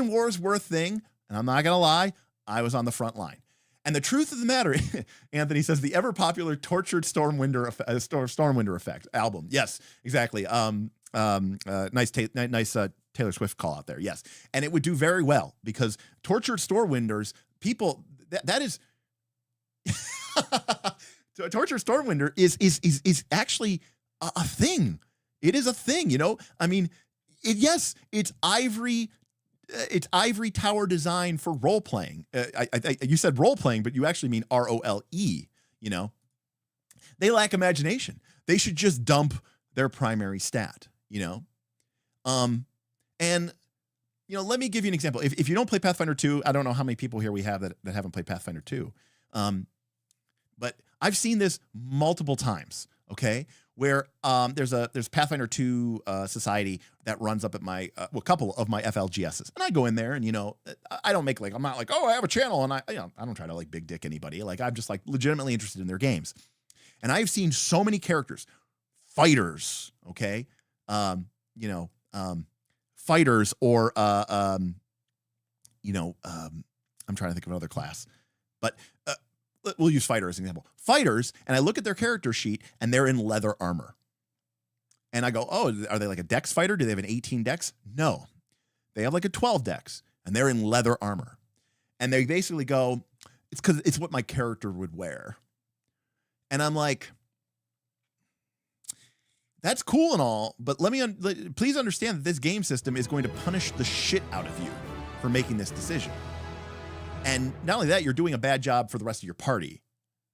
wars were a thing, and I'm not going to lie, I was on the front line. And the truth of the matter, Anthony says, the ever-popular Tortured Stormwinder Effect album. Yes, exactly. Nice Taylor Swift call out there. Yes. And it would do very well because Tortured Stormwinders, people, that is... Tortured Stormwinder is actually a thing. It is a thing, I mean, it's ivory it's ivory tower design for role playing. You said role playing, but you actually mean ROLE. You know, they lack imagination. They should just dump their primary stat. You know, and you know, let me give you an example. If you don't play Pathfinder 2, I don't know how many people here we have that haven't played Pathfinder 2, but I've seen this multiple times. Okay, where there's Pathfinder 2 society that runs up at my a couple of my FLGSs, and I go in there, and you know, I don't make like, I'm not like, oh, I have a channel, and I don't try to like big dick anybody. Like, I'm just like legitimately interested in their games, and I've seen so many characters, fighters, okay, fighters, or I'm trying to think of another class, but we'll use fighter as an example. Fighters, and I look at their character sheet, and they're in leather armor. And I go, oh, are they like a dex fighter? Do they have an 18 dex? No. They have like a 12 dex, and they're in leather armor. And they basically go, it's because it's what my character would wear. And I'm like, that's cool and all, but please understand that this game system is going to punish the shit out of you for making this decision. And not only that, you're doing a bad job for the rest of your party.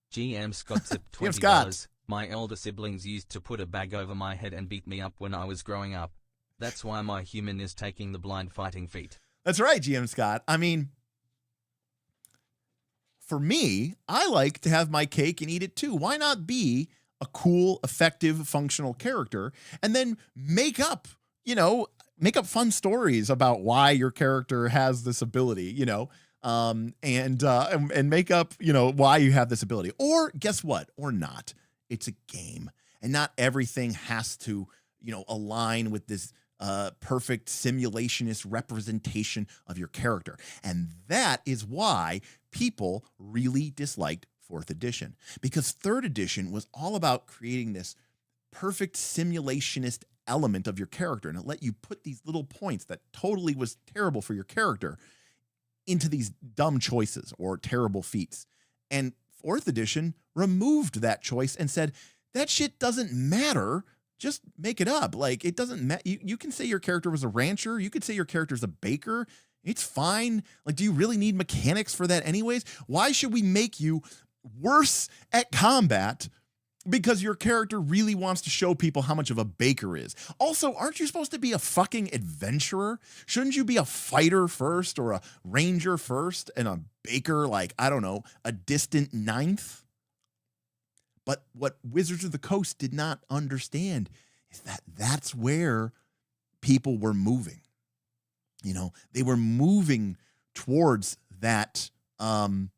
GM Scott Zip GM $20. Scott. My elder siblings used to put a bag over my head and beat me up when I was growing up. That's why my human is taking the blind fighting feat. That's right, GM Scott. I mean, for me, I like to have my cake and eat it too. Why not be a cool, effective, functional character and then make up fun stories about why your character has this ability, and make up, why you have this ability. Or guess what? Or not. It's a game, and not everything has to, align with this perfect simulationist representation of your character. And that is why people really disliked 4th edition, because 3rd edition was all about creating this perfect simulationist element of your character, and it let you put these little points that totally was terrible for your character into these dumb choices or terrible feats. And 4th edition removed that choice and said, that shit doesn't matter. Just make it up. Like, it doesn't matter. You can say your character was a rancher. You could say your character's a baker. It's fine. Like, do you really need mechanics for that anyways? Why should we make you worse at combat because your character really wants to show people how much of a baker is? Also, aren't you supposed to be a fucking adventurer? Shouldn't you be a fighter first, or a ranger first, and a baker, like, I don't know, a distant 9th? But what Wizards of the Coast did not understand is that that's where people were moving. They were moving towards that, that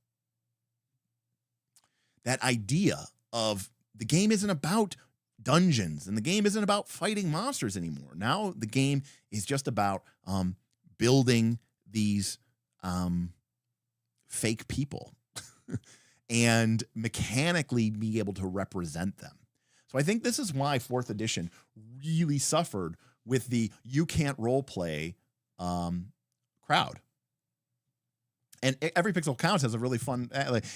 idea of the game isn't about dungeons, and the game isn't about fighting monsters anymore. Now the game is just about building these fake people and mechanically be able to represent them. So I think this is why 4th edition really suffered with the you can't role play crowd. And Every Pixel Counts has a really fun,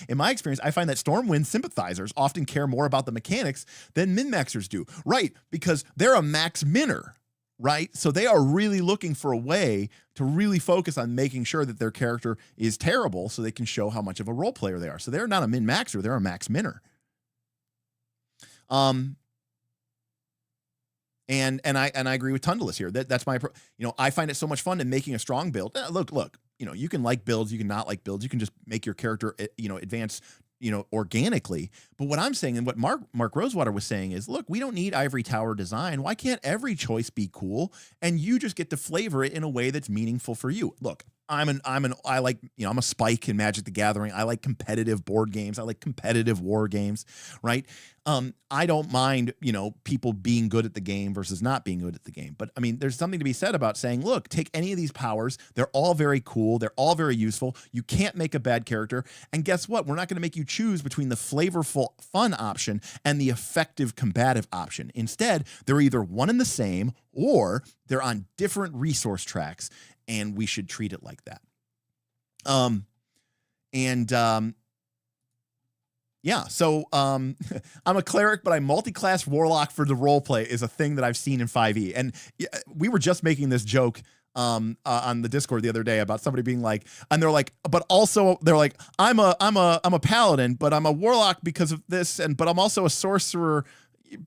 in my experience, I find that Stormwind sympathizers often care more about the mechanics than min-maxers do. Right, because they're a max minner, right? So they are really looking for a way to really focus on making sure that their character is terrible so they can show how much of a role player they are. So they're not a min-maxer, they're a max minner. And I agree with Tundalus here. That's my, I find it so much fun in making a strong build. Look, you can like builds, you can not like builds. You can just make your character, advance, organically. But what I'm saying, and what Mark Rosewater was saying is, look, we don't need ivory tower design. Why can't every choice be cool? And you just get to flavor it in a way that's meaningful for you. Look, I'm a Spike in Magic the Gathering. I like competitive board games. I like competitive war games, right? I don't mind, people being good at the game versus not being good at the game. But I mean, there's something to be said about saying, look, take any of these powers. They're all very cool. They're all very useful. You can't make a bad character. And guess what? We're not going to make you choose between the flavorful, fun option and the effective, combative option. Instead, they're either one and the same, or they're on different resource tracks, and we should treat it like that. Yeah, so I'm a cleric, but I'm multi-class warlock for the role play is a thing that I've seen in 5e. And we were just making this joke on the Discord the other day about somebody being like, and they're like, but also they're like, I'm a paladin, but I'm a warlock because of this, but I'm also a sorcerer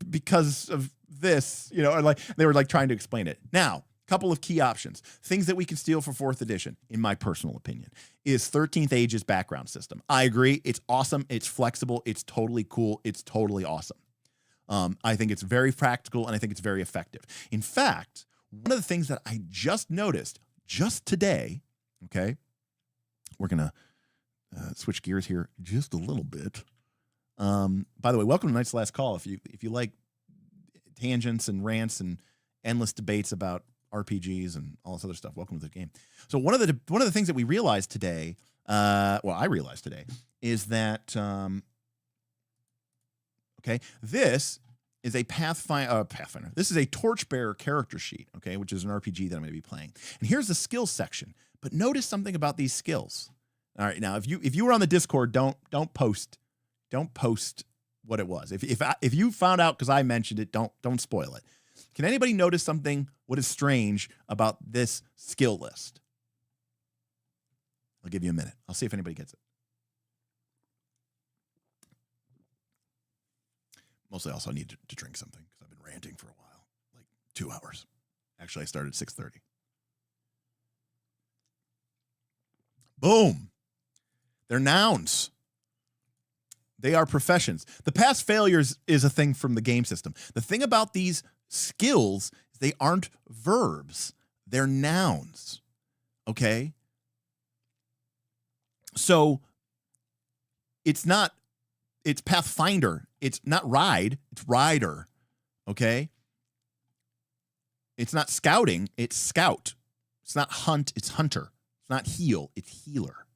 because of this, and like they were like trying to explain it. Now, couple of key options, things that we can steal for 4th edition, in my personal opinion, is 13th Age's background system. I agree, it's awesome, it's flexible, it's totally cool, it's totally awesome. I think it's very practical, and I think it's very effective. In fact, one of the things that I just noticed just today, okay, we're going to switch gears here just a little bit. By the way, welcome to Night's Last Call. If you like tangents and rants and endless debates about RPGs and all this other stuff, welcome to the game. So one of the things that we realized today, I realized today, is that okay, this is a Pathfinder. This is a Torchbearer character sheet, okay, which is an RPG that I'm going to be playing. And here's the skills section. But notice something about these skills. All right, now if you were on the Discord, don't post what it was. If you found out because I mentioned it, don't spoil it. Can anybody notice something? What is strange about this skill list? I'll give you a minute. I'll see if anybody gets it. Mostly also I need to drink something because I've been ranting for a while, like 2 hours. Actually, I started at 6:30. Boom. They're nouns. They are professions. The past failures is a thing from the game system. The thing about these skills is they aren't verbs. They're nouns. Okay? So it's Pathfinder. It's not ride. It's rider. Okay? It's not scouting. It's scout. It's not hunt. It's hunter. It's not heal. It's healer.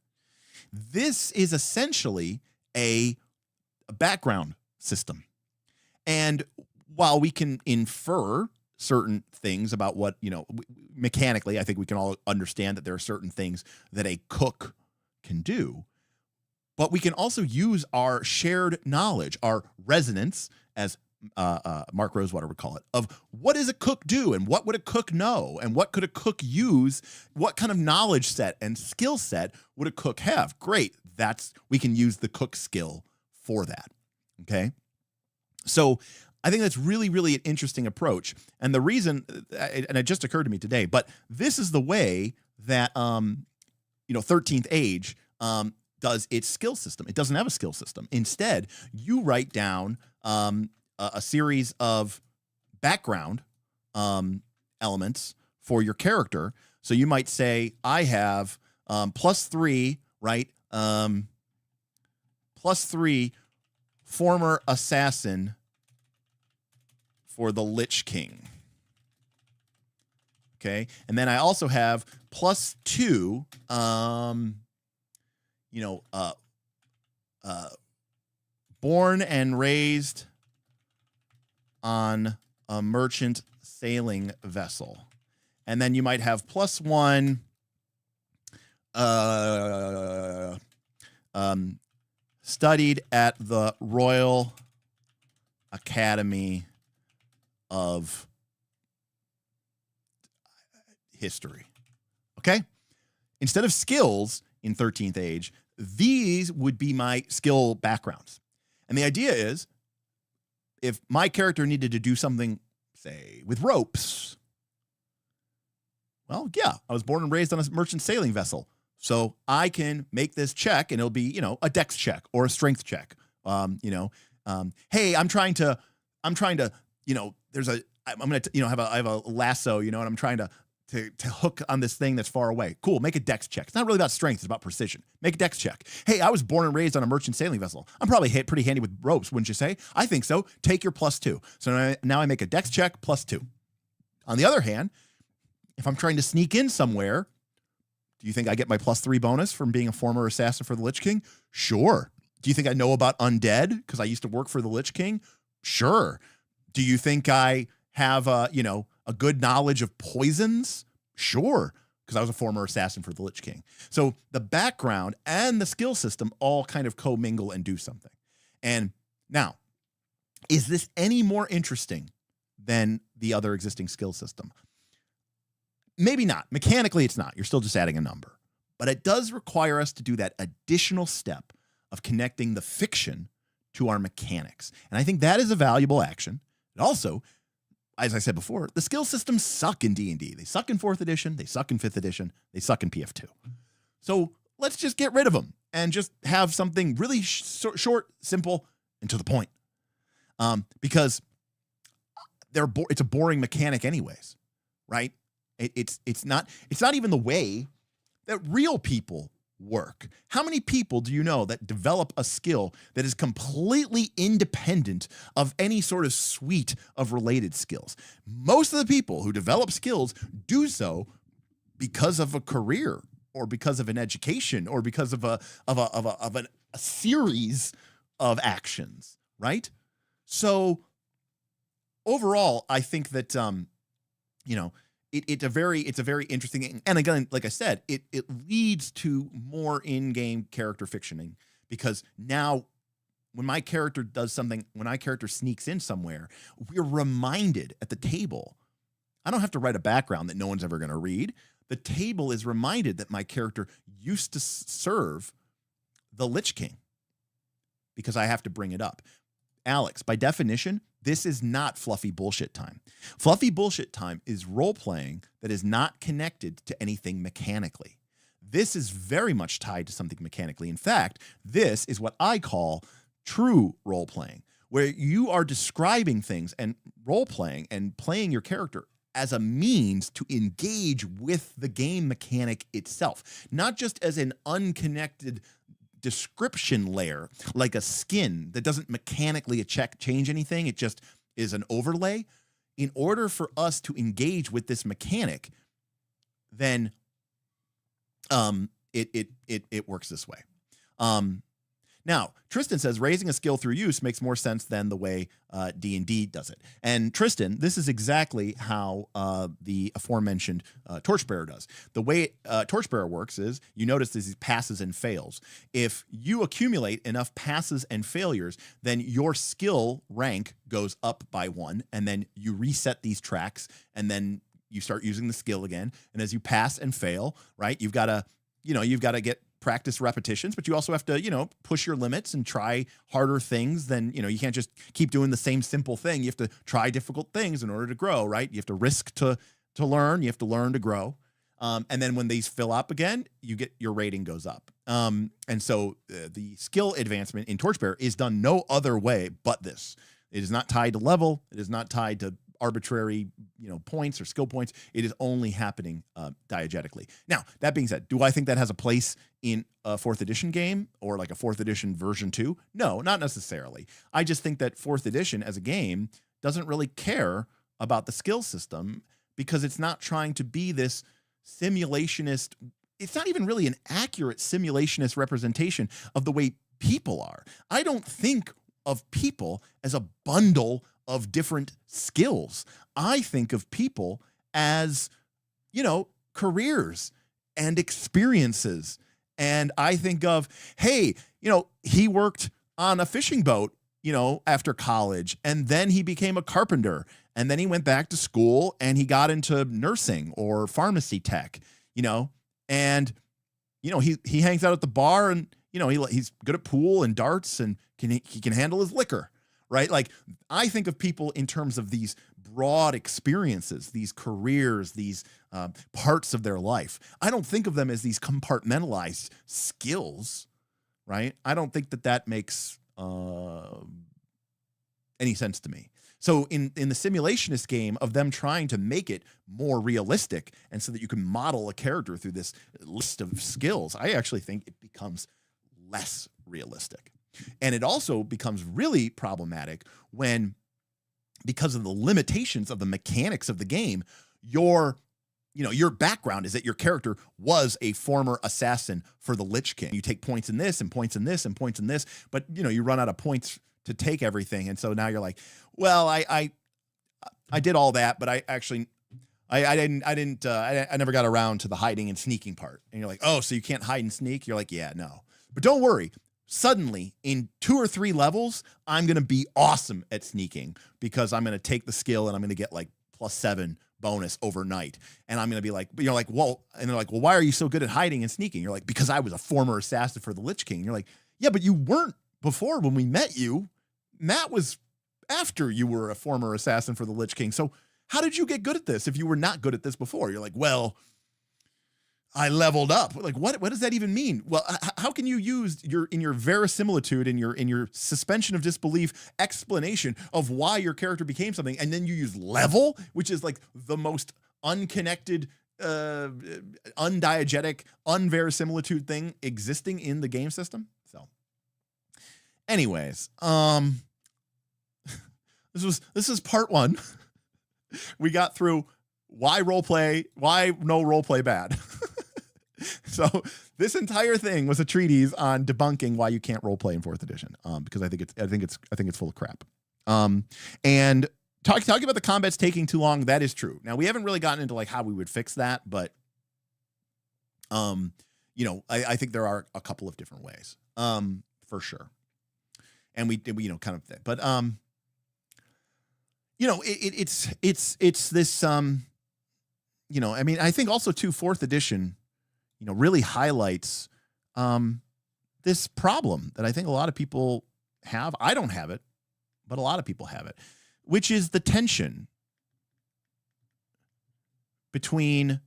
This is essentially a background system. And while we can infer certain things about what, mechanically, I think we can all understand that there are certain things that a cook can do, but we can also use our shared knowledge, our resonance, as Mark Rosewater would call it, of what does a cook do and what would a cook know and what could a cook use? What kind of knowledge set and skill set would a cook have? Great. We can use the cook skill for that. Okay. So I think that's really, really an interesting approach. And the reason, and it just occurred to me today, but this is the way that, 13th Age does its skill system. It doesn't have a skill system. Instead, you write down a series of background elements for your character. So you might say, I have +3, right? +3 former assassin for the Lich King. Okay. And then I also have +2, born and raised on a merchant sailing vessel. And then you might have +1, studied at the Royal Academy of History. Okay? Instead of skills in 13th Age, these would be my skill backgrounds. And the idea is, if my character needed to do something, say, with ropes, well, yeah, I was born and raised on a merchant sailing vessel. So I can make this check, and it'll be, a dex check or a strength check. Hey, I'm trying to, I have a lasso, and I'm trying to hook on this thing that's far away. Cool, make a dex check. It's not really about strength, it's about precision. Make a dex check. Hey, I was born and raised on a merchant sailing vessel. I'm probably pretty handy with ropes, wouldn't you say? I think so. Take your +2. So now I make a dex check +2. On the other hand, if I'm trying to sneak in somewhere, do you think I get my +3 bonus from being a former assassin for the Lich King? Sure. Do you think I know about undead because I used to work for the Lich King? Sure. Do you think I have a good knowledge of poisons? Sure, because I was a former assassin for the Lich King. So the background and the skill system all kind of commingle and do something. And now, is this any more interesting than the other existing skill system? maybe not. Mechanically, it's not. You're still just adding a number. But it does require us to do that additional step of connecting the fiction to our mechanics. And I think that is a valuable action. It also, as I said before, the skill systems suck in D&D. They suck in 4th edition. They suck in 5th edition. They suck in PF2. So let's just get rid of them and just have something really short, simple, and to the point. Because it's a boring mechanic anyways, right? It's not even the way that real people work. How many people do you know that develop a skill that is completely independent of any sort of suite of related skills? Most of the people who develop skills do so because of a career or because of an education or because of a series of actions, right? So overall, I think that it's a very interesting thing. And again, like I said, it leads to more in-game character fictioning, because now when my character does something, when my character sneaks in somewhere, we're reminded at the table. I don't have to write a background that no one's ever going to read. The table is reminded that my character used to serve the Lich King because I have to bring it up. Alex, by definition, this is not fluffy bullshit time. Fluffy bullshit time is role-playing that is not connected to anything mechanically. This is very much tied to something mechanically. In fact, this is what I call true role-playing, where you are describing things and role-playing and playing your character as a means to engage with the game mechanic itself, not just as an unconnected description layer, like a skin that doesn't mechanically change anything. It just is an overlay. In order for us to engage with this mechanic, then it works this way. Now, Tristan says raising a skill through use makes more sense than the way D&D does it. And Tristan, this is exactly how the aforementioned Torchbearer does. The way Torchbearer works is, you notice these passes and fails. If you accumulate enough passes and failures, then your skill rank goes up by 1, and then you reset these tracks, and then you start using the skill again. And as you pass and fail, right, you've got to get practice repetitions, but you also have to, push your limits and try harder things than, you can't just keep doing the same simple thing. You have to try difficult things in order to grow, right? You have to risk to learn. You have to learn to grow. And then when these fill up again, your rating goes up. And so the skill advancement in Torchbearer is done no other way but this. It is not tied to level. It is not tied to arbitrary, points or skill points. It is only happening diegetically. Now, that being said, do I think that has a place in a 4th edition game or like a 4th edition version 2? No, not necessarily. I just think that 4th edition as a game doesn't really care about the skill system because it's not trying to be this simulationist. It's not even really an accurate simulationist representation of the way people are. I don't think of people as a bundle of different skills. I think of people as, careers and experiences. And I think of, hey, he worked on a fishing boat, after college, and then he became a carpenter, and then he went back to school and he got into nursing or pharmacy tech, and, he hangs out at the bar and, he's good at pool and darts and he can handle his liquor. Right? Like, I think of people in terms of these broad experiences, these careers, these parts of their life. I don't think of them as these compartmentalized skills, right? I don't think that makes any sense to me. So in the simulationist game of them trying to make it more realistic and so that you can model a character through this list of skills, I actually think it becomes less realistic. And it also becomes really problematic when, because of the limitations of the mechanics of the game, your background is that your character was a former assassin for the Lich King. You take points in this and points in this and points in this, but you run out of points to take everything. And so now you're like, well, I did all that, but I actually I never got around to the hiding and sneaking part. And you're like, oh, so you can't hide and sneak? You're like, yeah, no. But don't worry. Suddenly, in 2 or 3 levels, I'm going to be awesome at sneaking because I'm going to take the skill and I'm going to get like +7 bonus overnight. And I'm going to be like, you're like, well, and they're like, well, why are you so good at hiding and sneaking? You're like, because I was a former assassin for the Lich King. You're like, yeah, but you weren't before when we met you. Matt was after you were a former assassin for the Lich King. So how did you get good at this if you were not good at this before? You're like, well, I leveled up. Like, what does that even mean? Well, how can you use in your verisimilitude, in your suspension of disbelief explanation of why your character became something, and then you use level, which is like the most unconnected, undiegetic, unverisimilitude thing existing in the game system? So, anyways, this is part one. We got through why no roleplay bad. So this entire thing was a treatise on debunking why you can't roleplay in 4th edition. Because I think it's full of crap. And talking about the combats taking too long, that is true. Now we haven't really gotten into like how we would fix that, but I think there are a couple of different ways. For sure. And we kind of thing. But it's this I mean, I think also too 4th edition really highlights this problem that I think a lot of people have. I don't have it, but a lot of people have it, which is the tension between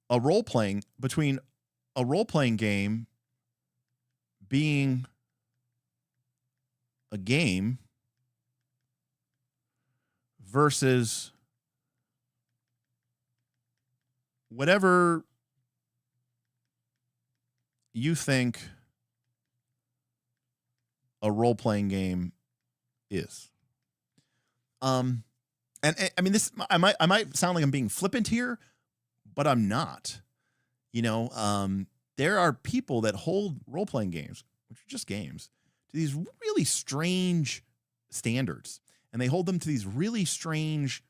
a role-playing game being a game versus whatever you think a role-playing game is. And I mean, this I might sound like I'm being flippant here, but I'm not. There are people that hold role-playing games, which are just games, to these really strange standards, and they hold them to these really strange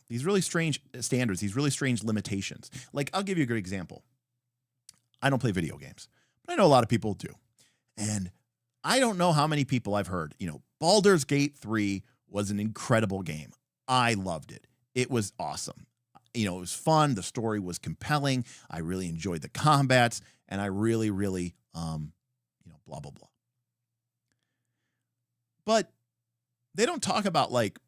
these really strange standards, these really strange limitations. Like, I'll give you a good example. I don't play video games, but I know a lot of people do. And I don't know how many people I've heard, Baldur's Gate 3 was an incredible game. I loved it. It was awesome. It was fun. The story was compelling. I really enjoyed the combats, and I really, really, blah, blah, blah. But they don't talk about, like,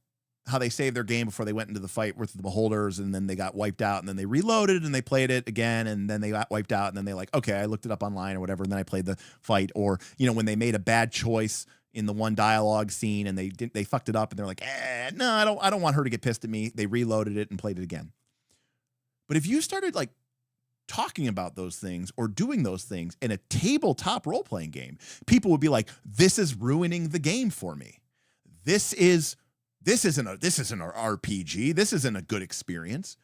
how they saved their game before they went into the fight with the beholders, and then they got wiped out, and then they reloaded and they played it again, and then they got wiped out, and then they like, okay, I looked it up online or whatever, and then I played the fight. Or, when they made a bad choice in the one dialogue scene and they fucked it up, and they're like, no, I don't want her to get pissed at me. They reloaded it and played it again. But if you started like talking about those things or doing those things in a tabletop role-playing game, people would be like, this is ruining the game for me. This isn't an RPG. This isn't a good experience.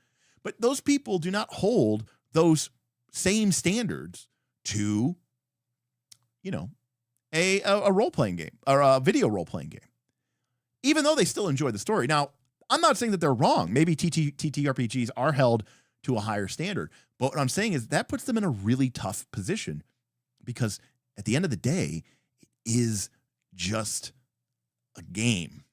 But those people do not hold those same standards to, a role-playing game or a video role-playing game, even though they still enjoy the story. Now, I'm not saying that they're wrong. Maybe TTRPGs are held to a higher standard. But what I'm saying is that puts them in a really tough position, because at the end of the day, it is just a game.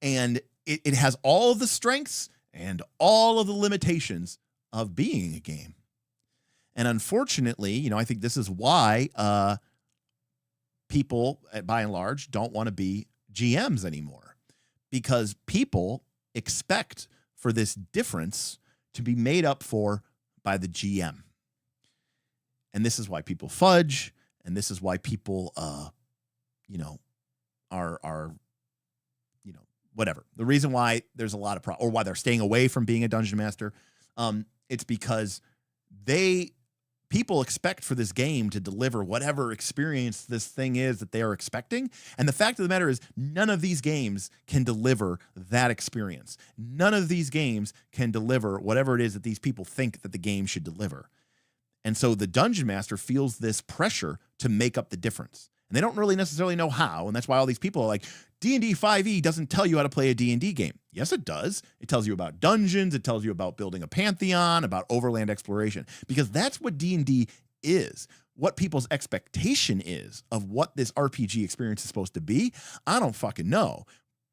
And it has all of the strengths and all of the limitations of being a game. And unfortunately, I think this is why people, by and large, don't want to be GMs anymore, because people expect for this difference to be made up for by the GM. And this is why people fudge, and this is why people, are whatever. The reason why there's a lot of or why they're staying away from being a dungeon master, it's because people expect for this game to deliver whatever experience this thing is that they are expecting. And the fact of the matter is, none of these games can deliver that experience. None of these games can deliver whatever it is that these people think that the game should deliver. And so the dungeon master feels this pressure to make up the difference. And they don't really necessarily know how. And that's why all these people are like, D&D 5e doesn't tell you how to play a D&D game. Yes, it does. It tells you about dungeons. It tells you about building a pantheon, about overland exploration, because that's what D&D is. what people's expectation is of what this RPG experience is supposed to be, I don't fucking know.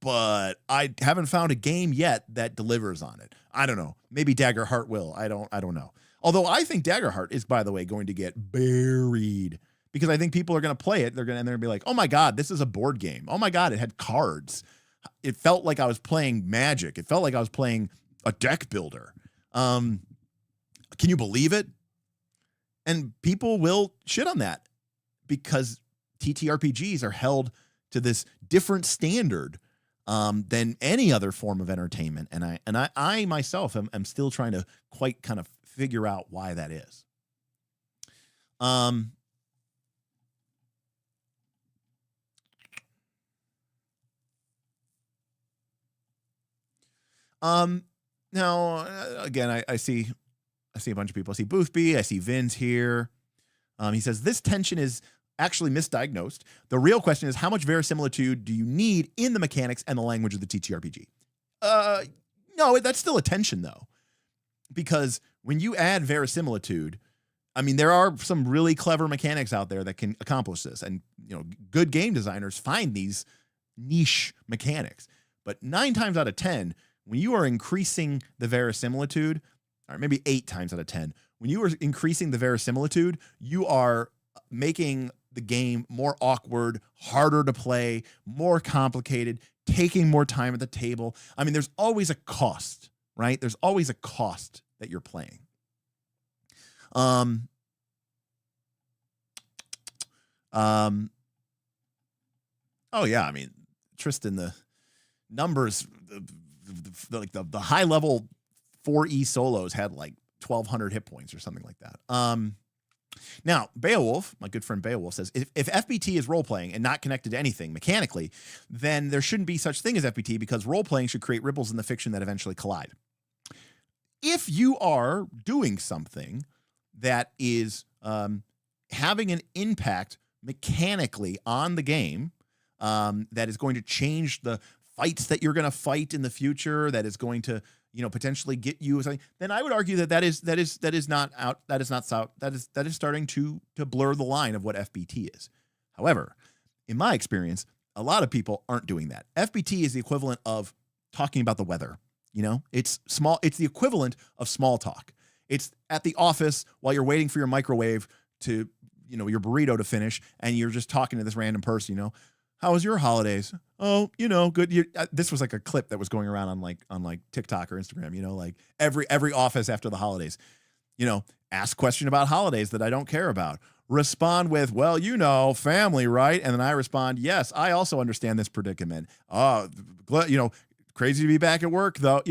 But I haven't found a game yet that delivers on it. I don't know. Maybe Daggerheart will. I don't know. Although I think Daggerheart is, by the way, going to get buried because I think people are going to play it. They're going to be like, "Oh my God, this is a board game. Oh my God, it had cards. It felt like I was playing Magic. It felt like I was playing a deck builder." Can you believe it? And people will shit on that because TTRPGs are held to this different standard than any other form of entertainment. And I myself am still trying to quite kind of figure out why that is. Now, again, I see a bunch of people. I see Boothby. I see Vin's here. He says, this tension is actually misdiagnosed. The real question is, how much verisimilitude do you need in the mechanics and the language of the TTRPG? No, that's still a tension, though. Because when you add verisimilitude, I mean, there are some really clever mechanics out there that can accomplish this. And, good game designers find these niche mechanics. But 9 times out of 10, when you are increasing the verisimilitude, or maybe 8 times out of 10, when you are increasing the verisimilitude, you are making the game more awkward, harder to play, more complicated, taking more time at the table. I mean, there's always a cost, right? There's always a cost that you're playing. Oh yeah, I mean, Tristan, the numbers, the high level 4E solos had like 1,200 hit points or something like that. Now, Beowulf, my good friend Beowulf, says, if FBT is role-playing and not connected to anything mechanically, then there shouldn't be such thing as FBT because role-playing should create ripples in the fiction that eventually collide. If you are doing something that is having an impact mechanically on the game, that is going to change the fights that you're going to fight in the future, that is going to potentially get you something, then I would argue that is starting to blur the line of what FBT is. However, in my experience, a lot of people aren't doing that. FBT is the equivalent of talking about the weather. It's the equivalent of small talk. It's at the office while you're waiting for your microwave to, your burrito to finish, and you're just talking to this random person, how was your holidays? Oh, good. This was like a clip that was going around on like TikTok or Instagram, like every office after the holidays, ask question about holidays that I don't care about. Respond with, well, family, right? And then I respond, yes, I also understand this predicament. Oh, crazy to be back at work though.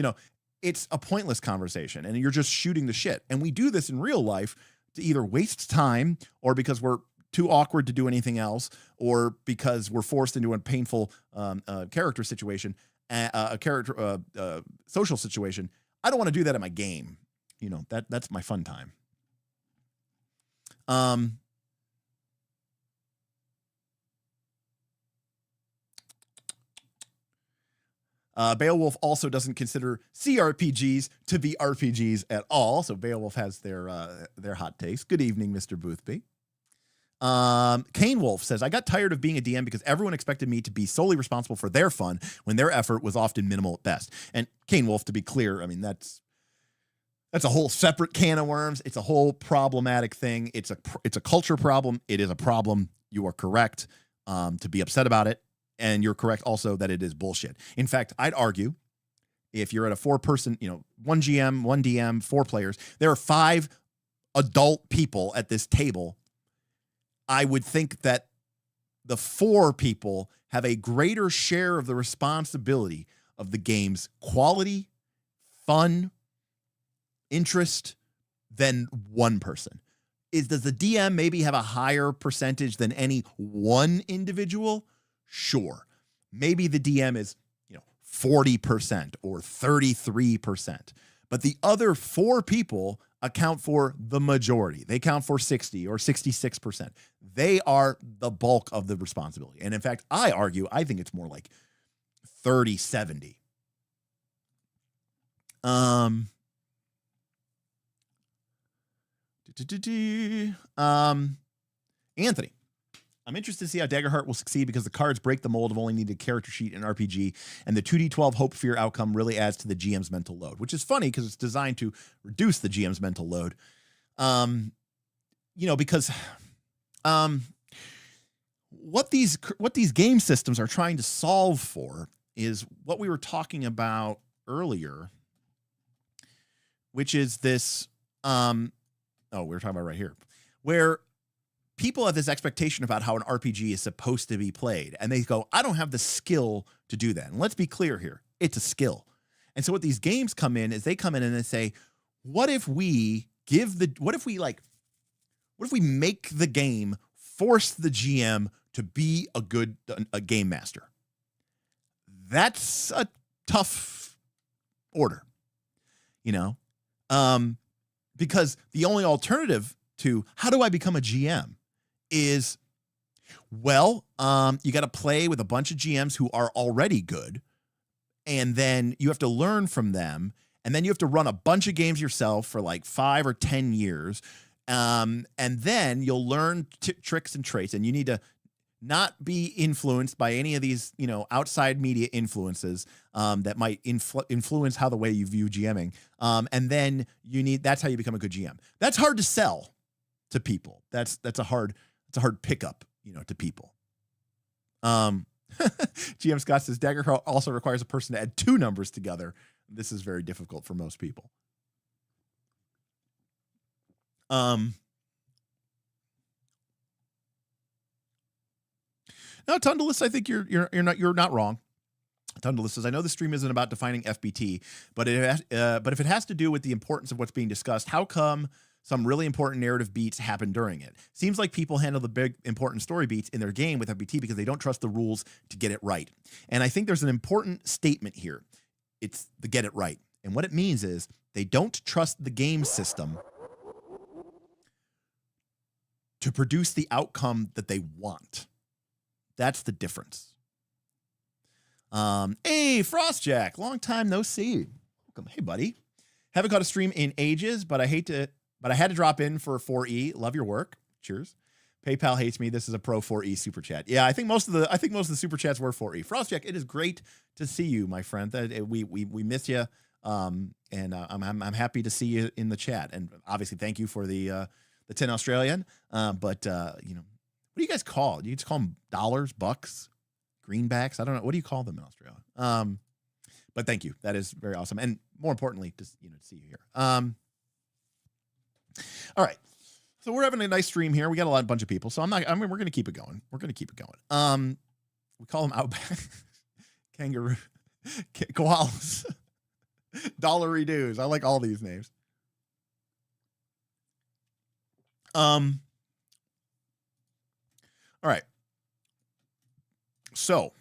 It's a pointless conversation and you're just shooting the shit. And we do this in real life to either waste time or because we're too awkward to do anything else, or because we're forced into a painful character situation, social situation. I don't want to do that at my game. That's my fun time. Beowulf also doesn't consider CRPGs to be RPGs at all. So Beowulf has their hot takes. Good evening, Mr. Boothby. Kane Wolf says, I got tired of being a DM because everyone expected me to be solely responsible for their fun when their effort was often minimal at best. And Kane Wolf, to be clear, I mean, that's a whole separate can of worms. It's a whole problematic thing. It's a culture problem. It is a problem. You are correct to be upset about it. And you're correct also that it is bullshit. In fact, I'd argue if you're at a 4-person, 1 GM, 1 DM, 4 players, there are 5 adult people at this table. I would think that the 4 people have a greater share of the responsibility of the game's quality, fun, interest than 1 person. Does the DM maybe have a higher percentage than any one individual? Sure. Maybe the DM is, 40% or 33%. But the other 4 people account for the majority. They count for 60 or 66%. They are the bulk of the responsibility. And in fact, I think it's more like 30-70. Anthony, I'm interested to see how Daggerheart will succeed because the cards break the mold of only needed character sheet in RPG, and the 2d12 hope fear outcome really adds to the GM's mental load, which is funny because it's designed to reduce the GM's mental load. Because what these game systems are trying to solve for is what we were talking about earlier, which is this. We were talking about right here, where people have this expectation about how an RPG is supposed to be played, and they go, "I don't have the skill to do that." And let's be clear here, it's a skill. And so what these games come in is they come in and they say, "What if we make the game force the GM to be a game master?" That's a tough order, because the only alternative to how do I become a GM is, you got to play with a bunch of GMs who are already good, and then you have to learn from them, and then you have to run a bunch of games yourself for like 5 or 10 years, and then you'll learn tricks and traits, and you need to not be influenced by any of these, outside media influences that might influence how the way you view GMing. And then that's how you become a good GM. That's hard to sell to people. That's a hard pickup, to people. GM Scott says Daggerheart also requires a person to add 2 numbers together. This is very difficult for most people. No, Tundalus, I think you're not wrong. Tundalus says, I know the stream isn't about defining FBT, but if it has to do with the importance of what's being discussed, how come some really important narrative beats happen during it? Seems like people handle the big important story beats in their game with FBT because they don't trust the rules to get it right. And I think there's an important statement here. It's the get it right. And what it means is they don't trust the game system to produce the outcome that they want. That's the difference. Hey, Frostjack, long time no see. Welcome. Hey, buddy. Haven't caught a stream in ages, but I had to drop in for 4E. Love your work. Cheers. PayPal hates me. This is a pro 4E super chat. Yeah, I think most of the super chats were 4E. Frostjack, it is great to see you, my friend. We miss you. I'm happy to see you in the chat. And obviously, thank you for the 10 Australian. What do you guys call it? You just call them dollars, bucks, greenbacks. I don't know. What do you call them in Australia? But thank you. That is very awesome. And more importantly, to see you here. All right. So we're having a nice stream here. We got a bunch of people. So we're going to keep it going. We call them outback kangaroo, koalas, dollary dues. I like all these names. All right. So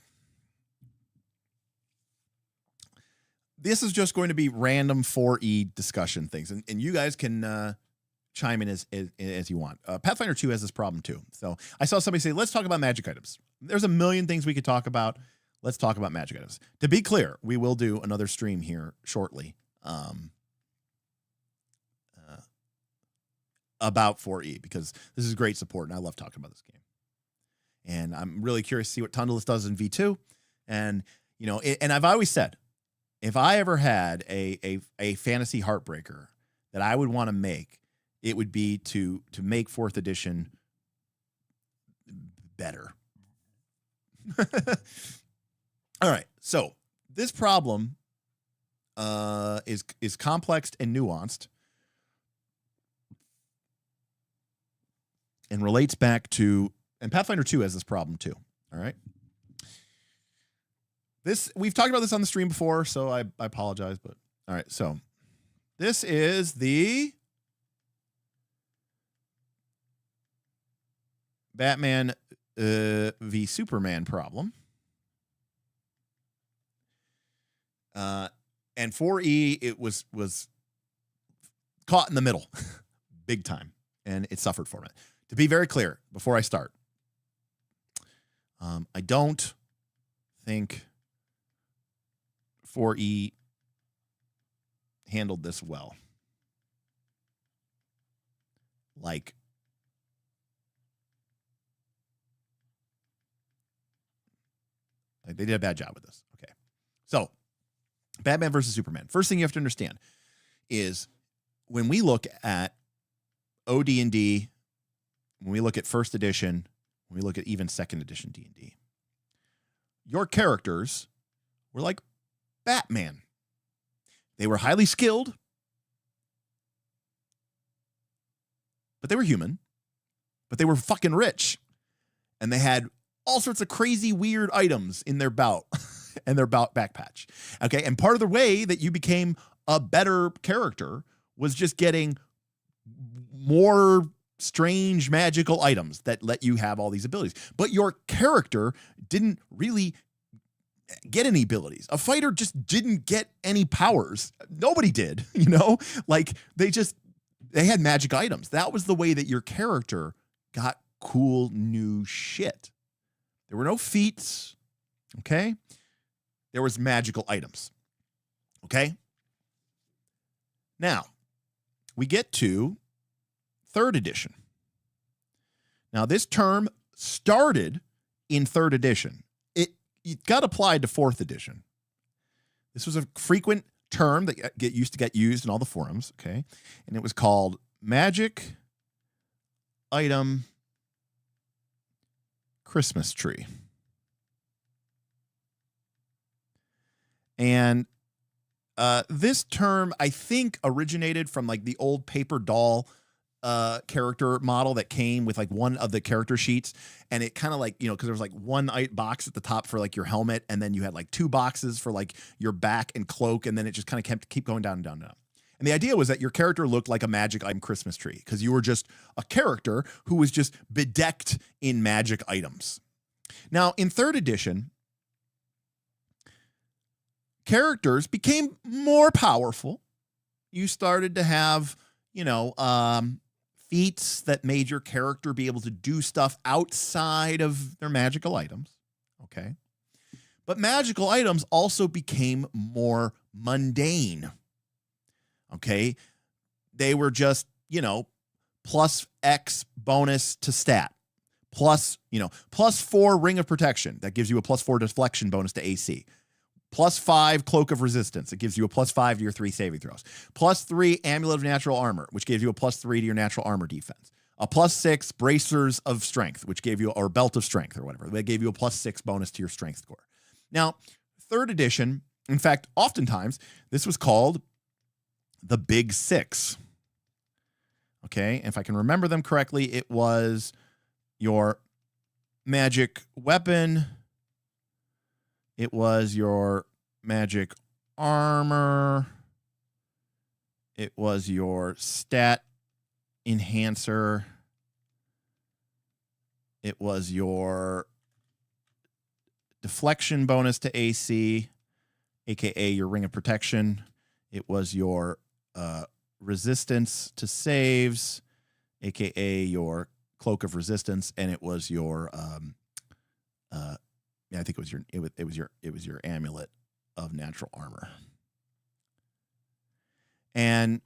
this is just going to be random 4E discussion things, and you guys can chime in as you want. Pathfinder 2 has this problem too. So I saw somebody say, let's talk about magic items. There's a million things we could talk about. Let's talk about magic items. To be clear, we will do another stream here shortly about 4E because this is great support, and I love talking about this game. And I'm really curious to see what Tundalus does in V2. And, and I've always said, if I ever had a fantasy heartbreaker that I would want to make, it would be to make 4th edition better. All right. So this problem is complex and nuanced and relates back to, and Pathfinder 2 has this problem too. All right. We've talked about this on the stream before, so I apologize, but all right. So this is the Batman v Superman problem. And 4E, it was caught in the middle big time, and it suffered from it. To be very clear, before I start, I don't think 4E handled this well. Like, Like, they did a bad job with this. Okay. So, Batman versus Superman. First thing you have to understand is when we look at OD&D, when we look at first edition, when we look at even second edition D&D, your characters were like Batman. They were highly skilled, but they were human, but they were fucking rich. And they had all sorts of crazy, weird items in their belt and their belt back patch. Okay. And part of the way that you became a better character was just getting more strange magical items that let you have all these abilities. But your character didn't really get any abilities. A fighter just didn't get any powers. Nobody did, you know? Like, they had magic items. That was the way that your character got cool new shit. There were no feats, okay? There was magical items, okay? Now, we get to 3rd edition. Now, this term started in 3rd edition. It got applied to 4th edition. This was a frequent term that used to get used in all the forums, okay? And it was called Magic Item Christmas Tree. And this term, I think, originated from like the old paper doll character model that came with like one of the character sheets, and it kind of like, you know, because there was like one box at the top for like your helmet, and then you had like 2 boxes for like your back and cloak, and then it just kind of keep going down and down and down. And the idea was that your character looked like a magic item Christmas tree because you were just a character who was just bedecked in magic items. Now, in 3rd edition, characters became more powerful. You started to have, you know, feats that made your character be able to do stuff outside of their magical items. Okay. But magical items also became more mundane. Okay. They were just, you know, plus X bonus to stat. Plus, you know, +4 ring of protection. That gives you a +4 deflection bonus to AC. +5 cloak of resistance. It gives you a +5 to your 3 saving throws. +3 amulet of natural armor, which gives you a +3 to your natural armor defense. A +6 bracers of strength, which gave you, or belt of strength or whatever. They gave you a +6 bonus to your strength score. Now, 3rd edition, in fact, oftentimes this was called the Big Six. Okay. And if I can remember them correctly, it was your magic weapon. It was your magic armor. It was your stat enhancer. It was your deflection bonus to AC, aka your ring of protection. It was your resistance to saves, aka your cloak of resistance, and it was your I think it was your amulet of natural armor. And,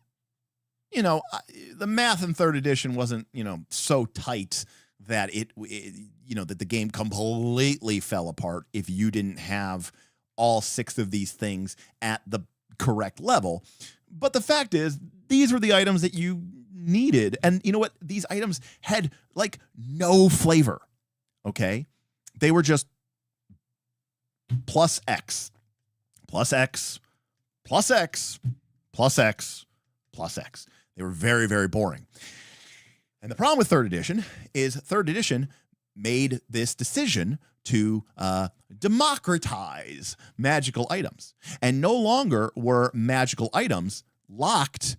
you know, the math in 3rd edition wasn't, you know, so tight that it you know, that the game completely fell apart if you didn't have all 6 of these things at the correct level. But the fact is, these were the items that you needed. And you know what? These items had like no flavor. Okay. They were just +X, +X, +X, +X, +X. They were very, very boring. And the problem with 3rd edition is 3rd edition made this decision to democratize magical items. And no longer were magical items locked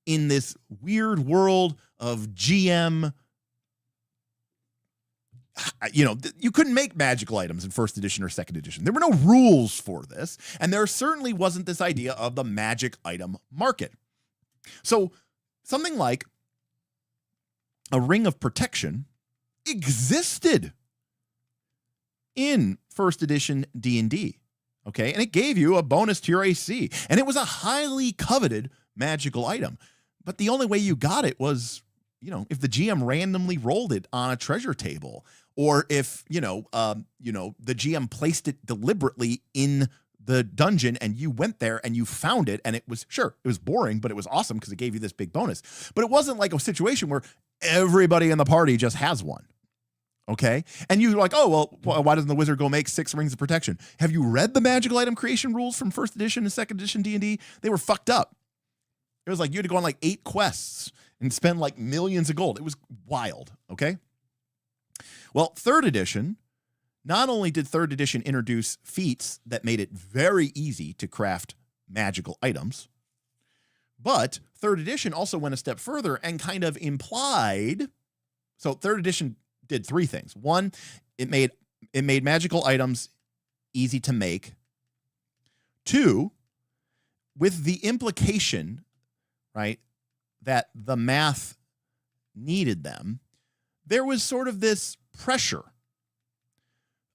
in this weird world of GM. You know, you couldn't make magical items in 1st edition or 2nd edition. There were no rules for this. And there certainly wasn't this idea of the magic item market. So something like a ring of protection existed in 1st edition D&D. Okay. And it gave you a bonus to your AC. And it was a highly coveted magical item. But the only way you got it was if the GM randomly rolled it on a treasure table, or if, the GM placed it deliberately in the dungeon and you went there and you found it, and it was boring, but it was awesome because it gave you this big bonus. But it wasn't like a situation where everybody in the party just has one. Okay. And you're like, oh, well, why doesn't the wizard go make 6 rings of protection? Have you read the magical item creation rules from 1st edition and 2nd edition D&D? They were fucked up. It was like you had to go on like 8 quests and spend like millions of gold. It was wild. Okay. Well, 3rd edition, not only did 3rd edition introduce feats that made it very easy to craft magical items, but 3rd edition also went a step further and kind of implied. So 3rd edition did 3 things. 1, it made magical items easy to make. 2, with the implication, right, that the math needed them, there was sort of this pressure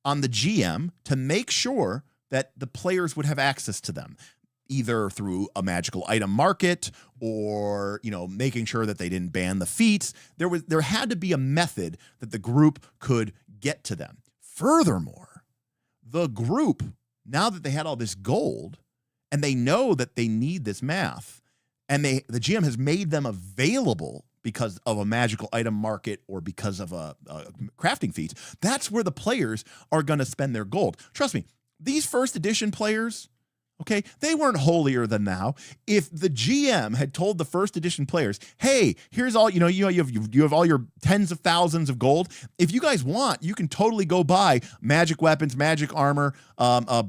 on the GM to make sure that the players would have access to them, either through a magical item market or, making sure that they didn't ban the feats. There had to be a method that the group could get to them. Furthermore, the group, now that they had all this gold and they know that they need this math, and the GM has made them available because of a magical item market or because of a crafting feat, that's where the players are going to spend their gold. Trust me, these 1st edition players, okay, they weren't holier than thou. If the GM had told the 1st edition players, hey, here's all, you have all your tens of thousands of gold. If you guys want, you can totally go buy magic weapons, magic armor,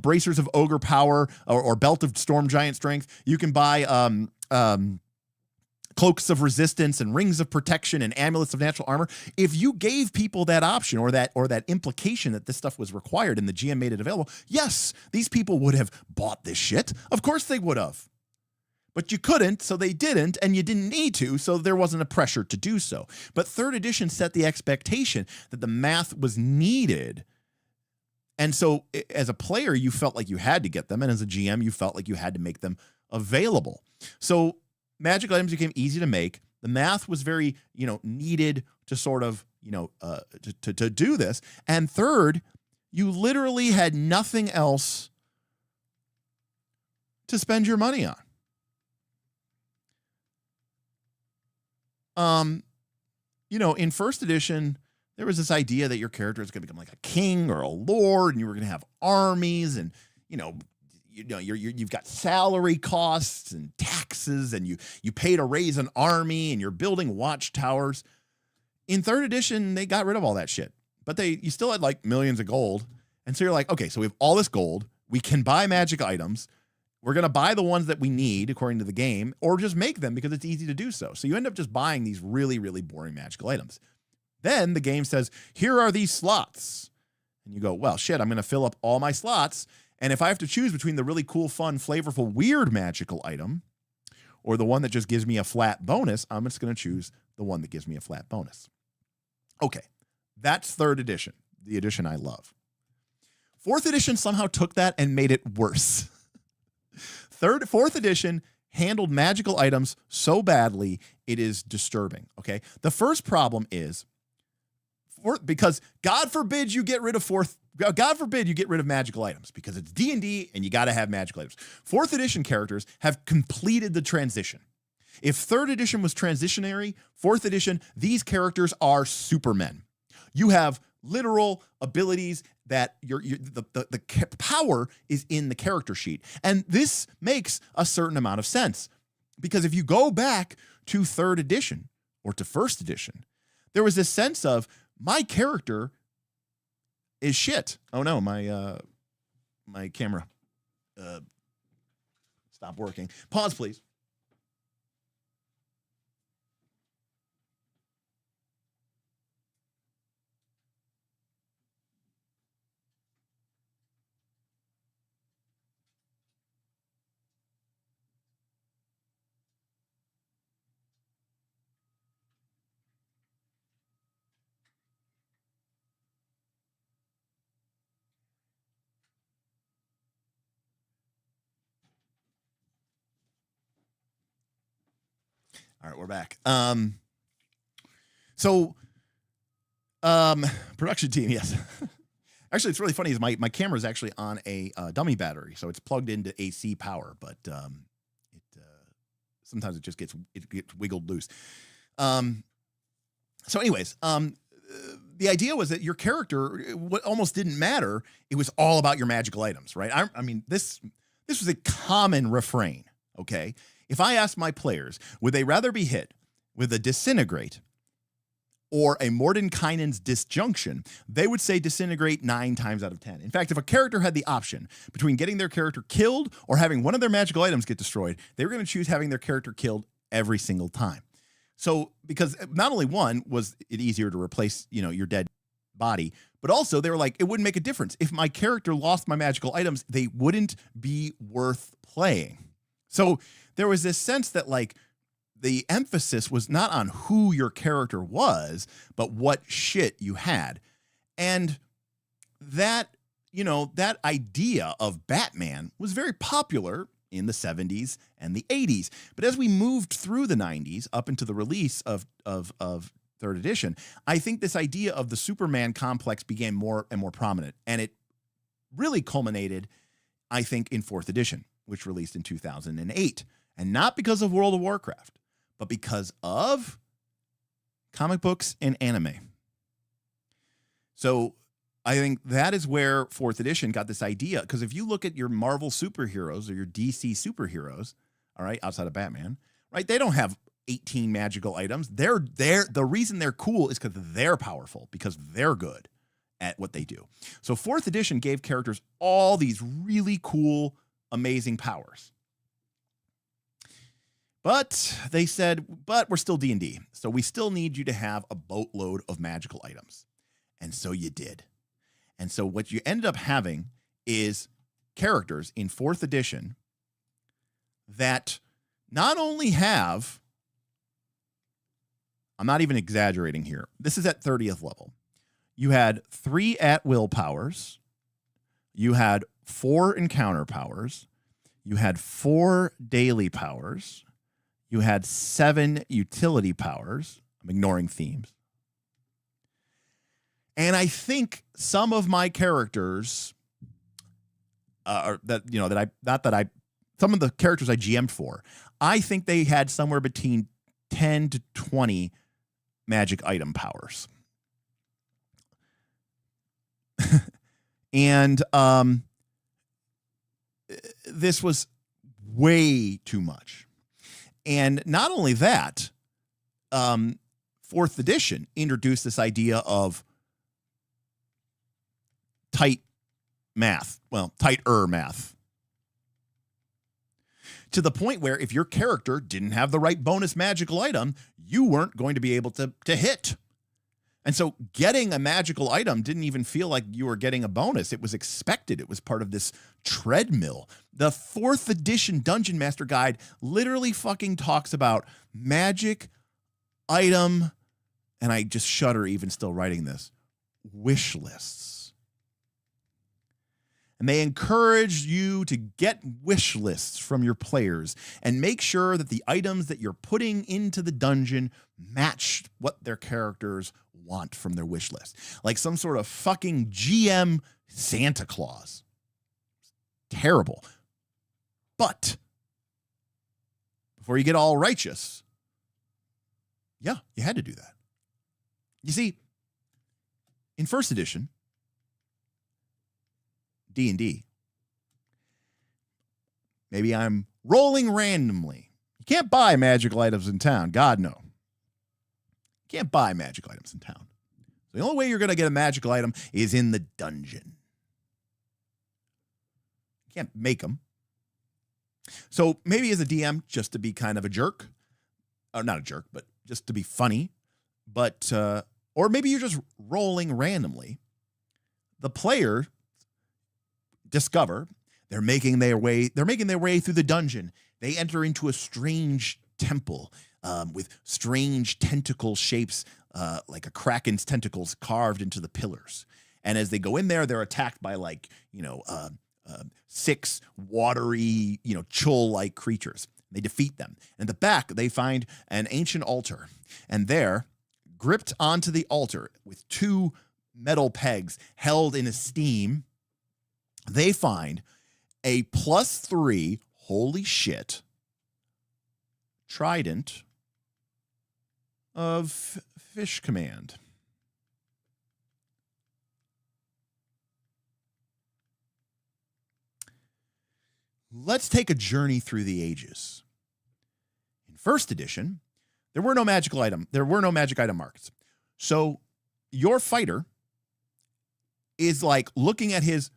bracers of ogre power, or belt of storm giant strength. You can buy cloaks of resistance and rings of protection and amulets of natural armor. If you gave people that option or that implication that this stuff was required and the GM made it available, yes, these people would have bought this shit. Of course they would have. But you couldn't, so they didn't, and you didn't need to, so there wasn't a pressure to do so. But 3rd edition set the expectation that the math was needed. And so as a player, you felt like you had to get them, and as a GM, you felt like you had to make them available. So magic items became easy to make. The math was very, needed to sort of, to do this. And 3rd, you literally had nothing else to spend your money on. In 1st edition, there was this idea that your character is going to become like a king or a lord, and you were going to have armies, and, you've got salary costs and taxes, and you pay to raise an army, and you're building watchtowers. In 3rd edition, they got rid of all that shit, but you still had like millions of gold. And so you're like, okay, so we have all this gold. We can buy magic items. We're going to buy the ones that we need according to the game, or just make them because it's easy to do so. So you end up just buying these really, really boring magical items. Then the game says, here are these slots. And you go, well, shit, I'm going to fill up all my slots. And if I have to choose between the really cool, fun, flavorful, weird magical item or the one that just gives me a flat bonus, I'm just going to choose the one that gives me a flat bonus. Okay, that's 3rd edition, the edition I love. 4th edition somehow took that and made it worse. 4th edition handled magical items so badly, it is disturbing, okay? The first problem is, because God forbid you get rid of magical items, because it's D&D and you got to have magical items. 4th edition characters have completed the transition. If 3rd edition was transitionary, 4th edition, these characters are supermen. You have literal abilities that the power is in the character sheet. And this makes a certain amount of sense, because if you go back to 3rd edition or to 1st edition, there was this sense of, my character is shit. Oh no, my camera stopped working. Pause, please. All right, we're back. So, production team, yes. Actually, it's really funny. Is my camera is actually on a dummy battery, so it's plugged into AC power, but sometimes it just gets wiggled loose. So, anyways, the idea was that your character, what almost didn't matter. It was all about your magical items, right? I mean, this was a common refrain. Okay, if I asked my players, would they rather be hit with a disintegrate or a Mordenkainen's disjunction, they would say disintegrate 9 times out of 10. In fact, if a character had the option between getting their character killed or having one of their magical items get destroyed, they were going to choose having their character killed every single time. So, because not only one was it easier to replace, your dead body, but also they were like, it wouldn't make a difference. If my character lost my magical items, they wouldn't be worth playing. So there was this sense that like the emphasis was not on who your character was, but what shit you had. And that, that idea of Batman was very popular in the 70s and the 80s. But as we moved through the 90s up into the release of third edition, I think this idea of the Superman complex began more and more prominent. And it really culminated, I think, in fourth edition, which released in 2008. And not because of World of Warcraft, but because of comic books and anime. So I think that is where fourth edition got this idea. Because if you look at your Marvel superheroes or your DC superheroes, all right, outside of Batman, right, they don't have 18 magical items. The reason they're cool is because they're powerful, because they're good at what they do. So fourth edition gave characters all these really cool, amazing powers. But they said, but we're still D&D, so we still need you to have a boatload of magical items. And so you did. And so what you ended up having is characters in fourth edition that not only have, I'm not even exaggerating here, this is at 30th level. You had 3 at-will powers. You had 4 encounter powers. You had 4 daily powers. You had 7 utility powers. I'm ignoring themes. And I think some of my characters some of the characters I GM'd for, I think they had somewhere between 10 to 20 magic item powers. And this was way too much. And not only that, fourth edition introduced this idea of tighter math, to the point where if your character didn't have the right bonus magical item, you weren't going to be able to hit. And so getting a magical item didn't even feel like you were getting a bonus. It was expected. It was part of this treadmill. The 4th edition Dungeon Master Guide literally fucking talks about magic item, and I just shudder even still writing this, wish lists. And they encourage you to get wish lists from your players and make sure that the items that you're putting into the dungeon match what their characters want from their wish list. Like some sort of fucking GM Santa Claus. Terrible. But before you get all righteous, yeah, you had to do that. You see, in first edition, D&D, maybe I'm rolling randomly. You can't buy magical items in town. God, no. You can't buy magical items in town. So the only way you're going to get a magical item is in the dungeon. You can't make them. So maybe as a DM, just to be kind of a jerk, or not a jerk, but just to be funny, but or maybe you're just rolling randomly. The player discover they're making their way through the dungeon. They enter into a strange temple with strange tentacle shapes, like a kraken's tentacles carved into the pillars. And as they go in there, they're attacked by 6 watery, chul-like creatures. They defeat them. And in the back, they find an ancient altar. And there, gripped onto the altar with 2 metal pegs held in esteem, they find a +3, holy shit, trident of fish command. Let's take a journey through the ages. In 1st edition, there were no magic item marks. So your fighter is like looking at his.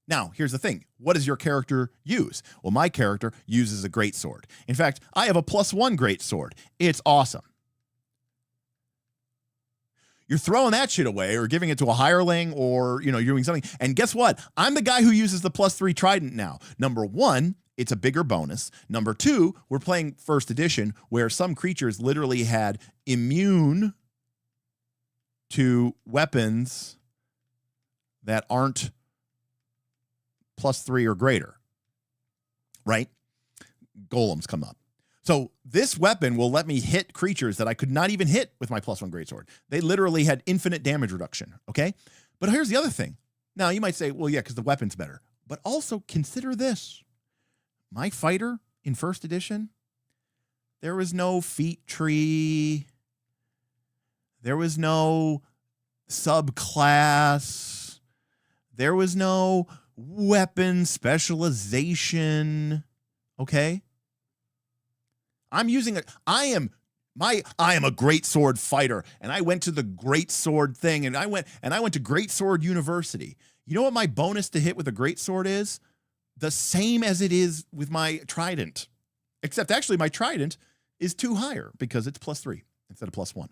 Now, here's the thing. What does your character use? Well, my character uses a greatsword. In fact, I have a +1 greatsword. It's awesome. You're throwing that shit away or giving it to a hireling or, you're doing something. And guess what? I'm the guy who uses the +3 trident now. Number 1, it's a bigger bonus. Number 2, we're playing 1st edition where some creatures literally had immune to weapons that aren't +3 or greater, right? Golems come up. So this weapon will let me hit creatures that I could not even hit with my +1 greatsword. They literally had infinite damage reduction, okay? But here's the other thing. Now, you might say, well, yeah, because the weapon's better. But also consider this. My fighter in 1st edition, there was no feat tree. There was no subclass. There was no weapon specialization, okay? I am a great sword fighter, and I went to the great sword thing, and I went to Great Sword University. You know what my bonus to hit with a great sword is? The same as it is with my trident. Except actually my trident is 2 higher because it's +3 instead of +1.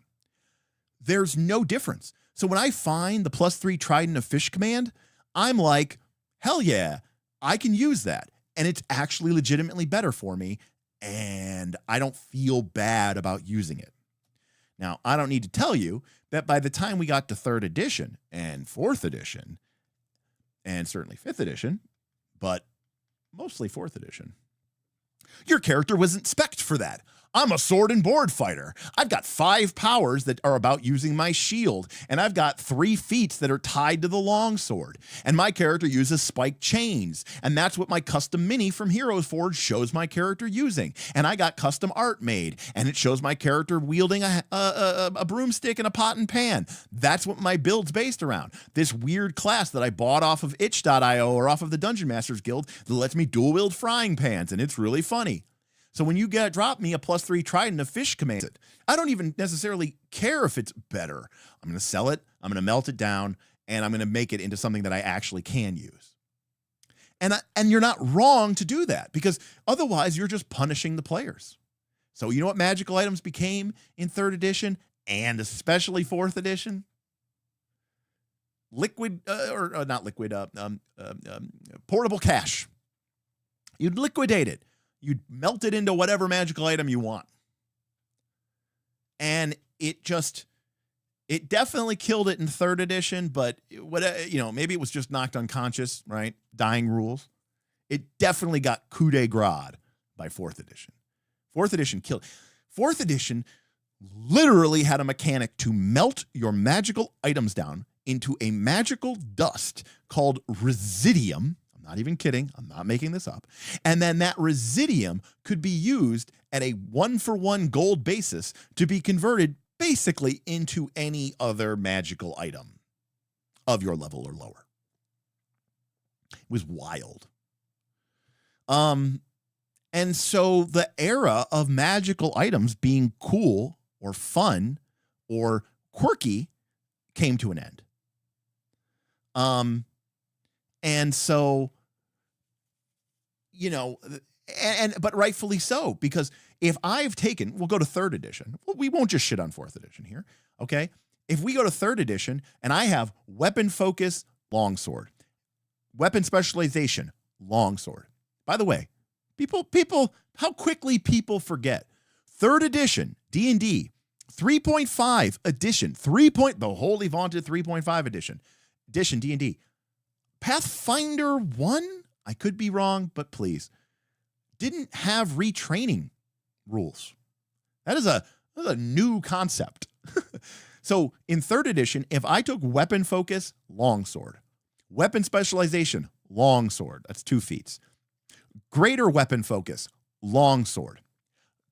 There's no difference. So when I find the +3 trident of fish command, I'm like, hell yeah, I can use that. And it's actually legitimately better for me. And I don't feel bad about using it. Now, I don't need to tell you that by the time we got to 3rd edition and 4th edition, and certainly 5th edition, but mostly 4th edition, your character wasn't spec'd for that. I'm a sword and board fighter. I've got 5 powers that are about using my shield, and I've got 3 feats that are tied to the longsword. And my character uses spiked chains, and that's what my custom mini from Heroes Forge shows my character using. And I got custom art made, and it shows my character wielding a broomstick and a pot and pan. That's what my build's based around. This weird class that I bought off of itch.io or off of the Dungeon Masters Guild that lets me dual wield frying pans, and it's really funny. So when you drop me a +3 trident of fish command, I don't even necessarily care if it's better. I'm going to sell it, I'm going to melt it down, and I'm going to make it into something that I actually can use. And you're not wrong to do that, because otherwise you're just punishing the players. So you know what magical items became in 3rd edition and especially 4th edition? Portable cash. You'd liquidate it. You'd melt it into whatever magical item you want. And it definitely killed it in 3rd edition, but maybe it was just knocked unconscious, right? Dying rules. It definitely got coup de grace by 4th edition. 4th edition killed. 4th edition literally had a mechanic to melt your magical items down into a magical dust called residium. Not even kidding. I'm not making this up. And then that residium could be used at a 1-for-1 gold basis to be converted basically into any other magical item of your level or lower. It was wild. And so the era of magical items being cool or fun or quirky came to an end. And so, but rightfully so, because if we'll go to 3rd edition. Well, we won't just shit on 4th edition here, okay? If we go to 3rd edition and I have weapon focus, longsword, weapon specialization, longsword. By the way, people, how quickly people forget. 3rd edition, D&D, 3.5 edition, the wholly vaunted 3.5 edition D&D. Pathfinder 1, I could be wrong, but please, didn't have retraining rules. That is a new concept. So in 3rd edition, if I took weapon focus, longsword. Weapon specialization, longsword. That's 2 feats. Greater weapon focus, longsword.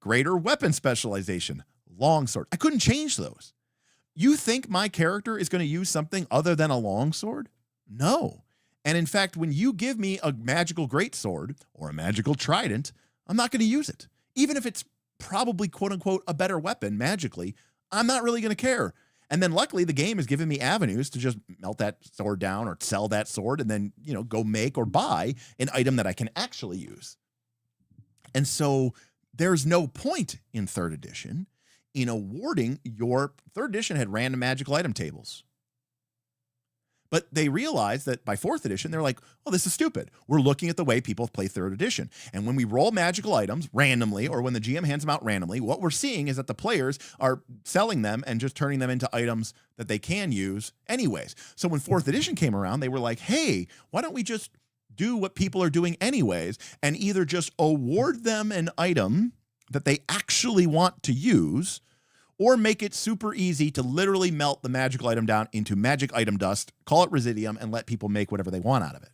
Greater weapon specialization, longsword. I couldn't change those. You think my character is going to use something other than a longsword? No. And in fact, when you give me a magical greatsword or a magical trident, I'm not going to use it. Even if it's probably, quote unquote, a better weapon magically, I'm not really going to care. And then luckily the game has given me avenues to just melt that sword down or sell that sword and then, go make or buy an item that I can actually use. And so there's no point in 3rd edition in awarding your 3rd edition had random magical item tables. But they realized that by 4th edition, they're like, oh, this is stupid. We're looking at the way people play 3rd edition. And when we roll magical items randomly, or when the GM hands them out randomly, what we're seeing is that the players are selling them and just turning them into items that they can use anyways. So when 4th edition came around, they were like, hey, why don't we just do what people are doing anyways and either just award them an item that they actually want to use, or make it super easy to literally melt the magical item down into magic item dust, call it residuum, and let people make whatever they want out of it.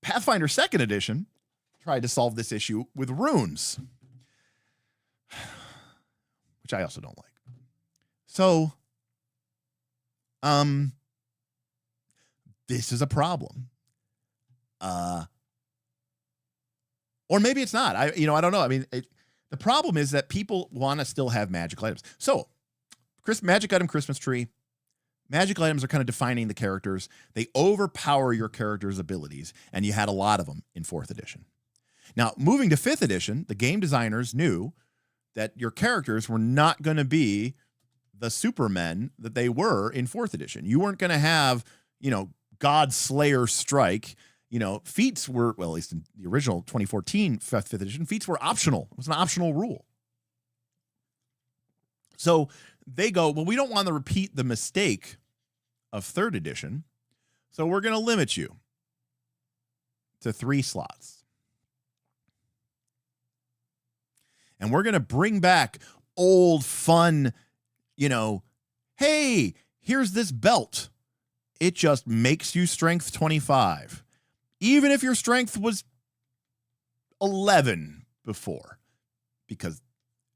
Pathfinder 2nd edition tried to solve this issue with runes, which I also don't like. So, this is a problem. Or maybe it's not. I don't know. I mean, the problem is that people want to still have magical items. So, magic item Christmas tree. Magical items are kind of defining the characters. They overpower your character's abilities, and you had a lot of them in 4th edition. Now, moving to 5th edition, the game designers knew that your characters were not going to be the supermen that they were in 4th edition. You weren't going to have, God Slayer Strike. Feats were, well, at least in the original 2014 5th edition, feats were optional. It was an optional rule. So they go, well, we don't want to repeat the mistake of 3rd edition, so we're going to limit you to 3 slots. And we're going to bring back old fun, hey, here's this belt. It just makes you strength 25. Even if your strength was 11 before. Because,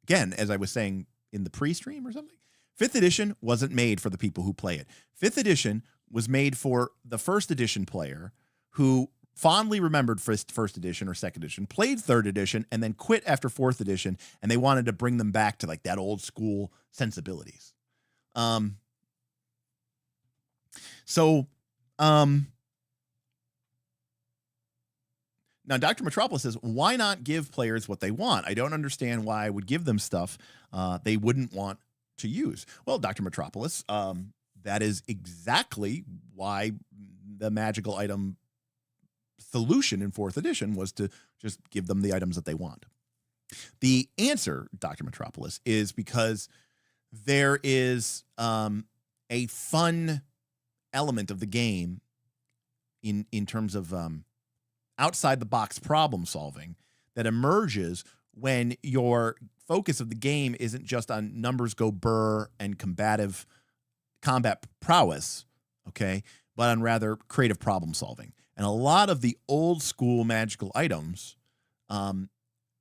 again, as I was saying in the pre-stream or something, 5th edition wasn't made for the people who play it. 5th edition was made for the 1st edition player who fondly remembered first edition or 2nd edition, played 3rd edition, and then quit after 4th edition, and they wanted to bring them back to like that old school sensibilities. Now, Dr. Metropolis says, why not give players what they want? I don't understand why I would give them stuff they wouldn't want to use. Well, Dr. Metropolis, that is exactly why the magical item solution in 4th edition was to just give them the items that they want. The answer, Dr. Metropolis, is because there is a fun element of the game in terms of outside the box problem solving that emerges when your focus of the game isn't just on numbers go burr and combat prowess, okay, but on rather creative problem solving. And a lot of the old school magical items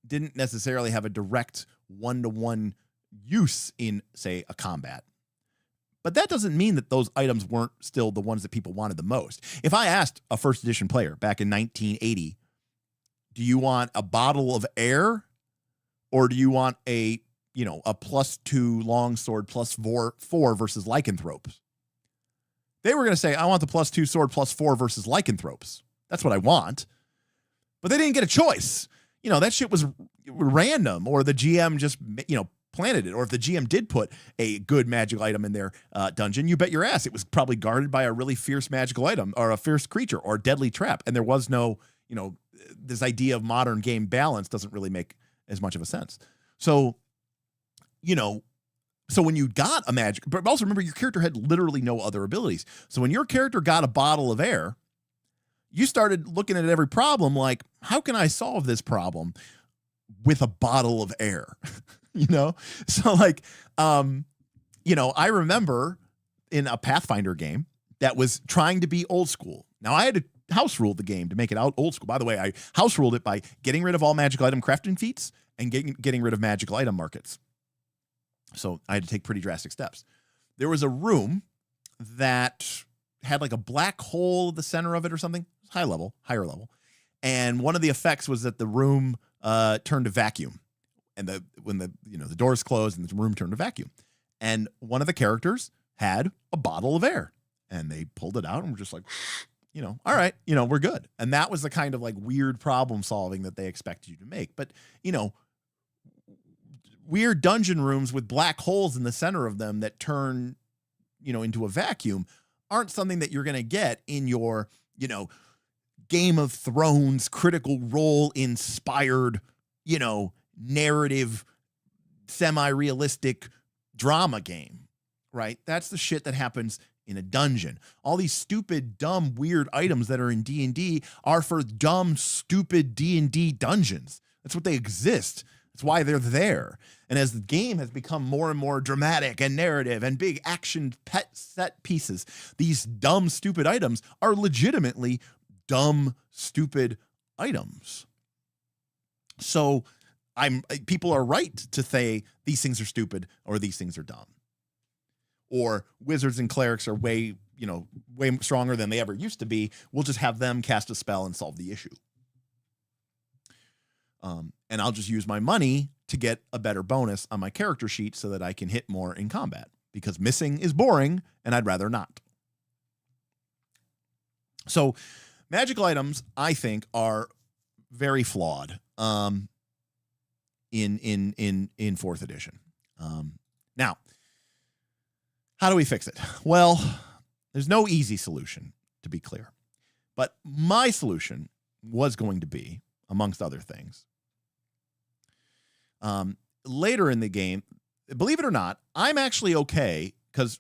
didn't necessarily have a direct one-to-one use in, say, a combat. But that doesn't mean that those items weren't still the ones that people wanted the most. If I asked a 1st edition player back in 1980, do you want a bottle of air or do you want a +2 longsword +4 versus lycanthropes? They were going to say, I want the +2 sword +4 versus lycanthropes. That's what I want. But they didn't get a choice. That shit was random, or the GM just, planted it. Or if the GM did put a good magical item in their dungeon, you bet your ass it was probably guarded by a really fierce magical item or a fierce creature or a deadly trap. And there was no, this idea of modern game balance doesn't really make as much of a sense. So, so when you got a magic, but also remember your character had literally no other abilities. So when your character got a bottle of air, you started looking at every problem like, how can I solve this problem with a bottle of air? You know? So like, you know, I remember in a Pathfinder game that was trying to be old school. Now I had to house rule the game to make it out old school. By the way, I house ruled it by getting rid of all magical item crafting feats and getting rid of magical item markets. So I had to take pretty drastic steps. There was a room that had like a black hole at the center of it or something, higher level. And one of the effects was that the room turned to vacuum. And when the doors closed and the room turned to vacuum. And one of the characters had a bottle of air. And they pulled it out and were just like, you know, all right, you know, we're good. And that was the kind of like weird problem solving that they expected you to make. But, you know, weird dungeon rooms with black holes in the center of them that turn, you know, into a vacuum aren't something that you're going to get in your, you know, Game of Thrones Critical Role inspired, you know, narrative, semi-realistic drama game, right? That's the shit that happens in a dungeon. All these stupid, dumb, weird items that are in D&D are for dumb, stupid D&D dungeons. That's what they exist. That's why they're there. And as the game has become more and more dramatic and narrative and big action set pieces, these dumb, stupid items are legitimately dumb, stupid items. So people are right to say these things are stupid or these things are dumb. Or wizards and clerics are way stronger than they ever used to be. We'll just have them cast a spell and solve the issue. And I'll just use my money to get a better bonus on my character sheet so that I can hit more in combat, because missing is boring and I'd rather not. So magical items, I think, are very flawed in fourth edition. Now, how do we fix it? Well, there's no easy solution, to be clear. But my solution was going to be, amongst other things, later in the game, believe it or not, I'm actually okay, because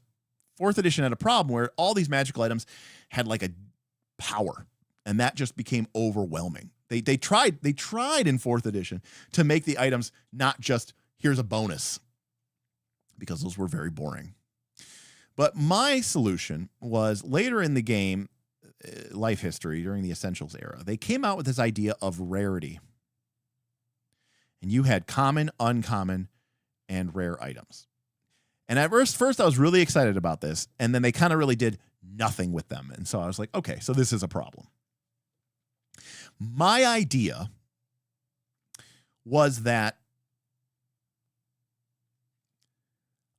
fourth edition had a problem where all these magical items had like a power, and that just became overwhelming. They tried in fourth edition to make the items not just here's a bonus, because those were very boring. But my solution was later in the game, life history, during the Essentials era, they came out with this idea of rarity. And you had common, uncommon, and rare items. And at first I was really excited about this, and then they kind of really did nothing with them. And so I was like, okay, so this is a problem. My idea was that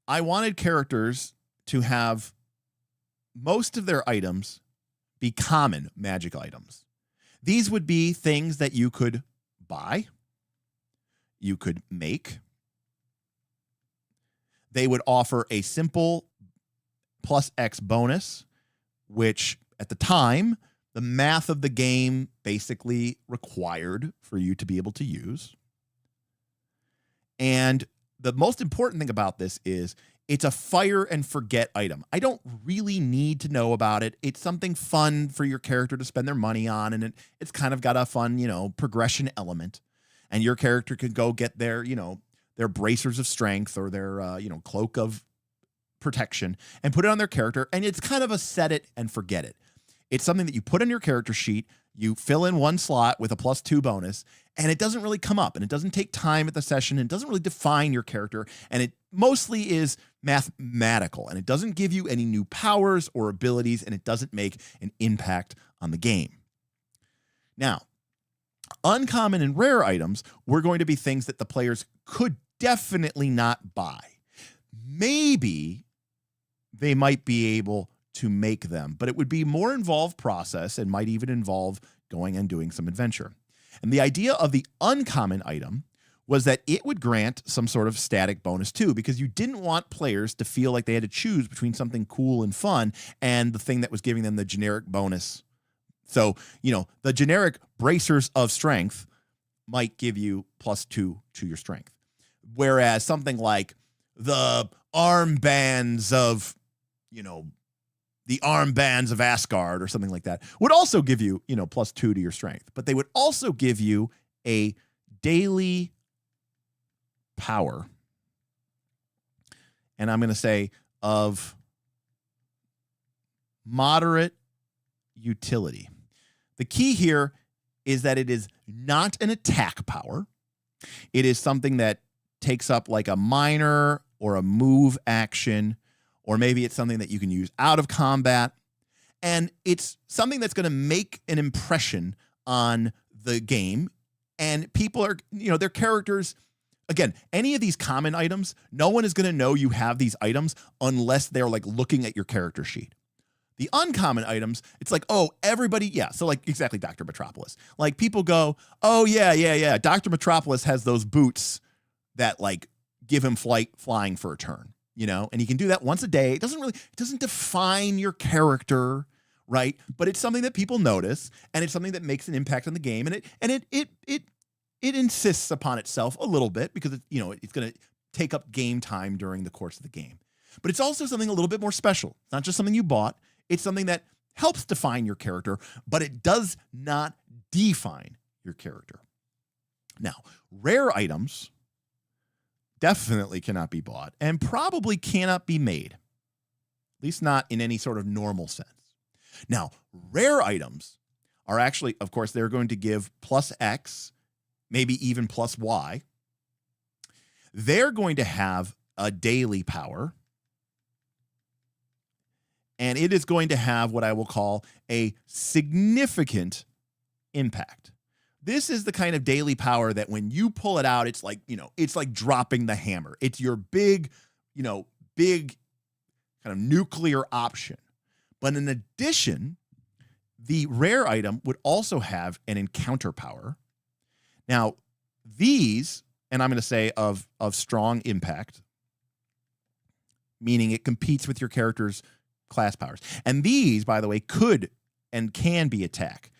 I wanted characters to have most of their items be common magic items. These would be things that you could buy, you could make. They would offer a simple plus X bonus, which at the time, the math of the game basically required for you to be able to use. And the most important thing about this is it's a fire and forget item. I don't really need to know about it. It's something fun for your character to spend their money on, and it's kind of got a fun, progression element. And your character could go get their, their bracers of strength or their, cloak of protection and put it on their character. And it's kind of a set it and forget it. It's something that you put on your character sheet, you fill in one slot with a +2 bonus, and it doesn't really come up, and it doesn't take time at the session, and it doesn't really define your character, and it mostly is mathematical, and it doesn't give you any new powers or abilities, and it doesn't make an impact on the game. Now, uncommon and rare items were going to be things that the players could definitely not buy. Maybe they might be able to make them, but it would be more involved process and might even involve going and doing some adventure. And the idea of the uncommon item was that it would grant some sort of static bonus too, because you didn't want players to feel like they had to choose between something cool and fun and the thing that was giving them the generic bonus. So, the generic bracers of strength might give you +2 to your strength. Whereas something like the armbands of, the armbands of Asgard or something like that, would also give you, +2 to your strength. But they would also give you a daily power. And I'm going to say of moderate utility. The key here is that it is not an attack power. It is something that takes up like a minor or a move action, or maybe it's something that you can use out of combat. And it's something that's going to make an impression on the game. And people are, their characters, again, any of these common items, no one is going to know you have these items unless they're like looking at your character sheet. The uncommon items, it's like, oh, everybody, yeah. So like exactly Dr. Metropolis. Like people go, oh, yeah. Dr. Metropolis has those boots that like give him flying for a turn. And he can do that once a day. It doesn't define your character, right? But it's something that people notice, and it's something that makes an impact on the game, and it insists upon itself a little bit because it's going to take up game time during the course of the game. But it's also something a little bit more special. It's not just something you bought. It's something that helps define your character, but it does not define your character. Now, rare items definitely cannot be bought and probably cannot be made, at least not in any sort of normal sense. Now, rare items are actually, of course, they're going to give +X, maybe even +Y. They're going to have a daily power, and it is going to have what I will call a significant impact. This is the kind of daily power that when you pull it out, it's like, it's like dropping the hammer. It's your big kind of nuclear option. But in addition, the rare item would also have an encounter power. Now, these, and I'm going to say of strong impact, meaning it competes with your character's class powers. And these, by the way, could and can be attack.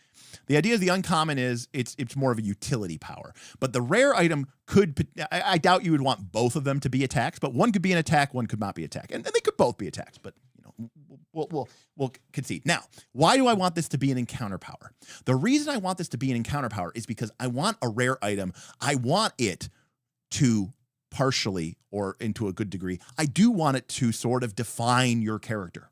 The idea of the uncommon is it's more of a utility power. But the rare item could, I doubt you would want both of them to be attacks, but one could be an attack, one could not be attack. And they could both be attacks, but we'll concede. Now, why do I want this to be an encounter power? The reason I want this to be an encounter power is because I want a rare item. I want it to partially, or into a good degree, I do want it to sort of define your character.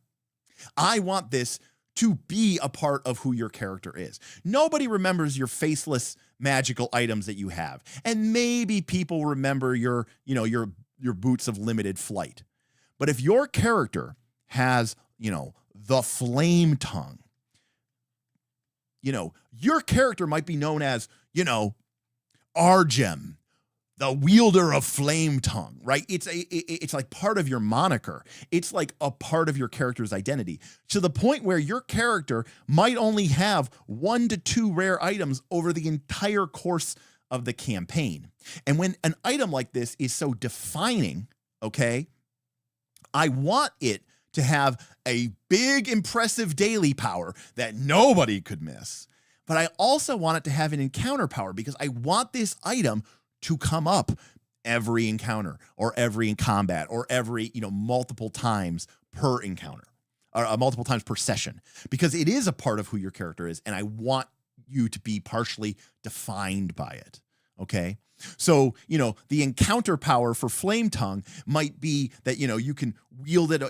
I want this to be a part of who your character is. Nobody remembers your faceless magical items that you have. And maybe people remember your boots of limited flight. But if your character has, the flame tongue, your character might be known as, Argem, the wielder of flame tongue, right? It's like part of your moniker. It's like a part of your character's identity, to the point where your character might only have 1 to 2 rare items over the entire course of the campaign. And when an item like this is so defining, okay, I want it to have a big, impressive daily power that nobody could miss. But I also want it to have an encounter power because I want this item to come up every encounter or every combat or every, multiple times per encounter or multiple times per session, because it is a part of who your character is. And I want you to be partially defined by it. Okay. So, the encounter power for Flame Tongue might be that, you can wield it,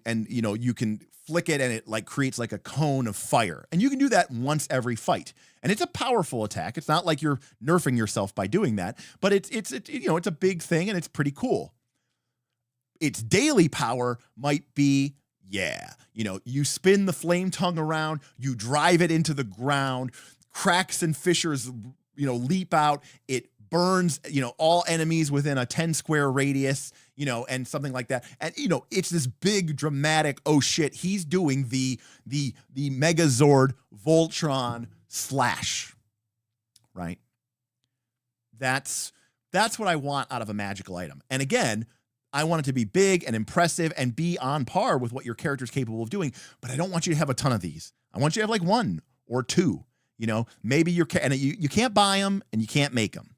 and you can flick it and it like creates like a cone of fire. And you can do that once every fight. And it's a powerful attack. It's not like you're nerfing yourself by doing that, but it's a big thing and it's pretty cool. Its daily power might be, you spin the Flame Tongue around, you drive it into the ground, cracks and fissures, leap out, it burns, all enemies within a 10 square radius, and something like that. And, it's this big dramatic, oh shit, he's doing the Megazord Voltron slash, right? That's what I want out of a magical item. And again, I want it to be big and impressive and be on par with what your character's capable of doing, but I don't want you to have a ton of these. I want you to have like 1 or 2, maybe you can't buy them and you can't make them.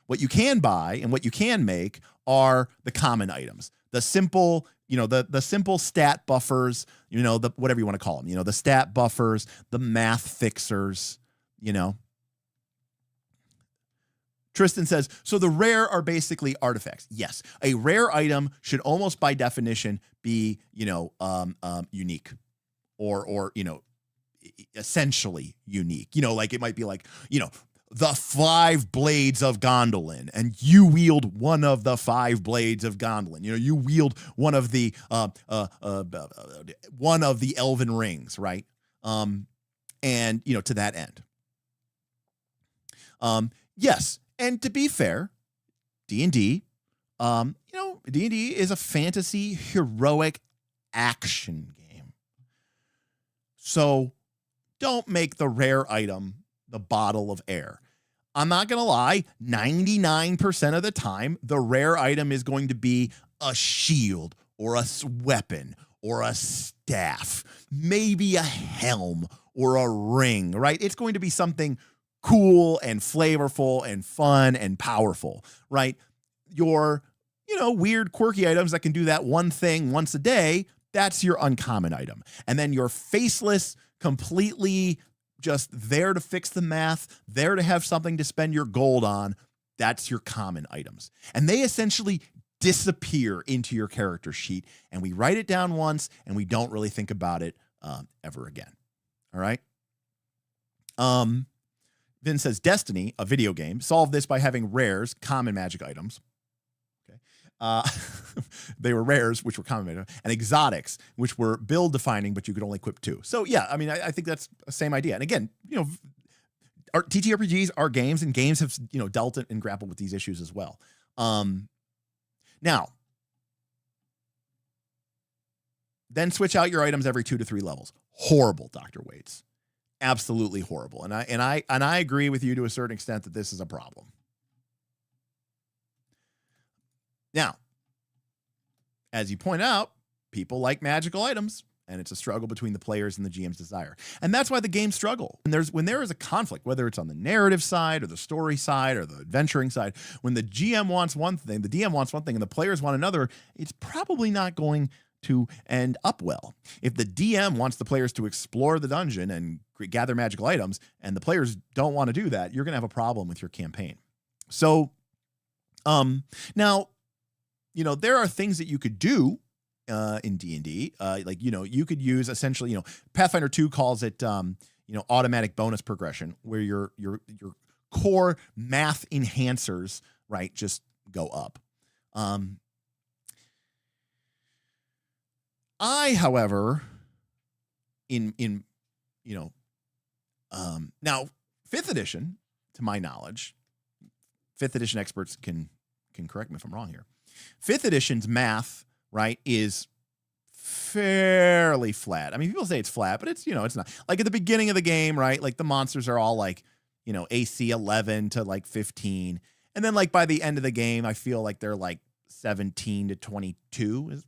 What you can buy and what you can make are the common items, the simple, the simple stat buffers, the whatever you want to call them, the stat buffers, the math fixers, Tristan says, so the rare are basically artifacts. Yes, a rare item should almost by definition be, unique or essentially unique. Like it might be like, the 5 blades of Gondolin, and you wield one of the 5 blades of Gondolin. You wield one of the elven rings, right? And to that end. Yes. And to be fair, D&D, D&D is a fantasy heroic action game. So don't make the rare item the bottle of air. I'm not going to lie, 99% of the time, the rare item is going to be a shield or a weapon or a staff, maybe a helm or a ring, right? It's going to be something cool and flavorful and fun and powerful, right? Your, weird, quirky items that can do that one thing once a day, that's your uncommon item. And then your faceless, completely just there to fix the math, there to have something to spend your gold on, that's your common items. And they essentially disappear into your character sheet, and we write it down once, and we don't really think about it ever again. All right? Vin says, Destiny, a video game, solved this by having rares, common magic items. Okay. They were rares, which were common magic, and exotics, which were build defining, but you could only equip 2. So yeah, I mean, I think that's the same idea. And again, our TTRPGs are games, and games have, dealt and grappled with these issues as well. Now, then switch out your items every 2 to 3 levels. Horrible, Dr. Waits. Absolutely horrible. And I agree with you to a certain extent that this is a problem. Now, as you point out, people like magical items, and it's a struggle between the players and the GM's desire. And that's why the games struggle. When there is a conflict, whether it's on the narrative side or the story side or the adventuring side, when the GM wants one thing, the DM wants one thing, and the players want another, it's probably not going to end up well. If the DM wants the players to explore the dungeon and gather magical items, and the players don't want to do that, you're going to have a problem with your campaign. So, now, there are things that you could do in D&D, like, you could use essentially, Pathfinder 2 calls it, automatic bonus progression, where your core math enhancers, right, just go up. I, however, now 5th edition, to my knowledge, 5th edition experts can correct me if I'm wrong here. 5th edition's math, right, is fairly flat. I mean, people say it's flat, but it's, it's not. Like at the beginning of the game, right, like the monsters are all like, AC 11 to like 15. And then like by the end of the game, I feel like they're like 17 to 22.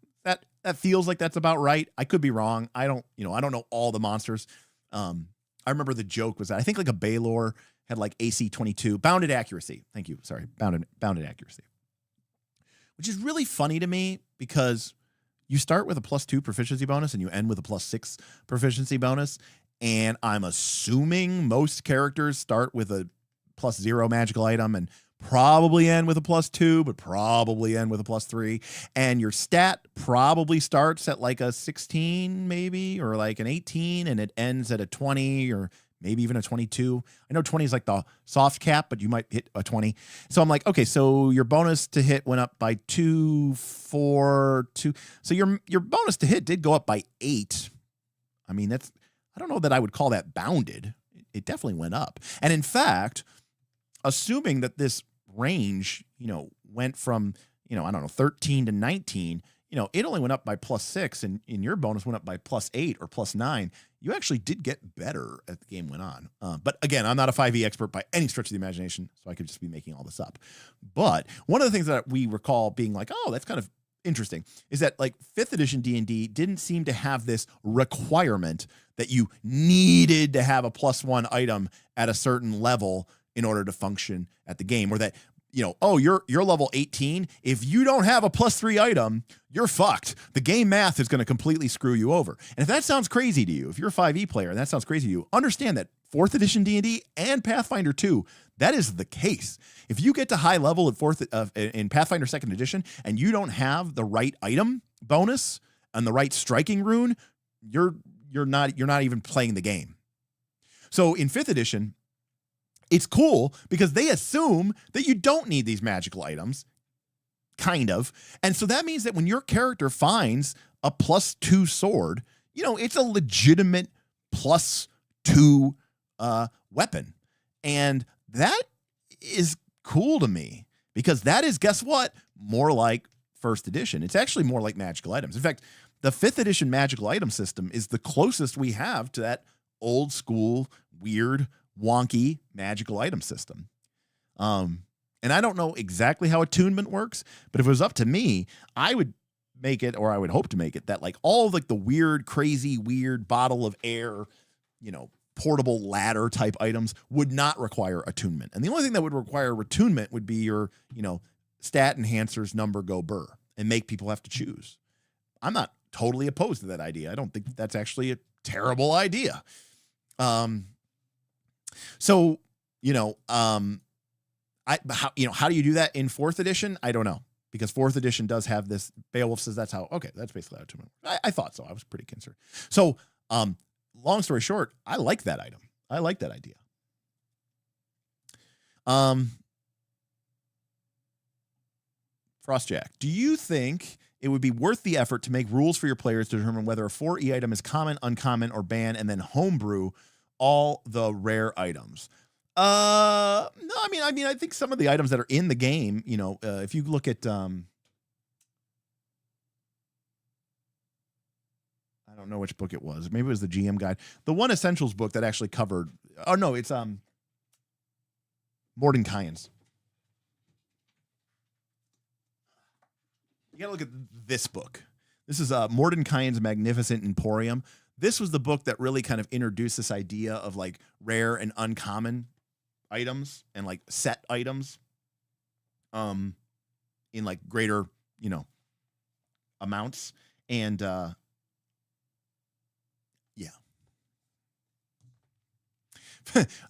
That feels like that's about right. I could be wrong. I don't know all the monsters. I remember the joke was that I think like a Baylor had like AC 22, bounded accuracy. Thank you. Sorry. Bounded accuracy. Which is really funny to me because you start with a +2 proficiency bonus and you end with a +6 proficiency bonus. And I'm assuming most characters start with a +0 magical item and probably end with a +2, but probably end with a +3. And your stat probably starts at like a 16 maybe, or like an 18, and it ends at a 20 or maybe even a 22. I know 20 is like the soft cap, but you might hit a 20. So I'm like, okay, so your bonus to hit went up by 2, 4, 2. So your bonus to hit did go up by 8. I mean, I don't know that I would call that bounded. It definitely went up. And in fact, assuming that this range, went from, 13 to 19, it only went up by +6, and your bonus went up by +8 or +9. You actually did get better as the game went on. But again, I'm not a 5e expert by any stretch of the imagination, so I could just be making all this up. But one of the things that we recall being like, oh, that's kind of interesting, is that like 5th edition D&D didn't seem to have this requirement that you needed to have a +1 item at a certain level in order to function at the game, or that oh, you're level 18. If you don't have a +3 item, you're fucked. The game math is going to completely screw you over. And if that sounds crazy to you, if you're a 5e player and that sounds crazy to you, understand that 4th edition D&D and Pathfinder 2, that is the case. If you get to high level at in Pathfinder 2nd edition and you don't have the right item bonus and the right striking rune, you're not even playing the game. So in 5th edition, it's cool because they assume that you don't need these magical items, kind of. And so that means that when your character finds a +2 sword, it's a legitimate +2 weapon. And that is cool to me because that is, guess what? More like 1st edition. It's actually more like magical items. In fact, the 5th edition magical item system is the closest we have to that old school, weird, wonky magical item system. And I don't know exactly how attunement works, but if it was up to me, I would make it, or I would hope to make it, that like all of like the weird, crazy, weird bottle of air, portable ladder type items would not require attunement. And the only thing that would require attunement would be your, stat enhancers number go burr and make people have to choose. I'm not totally opposed to that idea. I don't think that's actually a terrible idea. So, how do you do that in 4th edition? I don't know, because 4th edition does have this. Beowulf says that's how. Okay, that's basically how attunement. I thought so. I was pretty concerned. So, long story short, I like that item. I like that idea. Frostjack, do you think it would be worth the effort to make rules for your players to determine whether a 4E item is common, uncommon, or ban, and then homebrew all the rare items? No, I mean, I think some of the items that are in the game, if you look at, I don't know which book it was. Maybe it was the GM guide. The One Essentials book that actually covered, oh no, it's, Mordenkainen's. You gotta look at this book. This is Mordenkainen's Magnificent Emporium. This was the book that really kind of introduced this idea of like rare and uncommon items and like set items in like greater, amounts. And yeah.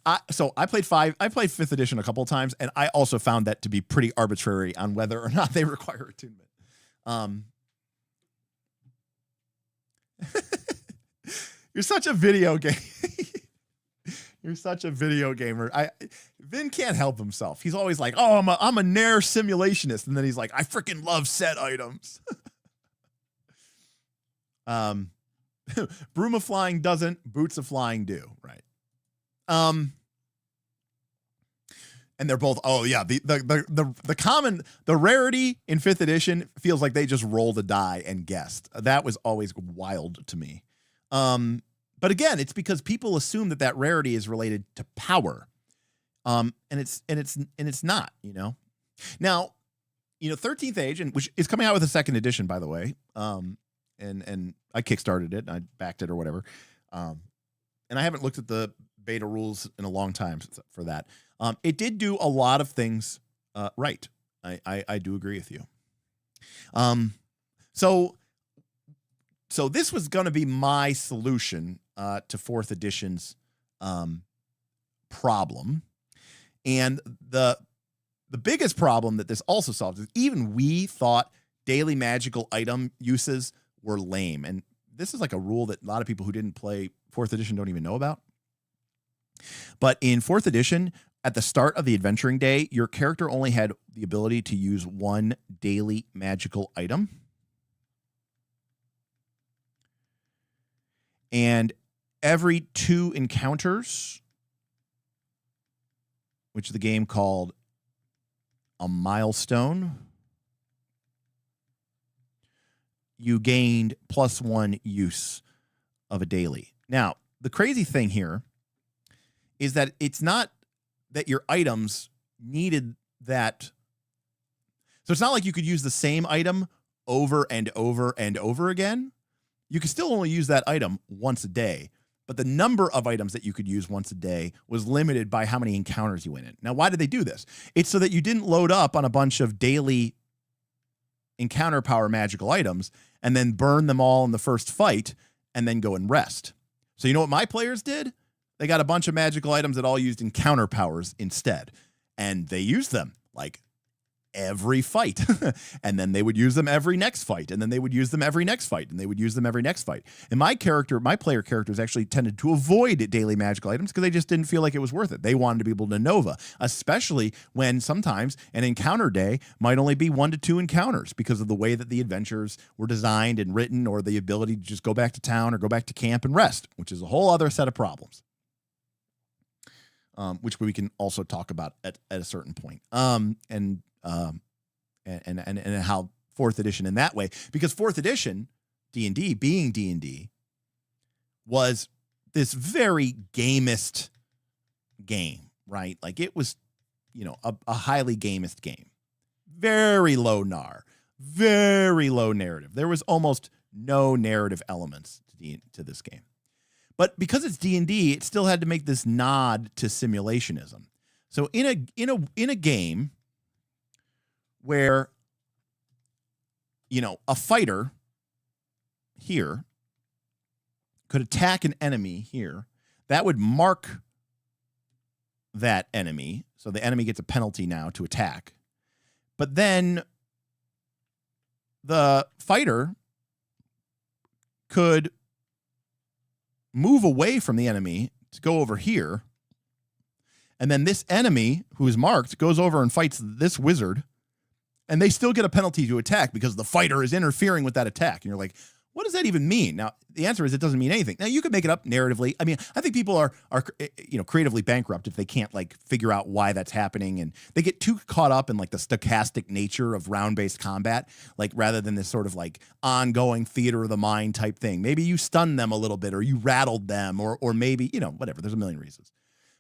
I played 5th edition a couple of times, and I also found that to be pretty arbitrary on whether or not they require attunement. You're such a video game. You're such a video gamer. Vin can't help himself. He's always like, "Oh, I'm a Nair simulationist," and then he's like, "I freaking love set items." Broom of Flying doesn't. Boots of Flying do. Right. And they're both, oh yeah, the common, the rarity in 5th edition feels like they just rolled a die and guessed. That was always wild to me. But again, it's because people assume that rarity is related to power. And it's not, Now, 13th Age, and which is coming out with a 2nd edition, by the way. And I kickstarted it, and I backed it or whatever. And I haven't looked at the beta rules in a long time for that. It did do a lot of things right. I do agree with you. So this was going to be my solution to 4th edition's problem. And the biggest problem that this also solves is even we thought daily magical item uses were lame. And this is like a rule that a lot of people who didn't play 4th edition don't even know about. But in 4th edition, at the start of the adventuring day, your character only had the ability to use one daily magical item. And every 2 encounters, which the game called a milestone, you gained +1 use of a daily. Now, the crazy thing here is that it's not that your items needed that. So it's not like you could use the same item over and over and over again. You can still only use that item once a day, but the number of items that you could use once a day was limited by how many encounters you went in. Now, why did they do this? It's so that you didn't load up on a bunch of daily encounter power magical items and then burn them all in the first fight and then go and rest. So you know what my players did? They got a bunch of magical items that all used encounter powers instead. And they used them like every fight. And then they would use them every next fight. And then they would use them every next fight. And they would use them every next fight. And my player characters actually tended to avoid daily magical items because they just didn't feel like it was worth it. They wanted to be able to Nova, especially when sometimes an encounter day might only be 1 to 2 encounters because of the way that the adventures were designed and written, or the ability to just go back to town or go back to camp and rest, which is a whole other set of problems. Which we can also talk about at a certain point. And how 4th edition in that way, because 4th edition D&D, being D&D, was this very gamist game, right? Like it was, a highly gamist game. Very low NAR, very low narrative. There was almost no narrative elements to this game. But because it's D&D, it still had to make this nod to simulationism. So in a game where, a fighter here could attack an enemy here, that would mark that enemy. So the enemy gets a penalty now to attack. But then the fighter could move away from the enemy to go over here. And then this enemy who is marked goes over and fights this wizard. And they still get a penalty to attack because the fighter is interfering with that attack. And you're like, what does that even mean? Now, the answer is it doesn't mean anything. Now, you could make it up narratively. I mean, I think people are creatively bankrupt if they can't figure out why that's happening, and they get too caught up in the stochastic nature of round-based combat, rather than this sort of ongoing theater of the mind type thing. Maybe you stunned them a little bit, or you rattled them, or maybe, whatever. There's a million reasons.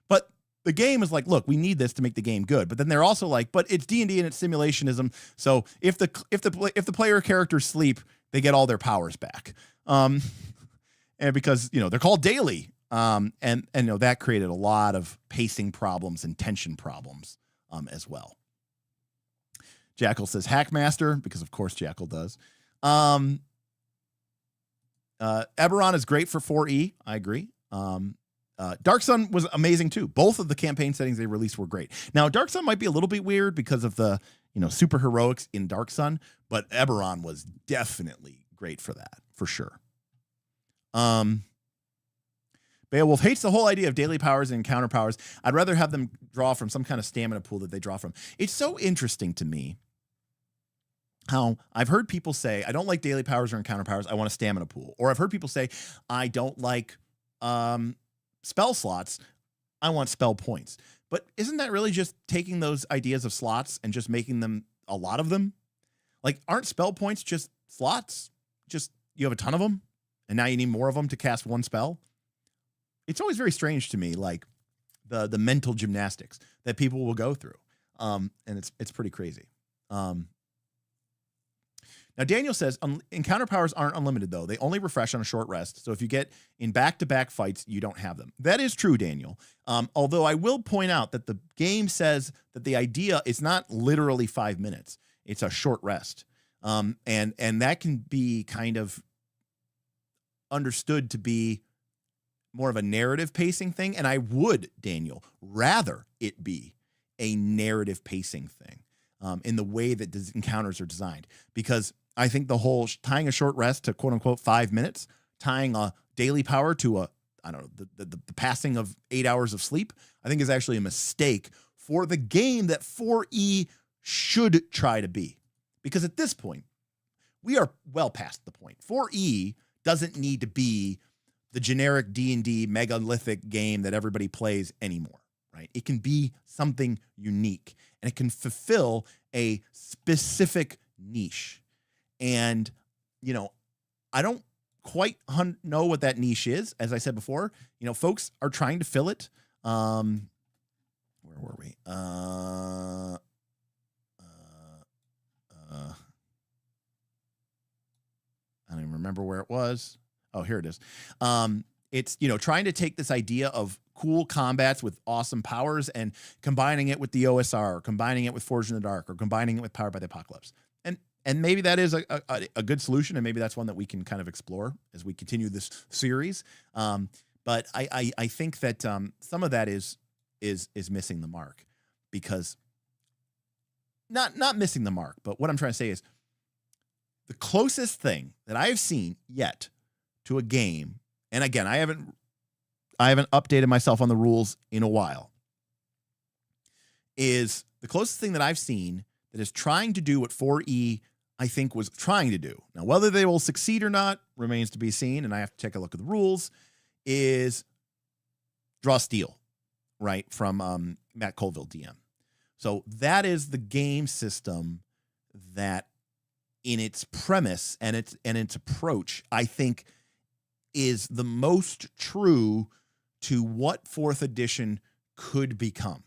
But the game is look, we need this to make the game good. But then they're also but it's D&D and it's simulationism. So if the player characters sleep, they get all their powers back. And because, they're called daily. And that created a lot of pacing problems and tension problems as well. Jackal says Hackmaster, because of course Jackal does. Eberron is great for 4E. I agree. Dark Sun was amazing too. Both of the campaign settings they released were great. Now, Dark Sun might be a little bit weird because of the, super heroics in Dark Sun, but Eberron was definitely great for that, for sure. Beowulf hates the whole idea of daily powers and encounter powers. I'd rather have them draw from some kind of stamina pool that they draw from. It's so interesting to me how I've heard people say, I don't like daily powers or encounter powers. I want a stamina pool. Or I've heard people say, I don't like spell slots. I want spell points. But isn't that really just taking those ideas of slots and just making them a lot of them? Aren't spell points just slots? Just you have a ton of them and now you need more of them to cast one spell? It's always very strange to me, the mental gymnastics that people will go through. And it's pretty crazy. Now, Daniel says, encounter powers aren't unlimited, though. They only refresh on a short rest. So if you get in back-to-back fights, you don't have them. That is true, Daniel. Although I will point out that the game says that the idea is not literally 5 minutes. It's a short rest. And that can be kind of understood to be more of a narrative pacing thing. And I would, Daniel, rather it be a narrative pacing thing in the way that encounters are designed. Because I think the whole tying a short rest to quote unquote 5 minutes, tying a daily power to the passing of 8 hours of sleep, I think is actually a mistake for the game that 4E should try to be. Because at this point, we are well past the point. 4E doesn't need to be the generic D&D megalithic game that everybody plays anymore, right? It can be something unique and it can fulfill a specific niche. And, I don't quite know what that niche is. As I said before, folks are trying to fill it. Where were we? I don't even remember where it was. Oh, here it is. it's, trying to take this idea of cool combats with awesome powers and combining it with the OSR, or combining it with Forged in the Dark, or combining it with Powered by the Apocalypse. And maybe that is a good solution, and maybe that's one that we can kind of explore as we continue this series. But I think that some of that is missing the mark, because not missing the mark, but what I'm trying to say is the closest thing that I've seen yet to a game, and again, I haven't updated myself on the rules in a while, is the closest thing that I've seen that is trying to do what 4E, I think, was trying to do. Now, whether they will succeed or not remains to be seen, and I have to take a look at the rules, is Draw Steel, right, from Matt Colville, DM. So that is the game system that, in its premise and its approach, I think is the most true to what 4th edition could become,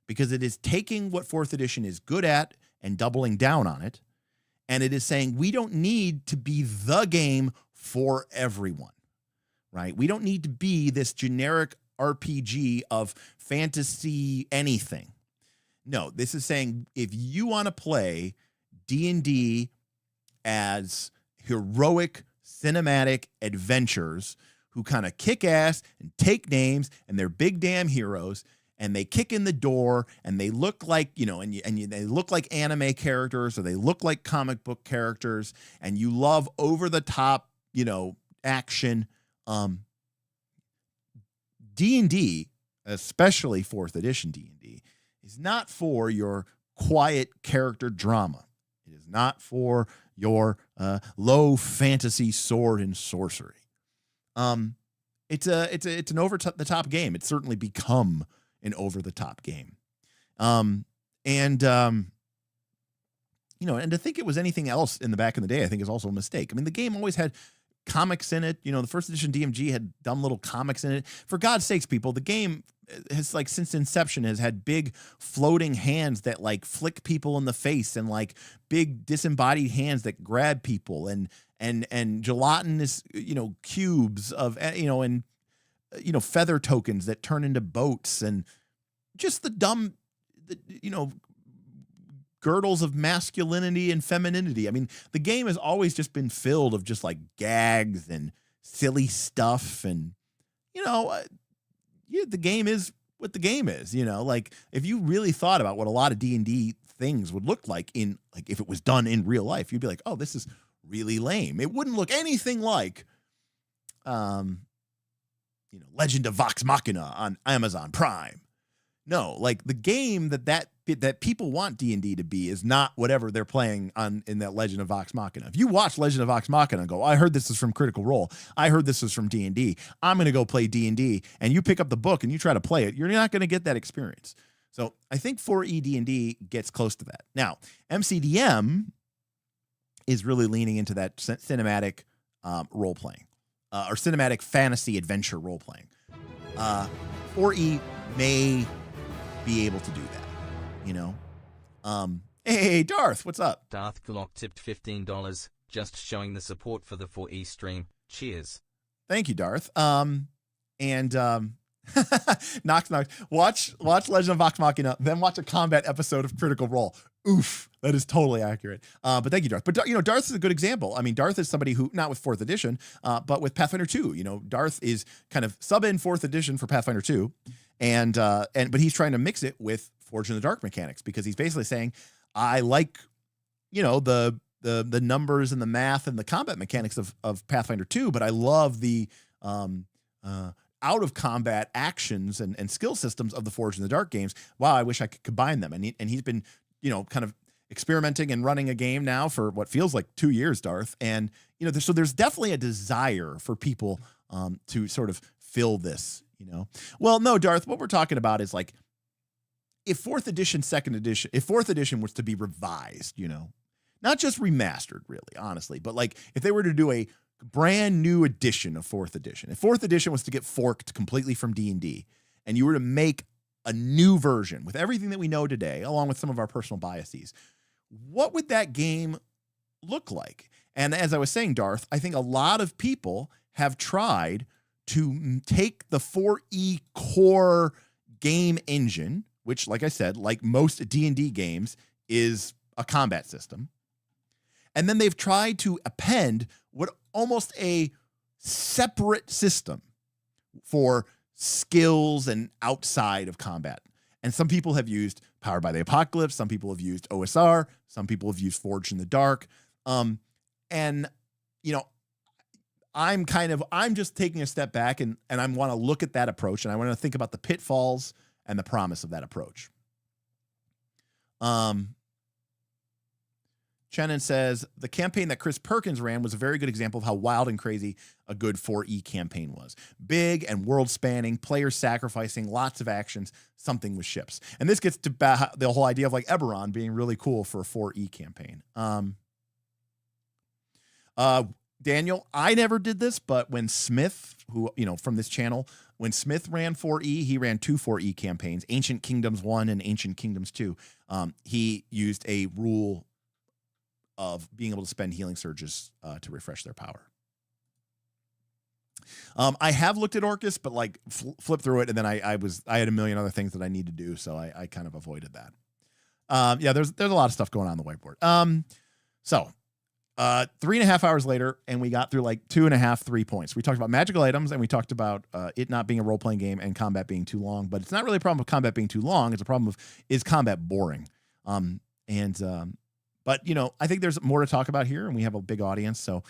because it is taking what 4th edition is good at and doubling down on it. And it is saying, we don't need to be the game for everyone, right? We don't need to be this generic RPG of fantasy anything. No, this is saying, if you want to play D&D as heroic cinematic adventures who kind of kick ass and take names, and they're big damn heroes, and they kick in the door, and they look like, they look like anime characters, or they look like comic book characters, and you love over the top, action. D&D, especially 4th edition D&D, is not for your quiet character drama. It is not for your low fantasy sword and sorcery. It's an over the top game. It's certainly become an over the top game. And to think it was anything else in the back in the day, I think is also a mistake. I mean, the game always had comics in it. The 1st edition DMG had dumb little comics in it. For God's sakes, people, the game has, like, since inception, has had big floating hands that, like, flick people in the face, and, like, big disembodied hands that grab people, and gelatinous, cubes of, feather tokens that turn into boats, and just the dumb, girdles of masculinity and femininity. I mean, the game has always just been filled of just, like, gags and silly stuff, and the game is what the game is. Like, if you really thought about what a lot of D&D things would look like if it was done in real life, you'd be like, oh, this is really lame. It wouldn't look anything like Legend of Vox Machina on Amazon Prime. No, like, the game that people want D&D to be is not whatever they're playing in that Legend of Vox Machina. If you watch Legend of Vox Machina and go, I heard this is from Critical Role, I heard this is from D&D, I'm going to go play D&D, and you pick up the book and you try to play it, you're not going to get that experience. So I think 4E D&D gets close to that. Now, MCDM is really leaning into that cinematic role-playing, or cinematic fantasy adventure role-playing. 4E may be able to do that, Hey, Darth, what's up? Darth Glock tipped $15, just showing the support for the 4E stream. Cheers. Thank you, Darth. Knox. Watch Legend of Vox Machina, then watch a combat episode of Critical Role. Oof, that is totally accurate. But thank you, Darth. But Darth is a good example. I mean, Darth is somebody who, not with 4th edition, but with Pathfinder 2. Darth is kind of sub in 4th edition for Pathfinder 2, but he's trying to mix it with Forged in the Dark mechanics, because he's basically saying, I like, the numbers and the math and the combat mechanics of Pathfinder 2, but I love the out of combat actions and skill systems of the Forged in the Dark games. Wow, I wish I could combine them. And he's been, kind of experimenting and running a game now for what feels like 2 years, Darth. And, so there's definitely a desire for people to sort of fill this, Well, no, Darth, what we're talking about is, like, if 4th edition, 2nd edition, if 4th edition was to be revised, not just remastered, really, honestly, but, like, if they were to do a brand new edition of 4th edition, if 4th edition was to get forked completely from D&D, and you were to make a new version with everything that we know today, along with some of our personal biases, what would that game look like? And as I was saying, Darth, I think a lot of people have tried to take the 4E core game engine, which, like I said, like most D&D games, is a combat system. And then they've tried to append what almost a separate system for skills and outside of combat. And some people have used Powered by the Apocalypse. Some people have used OSR. Some people have used Forged in the Dark. And, you know, I'm just taking a step back and I want to look at that approach, and I want to think about the pitfalls and the promise of that approach. Shannon says, the campaign that Chris Perkins ran was a very good example of how wild and crazy a good 4E campaign was. Big and world-spanning, players sacrificing, lots of actions, something with ships. And this gets to the whole idea of like Eberron being really cool for a 4E campaign. Daniel, I never did this, but when Smith, who, you know, from this channel, when Smith ran 4E, he ran 2 4E campaigns, Ancient Kingdoms 1 and Ancient Kingdoms 2. He used a rule of being able to spend healing surges to refresh their power. I have looked at Orcus, but like flipped through it, and then I had a million other things that I need to do, so I kind of avoided that. Yeah, there's a lot of stuff going on the whiteboard. So 3.5 hours later, and we got through like 2.5, 3 points. We talked about magical items, and we talked about it not being a role-playing game and combat being too long. But it's not really a problem with combat being too long. It's a problem of, is combat boring? But, you know, I think there's more to talk about here, and we have a big audience, so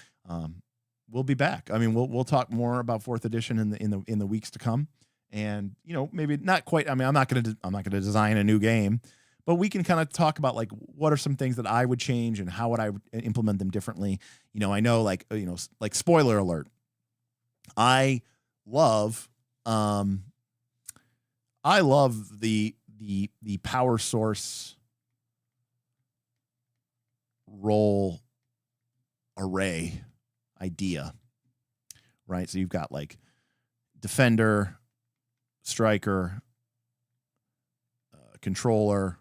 we'll be back. I mean, we'll talk more about 4th edition in the weeks to come, and, you know, maybe not quite. I mean, I'm not gonna design a new game, but we can kind of talk about like what are some things that I would change and how would I implement them differently. You know, I know, like, you know, like, spoiler alert, I love the power source role array idea, right? So you've got like defender, striker, controller,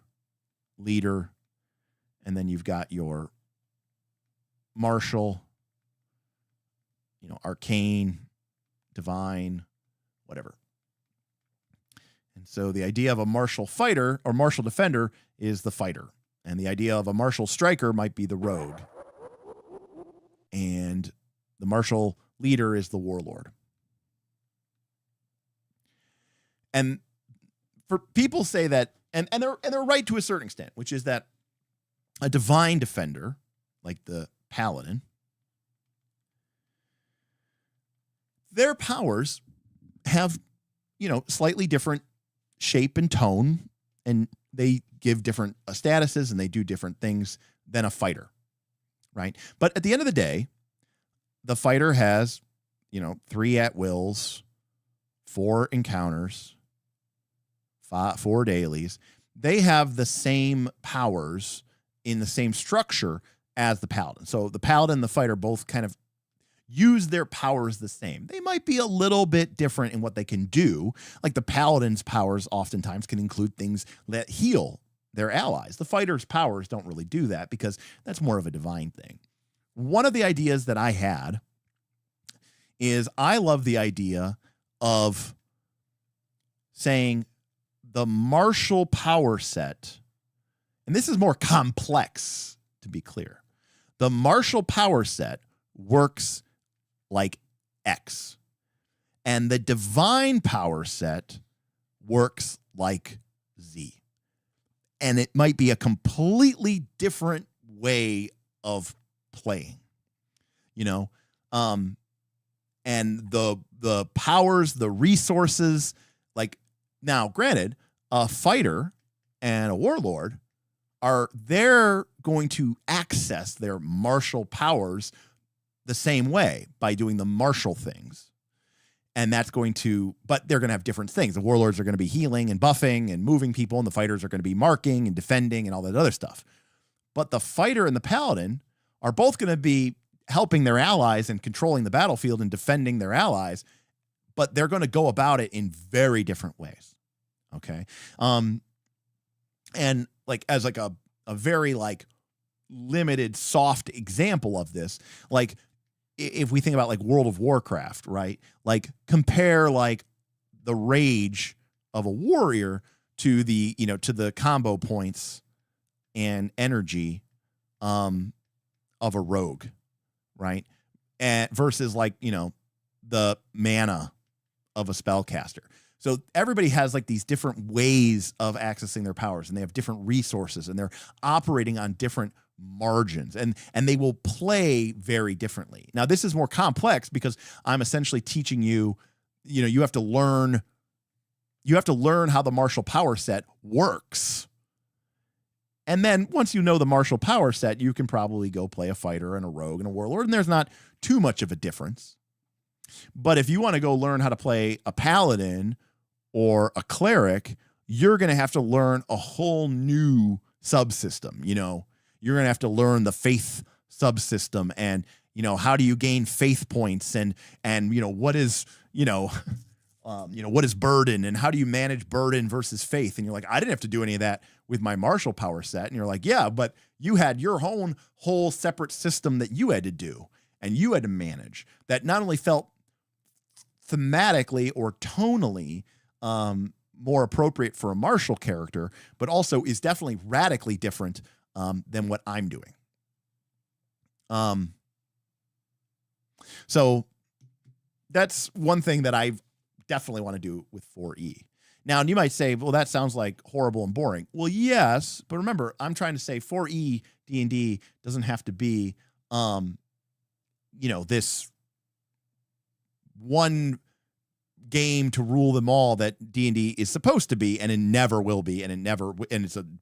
leader, and then you've got your martial, you know, arcane, divine, whatever. And so the idea of a martial fighter or martial defender is the fighter. And the idea of a martial striker might be the rogue. And the martial leader is the warlord. And for people say that, and they're right to a certain extent, which is that a divine defender, like the paladin, their powers have, you know, slightly different shape and tone, and they give different statuses and they do different things than a fighter, right? But at the end of the day, the fighter has, you know, 3 at-wills, 4 encounters, 4 dailies. They have the same powers in the same structure as the paladin. So the paladin and the fighter both kind of use their powers the same. They might be a little bit different in what they can do. Like the paladin's powers oftentimes can include things that heal their allies. The fighter's powers don't really do that because that's more of a divine thing. One of the ideas that I had is I love the idea of saying the martial power set, and this is more complex, to be clear. The martial power set works like X, and the divine power set works like Z. And it might be a completely different way of playing, you know, and the powers, the resources, like, now granted, a fighter and a warlord they're going to access their martial powers the same way by doing the martial things. And that's going to, but they're going to have different things. The warlords are going to be healing and buffing and moving people, and the fighters are going to be marking and defending and all that other stuff. But the fighter and the paladin are both going to be helping their allies and controlling the battlefield and defending their allies, but they're going to go about it in very different ways. Okay. And like, as like a very like limited soft example of this, like if we think about like World of Warcraft, right? Like compare like the rage of a warrior to the, to the combo points and energy of a rogue, right? And versus like, the mana of a spellcaster. So everybody has like these different ways of accessing their powers, and they have different resources, and they're operating on different margins, and they will play very differently. Now, this is more complex because I'm essentially teaching you, you have to learn how the martial power set works. And then once you know the martial power set, you can probably go play a fighter and a rogue and a warlord, and there's not too much of a difference. But if you want to go learn how to play a paladin or a cleric, you're going to have to learn a whole new subsystem. You're going to have to learn the faith subsystem, and, how do you gain faith points, and what is, what is burden, and how do you manage burden versus faith? And you're like, I didn't have to do any of that with my martial power set. And you're like, yeah, but you had your own whole separate system that you had to do and you had to manage that not only felt thematically or tonally more appropriate for a martial character, but also is definitely radically different than what I'm doing. So that's one thing that I definitely want to do with 4E. Now, you might say, well, that sounds like horrible and boring. Well, yes, but remember, I'm trying to say 4E D&D doesn't have to be, this one game to rule them all that D&D is supposed to be, and it never will be, and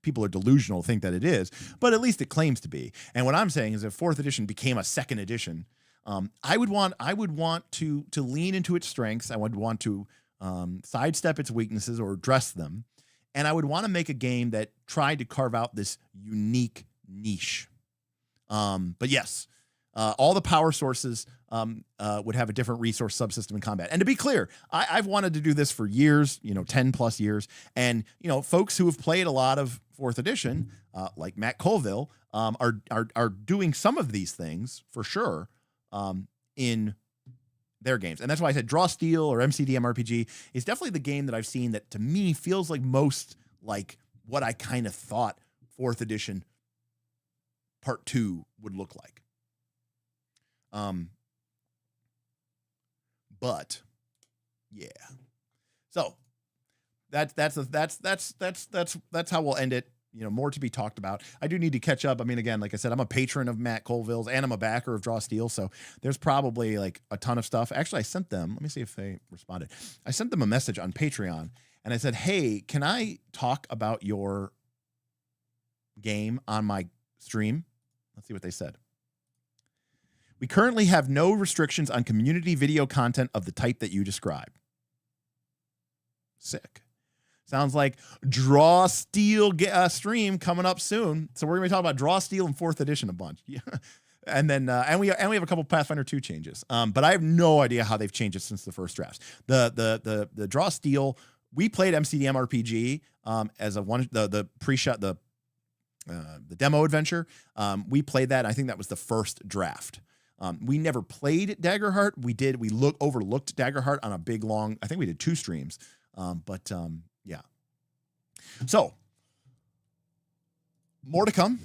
people are delusional to think that it is, but at least it claims to be. And what I'm saying is if 4th edition became a 2nd edition, I would want to lean into its strengths. I would want to sidestep its weaknesses or address them, and I would want to make a game that tried to carve out this unique niche. But yes, all the power sources would have a different resource subsystem in combat. And to be clear, I've wanted to do this for years, 10 plus years. And, folks who have played a lot of 4th edition, like Matt Colville, are doing some of these things for sure in their games. And that's why I said Draw Steel or MCDM RPG is definitely the game that I've seen that to me feels like most like what I kind of thought 4th edition part 2 would look like. But yeah, so that's how we'll end it. More to be talked about. I do need to catch up. I mean, again, like I said, I'm a patron of Matt Colville's and I'm a backer of Draw Steel. So there's probably like a ton of stuff. Actually, I sent them, let me see if they responded. I sent them a message on Patreon and I said, hey, can I talk about your game on my stream? Let's see what they said. We currently have no restrictions on community video content of the type that you describe. Sick. Sounds like Draw Steel stream coming up soon. So we're going to be talking about Draw Steel and 4th edition a bunch. Yeah. And then and we have a couple Pathfinder 2 changes. But I have no idea how they've changed it since the first drafts. The Draw Steel, we played MCDM RPG as the pre-shot, the demo adventure. We played that. I think that was the first draft. We never played Daggerheart. We overlooked Daggerheart on a big long, I think we did 2 streams. Yeah. So more to come,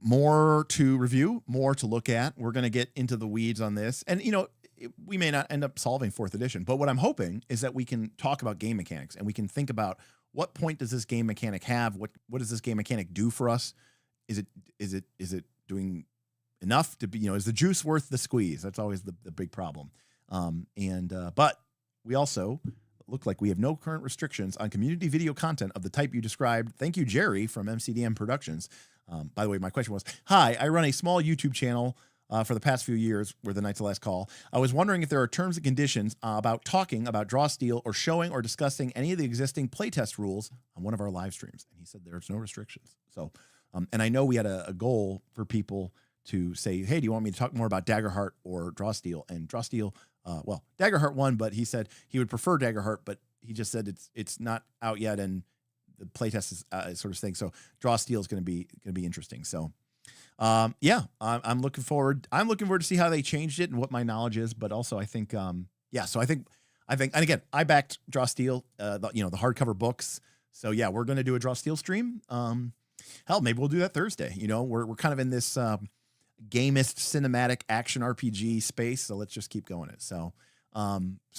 more to review, more to look at. We're going to get into the weeds on this. And, we may not end up solving 4th edition, but what I'm hoping is that we can talk about game mechanics and we can think about what point does this game mechanic have? What does this game mechanic do for us? Is it doing enough to be, is the juice worth the squeeze? That's always the big problem. But we also look like we have no current restrictions on community video content of the type you described. Thank you, Jerry from MCDM Productions. By the way, my question was, hi, I run a small YouTube channel for the past few years. We're the Knights of Last Call. I was wondering if there are terms and conditions about talking about Draw Steel or showing or discussing any of the existing playtest rules on one of our live streams. And he said there's no restrictions. So, and I know we had a goal for people to say, hey, do you want me to talk more about Daggerheart or Draw Steel? And Draw Steel, Daggerheart won, but he said he would prefer Daggerheart, but he just said it's not out yet, and the playtest is sort of thing. So Draw Steel is going to be interesting. So Yeah, I'm looking forward. I'm looking forward to see how they changed it and what my knowledge is. But also, I think, yeah. So I think, and again, I backed Draw Steel, the hardcover books. So yeah, we're going to do a Draw Steel stream. Hell, maybe we'll do that Thursday. We're kind of in this gamist cinematic action RPG space. So let's just keep going it. So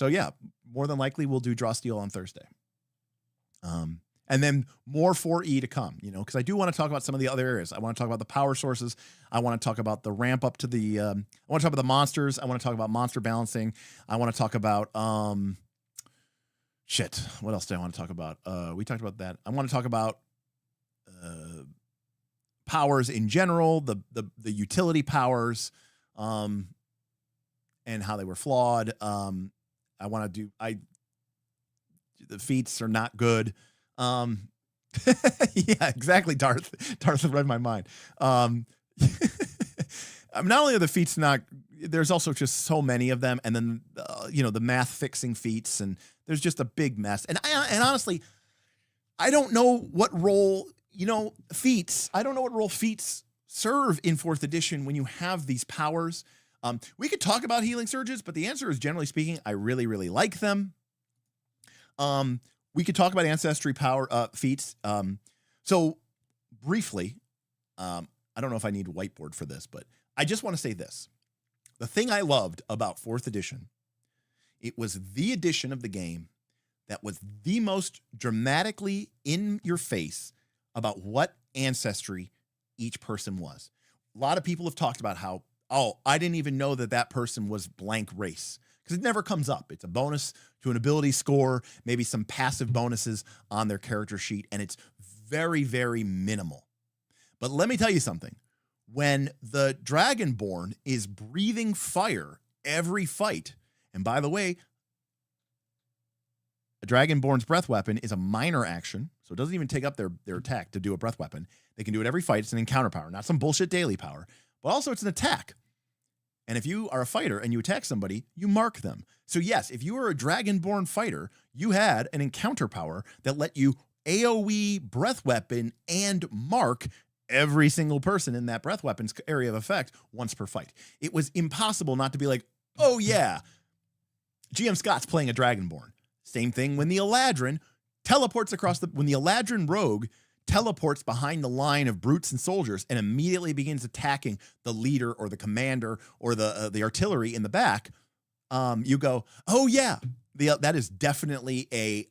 yeah, more than likely we'll do Draw Steel on Thursday. And then more 4E to come, because I do want to talk about some of the other areas. I want to talk about the power sources. I want to talk about the ramp up to the, I want to talk about the monsters. I want to talk about monster balancing. I want to talk about, shit. What else do I want to talk about? We talked about that. I want to talk about, powers in general, the utility powers, and how they were flawed. I want to do, the feats are not good. Yeah, exactly. Darth read my mind. Not only are the feats not, there's also just so many of them. And then, the math fixing feats, and there's just a big mess. And honestly, I don't know what role, feats, I don't know what role feats serve in 4th edition when you have these powers. We could talk about healing surges, but the answer is, generally speaking, I really, really like them. We could talk about ancestry power feats. So briefly, I don't know if I need a whiteboard for this, but I just want to say this. The thing I loved about 4th edition, it was the edition of the game that was the most dramatically in your face about what ancestry each person was. A lot of people have talked about how, I didn't even know that person was blank race. Because it never comes up. It's a bonus to an ability score, maybe some passive bonuses on their character sheet, and it's very, very minimal. But let me tell you something. When the Dragonborn is breathing fire every fight, and by the way, a Dragonborn's breath weapon is a minor action, so it doesn't even take up their attack to do a breath weapon. They can do it every fight. It's an encounter power, not some bullshit daily power, but also it's an attack. And if you are a fighter and you attack somebody, you mark them. So yes, if you were a Dragonborn fighter, you had an encounter power that let you AoE breath weapon and mark every single person in that breath weapon's area of effect once per fight. It was impossible not to be like, oh yeah, GM Scott's playing a Dragonborn. Same thing when the Eladrin teleports when the Eladrin rogue teleports behind the line of brutes and soldiers and immediately begins attacking the leader or the commander or the artillery in the back. You go, oh yeah, that is definitely a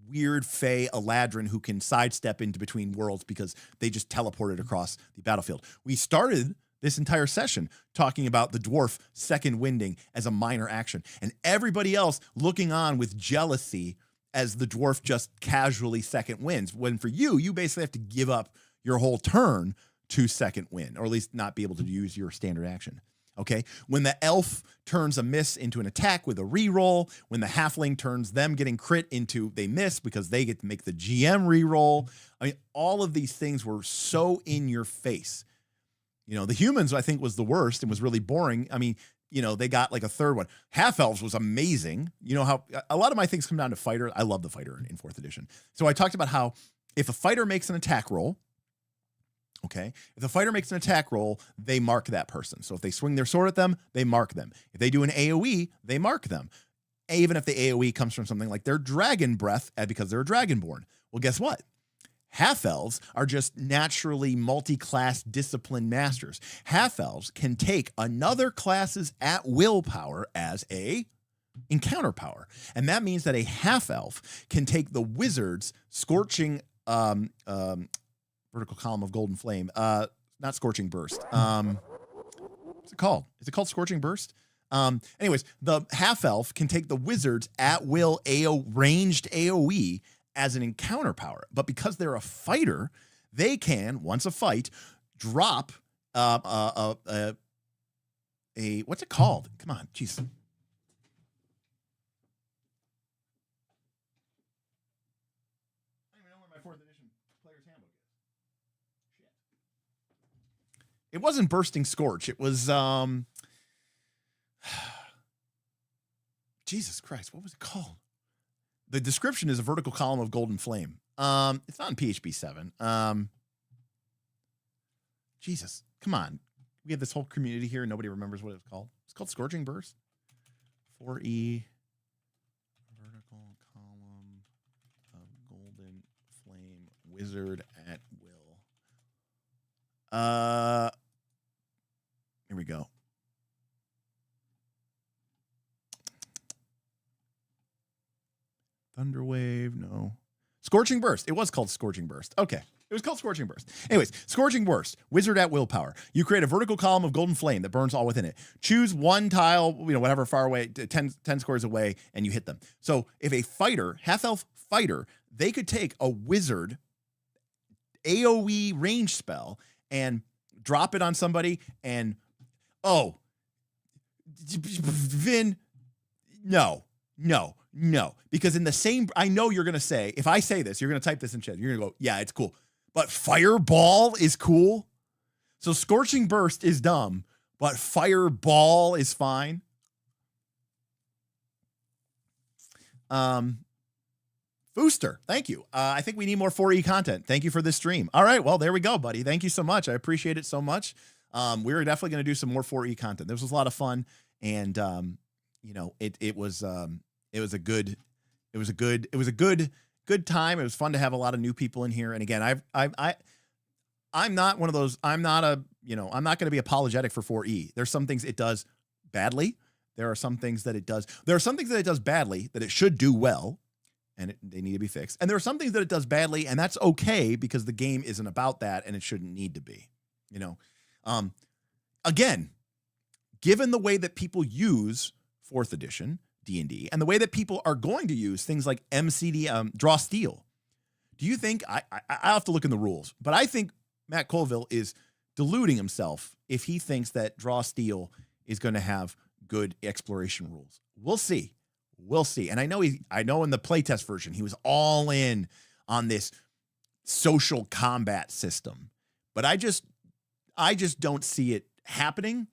weird Fey Eladrin who can sidestep into between worlds because they just teleported across the battlefield. We started this entire session talking about the dwarf second winding as a minor action, and everybody else looking on with jealousy as the dwarf just casually second wins. When for you basically have to give up your whole turn to second win, or at least not be able to use your standard action. Okay. When the elf turns a miss into an attack with a reroll, when the halfling turns them getting crit into they miss because they get to make the GM reroll. I mean, all of these things were so in your face. The humans, I think, was the worst and was really boring. I mean, they got like a third one. Half elves was amazing. How a lot of my things come down to fighter. I love the fighter in 4th edition. So I talked about how if a fighter makes an attack roll, okay, if the fighter makes an attack roll, they mark that person. So if they swing their sword at them, they mark them. If they do an AoE, they mark them. Even if the AoE comes from something like their dragon breath because they're a dragonborn. Well, guess what? Half-elves are just naturally multi-class discipline masters. Half-elves can take another class's at-will power as a encounter power. And that means that a half-elf can take the wizard's scorching vertical column of golden flame. Not scorching burst. What's it called? Is it called scorching burst? Anyways, the half-elf can take the wizard's at-will ranged AoE as an encounter power, but because they're a fighter, they can, once a fight, drop a what's it called? Come on, jeez. I don't even know where my 4th edition player's handbook is. Shit. It wasn't bursting scorch. It was Jesus Christ, what was it called? The description is a vertical column of golden flame. It's not in PHB 7. Jesus. Come on. We have this whole community here and nobody remembers what it's called. It's called Scorching Burst. 4E vertical column of golden flame wizard at will. Here we go. Thunderwave, no. Scorching Burst. It was called Scorching Burst. Okay. It was called Scorching Burst. Anyways, Scorching Burst, wizard at willpower. You create a vertical column of golden flame that burns all within it. Choose one tile, whatever far away, 10 squares away, and you hit them. So if a fighter, half-elf fighter, they could take a wizard AoE range spell and drop it on somebody and, Vin, no. Because in the same, I know you're going to say, if I say this, you're going to type this in chat. You're going to go, yeah, it's cool. But Fireball is cool. So Scorching Burst is dumb, but Fireball is fine. Fooster, thank you. I think we need more 4E content. Thank you for this stream. All right, well, there we go, buddy. Thank you so much. I appreciate it so much. We're definitely going to do some more 4E content. This was a lot of fun, and it was a good time. It was fun to have a lot of new people in here. And again, I'm not one of those. I'm not going to be apologetic for 4E. There's some things it does badly. There are some things that it does. There are some things that it does badly that it should do well, and they need to be fixed. And there are some things that it does badly, and that's okay because the game isn't about that, and it shouldn't need to be. Again, given the way that people use 4th edition D&D and the way that people are going to use things like MCD, Draw Steel, do you think, I have to look in the rules, but I think Matt Colville is deluding himself if he thinks that Draw Steel is going to have good exploration rules. We'll see. And I know in the playtest version, he was all in on this social combat system, but I just don't see it happening.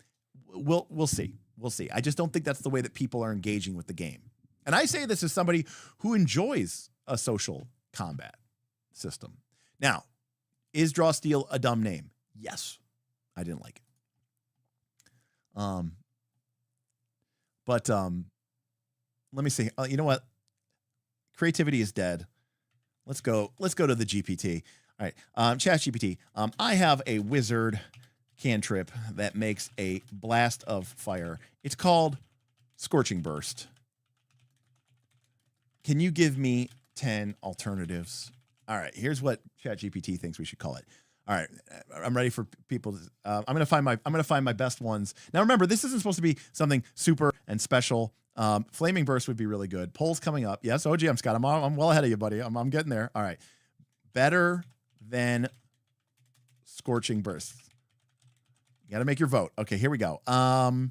We'll see. I just don't think that's the way that people are engaging with the game. And I say this as somebody who enjoys a social combat system. Now, is Draw Steel a dumb name? Yes. I didn't like it. But let me see. You know what? Creativity is dead. Let's go to the GPT. All right. ChatGPT. I have a wizard cantrip that makes a blast of fire. It's called Scorching Burst. Can you give me 10 alternatives? All right, here's what ChatGPT thinks we should call it. All right, I'm ready for people. I'm gonna find my best ones. Now remember, this isn't supposed to be something super and special. Flaming Burst would be really good. Polls coming up. Yes, OGM Scott. I'm well ahead of you, buddy. I'm getting there. All right, better than Scorching Burst. You got to make your vote. Okay, here we go. Let's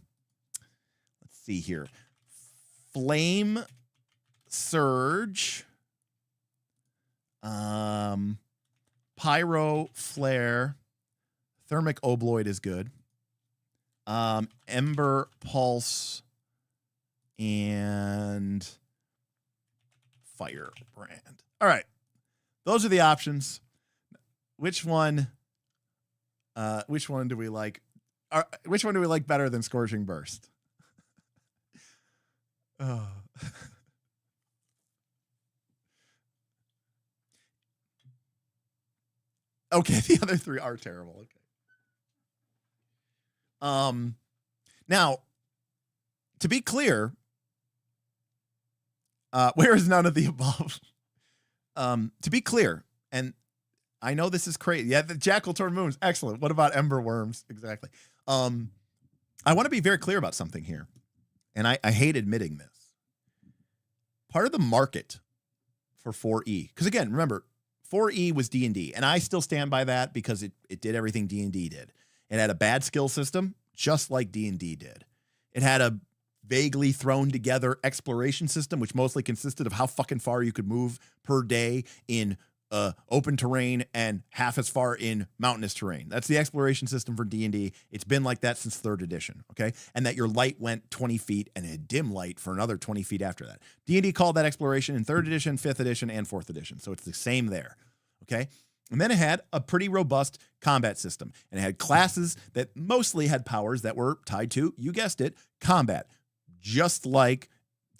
see here. Flame Surge. Pyro Flare. Thermic Obloid is good. Ember Pulse. And Firebrand. All right. Those are the options. Which one do we like? Which one do we like better than Scorching Burst? Oh. Okay, the other three are terrible. Okay. Now, to be clear, where is none of the above? To be clear, and I know this is crazy. Yeah, the Jackal Torn Moons. Excellent. What about Ember Worms? Exactly. I want to be very clear about something here. And I hate admitting this. Part of the market for 4E, because again, remember, 4E was D&D, and I still stand by that because it did everything D&D did. It had a bad skill system, just like D&D did. It had a vaguely thrown together exploration system, which mostly consisted of how fucking far you could move per day in open terrain and half as far in mountainous terrain. That's the exploration system for D&D. It's been like that since 3rd edition, okay? And that your light went 20 feet and a dim light for another 20 feet after that. D&D called that exploration in 3rd edition, 5th edition, and 4th edition. So it's the same there, okay? And then it had a pretty robust combat system. And it had classes that mostly had powers that were tied to, you guessed it, combat. Just like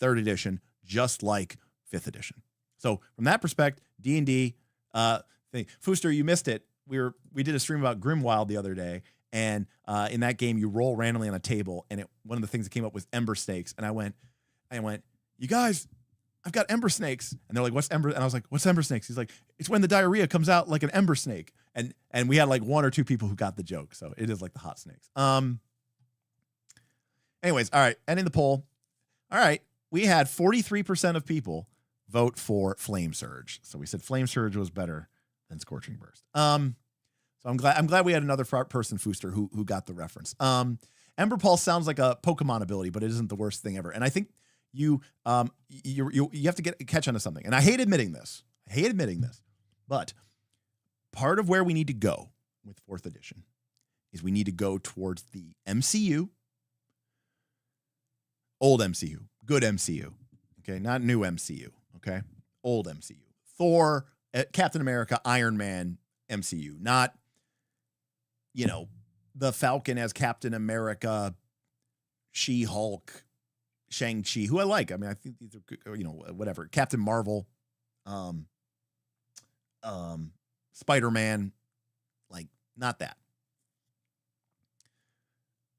3rd edition, just like 5th edition. So from that perspective, D&D, Fooster, you missed it. We did a stream about Grimwild the other day. And in that game, you roll randomly on a table. And one of the things that came up was ember snakes. And I went, you guys, I've got ember snakes. And they're like, what's ember? And I was like, what's ember snakes? He's like, it's when the diarrhea comes out like an ember snake. And we had like 1 or 2 people who got the joke. So it is like the hot snakes. Anyways, all right. Ending the poll. All right. We had 43% of people vote for Flame Surge. So we said Flame Surge was better than Scorching Burst. So I'm glad we had another person, Fooster, who got the reference. Ember Pulse sounds like a Pokemon ability, but it isn't the worst thing ever. And I think you have to catch onto something. And I hate admitting this. But part of where we need to go with 4th edition is we need to go towards the MCU, old MCU, good MCU. Okay, not new MCU. Okay, old MCU. Thor, Captain America, Iron Man MCU, not the Falcon as Captain America, She-Hulk, Shang-Chi, who I like. I mean, I think these are, whatever. Captain Marvel, Spider-Man, like not that.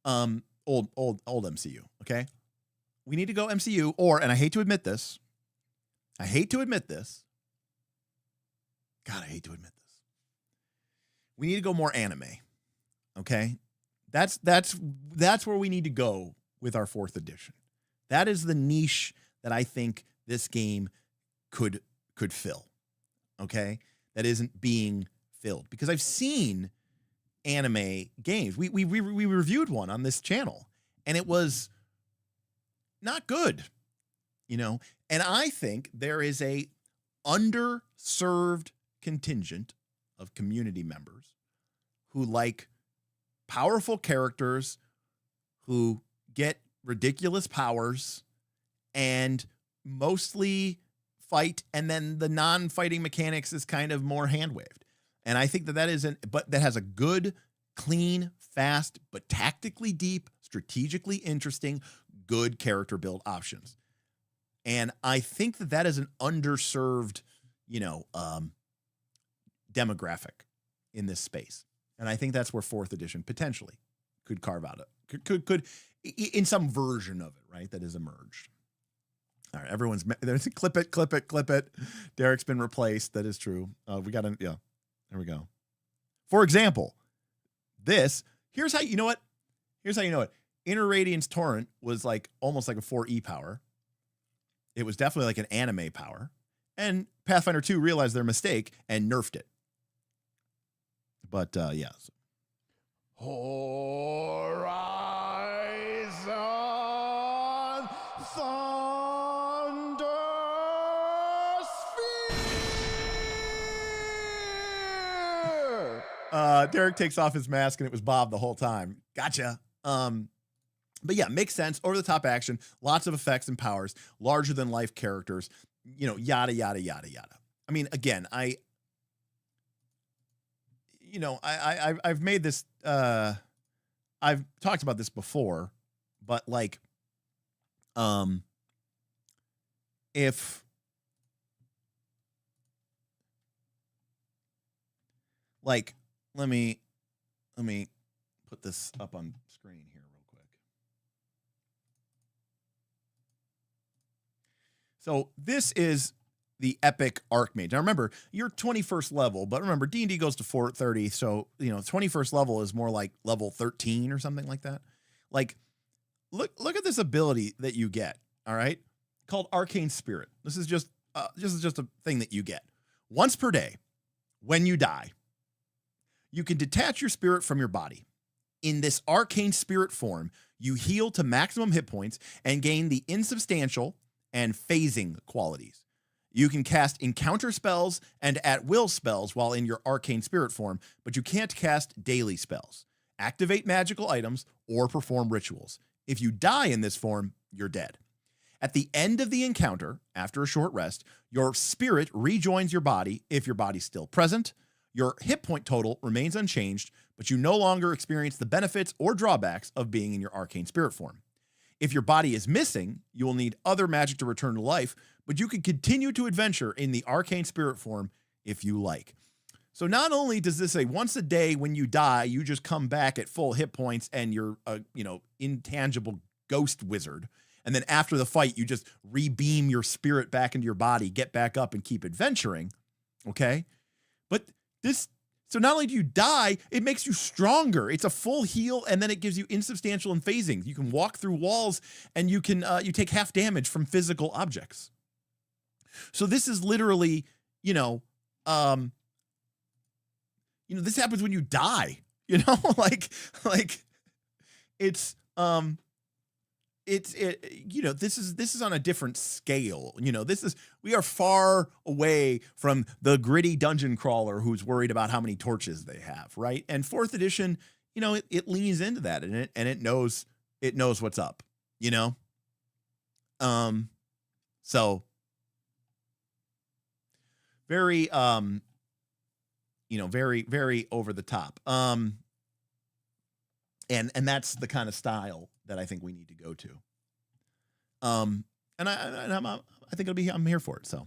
Old MCU, okay? We need to go MCU, and I hate to admit this. God, I hate to admit this. We need to go more anime. Okay? That's where we need to go with our 4th edition. That is the niche that I think this game could fill. Okay? That isn't being filled. Because I've seen anime games. We reviewed one on this channel, and it was not good. And I think there is a underserved contingent of community members who like powerful characters who get ridiculous powers and mostly fight, and then the non-fighting mechanics is kind of more hand-waved. And I think that has a good, clean, fast, but tactically deep, strategically interesting, good character build options. And I think that is an underserved, demographic in this space. And I think that's where 4th edition potentially could carve out could in some version of it, right? That has emerged. All right, there's clip it. Derek's been replaced. That is true. There we go. For example, here's how you know it. Inner Radiance Torrent was like almost like a 4E power. It was definitely like an anime power. And Pathfinder 2 realized their mistake and nerfed it. But yeah. Horizon Thundersphere. Derek takes off his mask and it was Bob the whole time. Gotcha. But yeah, makes sense. Over the top action, lots of effects and powers, larger than life characters, yada, yada, yada, yada. I mean, again, I've made this, I've talked about this before, but like, if like, let me put this up on screen here real quick. So this is the epic Archmage. Now remember, you're 21st level, but remember D&D goes to 430, so 21st level is more like level 13 or something like that. Like, look at this ability that you get. All right, called Arcane Spirit. This is just a thing that you get once per day. When you die, you can detach your spirit from your body. In this Arcane Spirit form, you heal to maximum hit points and gain the insubstantial and phasing qualities. You can cast encounter spells and at-will spells while in your Arcane Spirit form, but you can't cast daily spells, activate magical items, or perform rituals. If you die in this form, you're dead. At the end of the encounter, after a short rest, your spirit rejoins your body if your body's still present. Your hit point total remains unchanged, but you no longer experience the benefits or drawbacks of being in your arcane spirit form. If your body is missing, you will need other magic to return to life, but you can continue to adventure in the arcane spirit form if you like. So not only does this say once a day when you die, you just come back at full hit points and you're a, intangible ghost wizard. And then after the fight, you just rebeam your spirit back into your body, get back up and keep adventuring. Okay. But so not only do you die, it makes you stronger. It's a full heal, and then it gives you insubstantial and phasing. You can walk through walls, and you you take half damage from physical objects. So this is literally, this happens when you die. This is on a different scale. We are far away from the gritty dungeon crawler who's worried about how many torches they have, right? And 4th edition, it leans into that, and it knows what's up, so very very, very over the top. And that's the kind of style that I think we need to go to. And I think I'm here for it. So,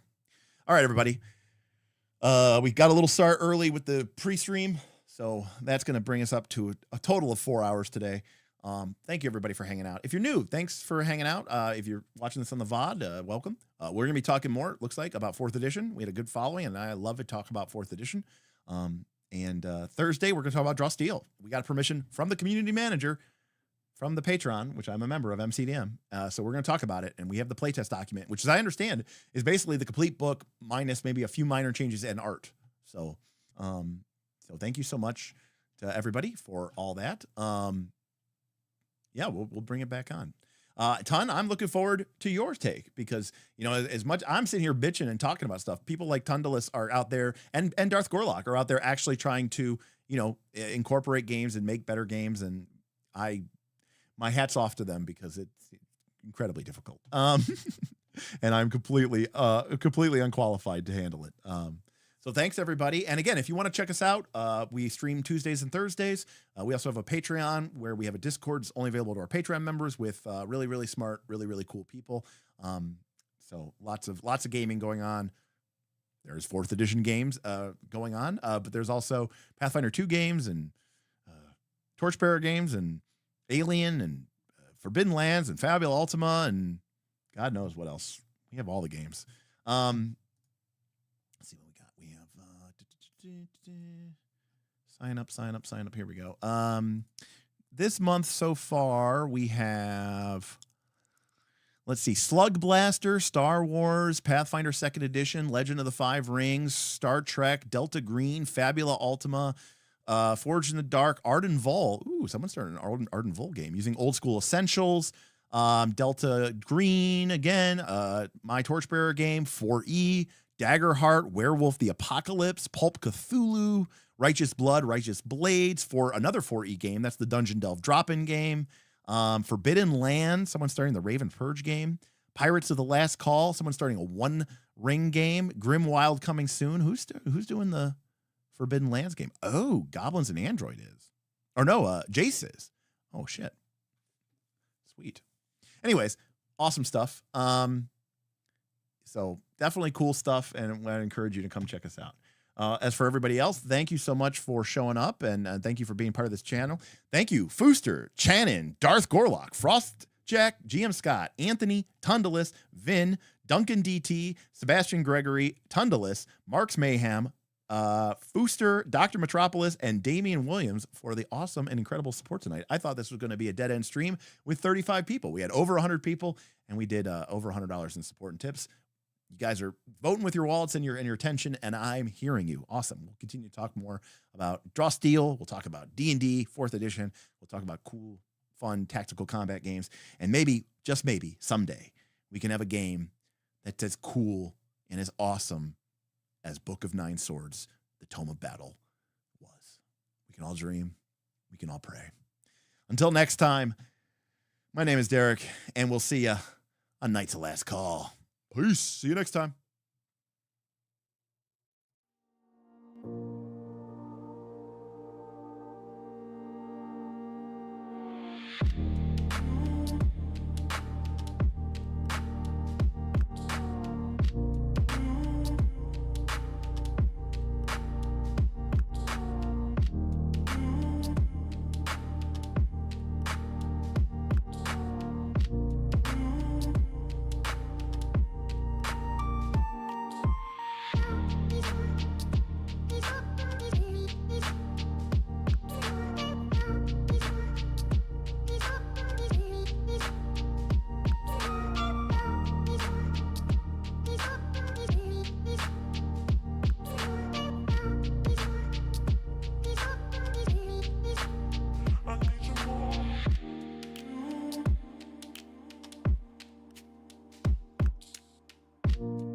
all right, everybody. We got a little start early with the pre-stream, so that's going to bring us up to a total of 4 hours today. Thank you, everybody, for hanging out. If you're new, thanks for hanging out. If you're watching this on the VOD, welcome. We're going to be talking more, it looks like, about 4th edition. We had a good following, and I love to talk about 4th edition. And Thursday, we're going to talk about Draw Steel. We got permission from the community manager from the Patreon, which I'm a member of, MCDM. So we're going to talk about it. And we have the playtest document, which, as I understand, is basically the complete book minus maybe a few minor changes in art. So thank you so much to everybody for all that. We'll bring it back on. Ton, I'm looking forward to your take because, as much I'm sitting here bitching and talking about stuff, people like Tundalus are out there and Darth Gorlock are out there actually trying to, incorporate games and make better games. And my hat's off to them because it's incredibly difficult. And I'm completely unqualified to handle it. So thanks, everybody. And again, if you want to check us out, we stream Tuesdays and Thursdays. We also have a Patreon where we have a Discord that's only available to our Patreon members with really, really smart, really, really cool people. So lots of gaming going on. There's 4th edition games going on, but there's also Pathfinder 2 games and Torchbearer games and Alien and Forbidden Lands and Fabula Ultima and God knows what else. We have all the games. Let's see what we got. We have sign up. Here we go. This month so far, we have, let's see, Slug Blaster, Star Wars, Pathfinder 2nd Edition, Legend of the Five Rings, Star Trek, Delta Green, Fabula Ultima, Forged in the Dark, Arden Vol. Ooh, someone started an Arden Vol game using old school essentials. Delta Green again. My Torchbearer game, 4E, Daggerheart, Werewolf the Apocalypse, Pulp Cthulhu, Righteous Blood, Righteous Blades for another 4E game. That's the Dungeon Delve drop-in game. Forbidden Land, someone starting the Raven Purge game. Pirates of the Last Call, someone starting a One Ring game. Grim Wild coming soon. Who's doing the Forbidden Lands game? Oh, Goblins and Android is. Or no, Jace is. Oh, shit. Sweet. Anyways, awesome stuff. So definitely cool stuff, and I encourage you to come check us out. As for everybody else, thank you so much for showing up, and thank you for being part of this channel. Thank you, Fooster, Channon, Darth Gorlock, Frostjack, GM Scott, Anthony, Tundalus, Vin, Duncan DT, Sebastian Gregory, Tundalus, Marks Mayhem, Fooster, Dr. Metropolis, and Damian Williams for the awesome and incredible support tonight. I thought this was going to be a dead-end stream with 35 people. We had over 100 people, and we did over $100 in support and tips. You guys are voting with your wallets and your attention, and I'm hearing you. Awesome. We'll continue to talk more about Draw Steel. We'll talk about D&D 4th edition. We'll talk about cool, fun, tactical combat games. And maybe, just maybe, someday, we can have a game that's as cool and as awesome as Book of Nine Swords, the Tome of Battle, was. We can all dream. We can all pray. Until next time, my name is Derek, and we'll see you on Knights of Last Call. Peace. See you next time. more.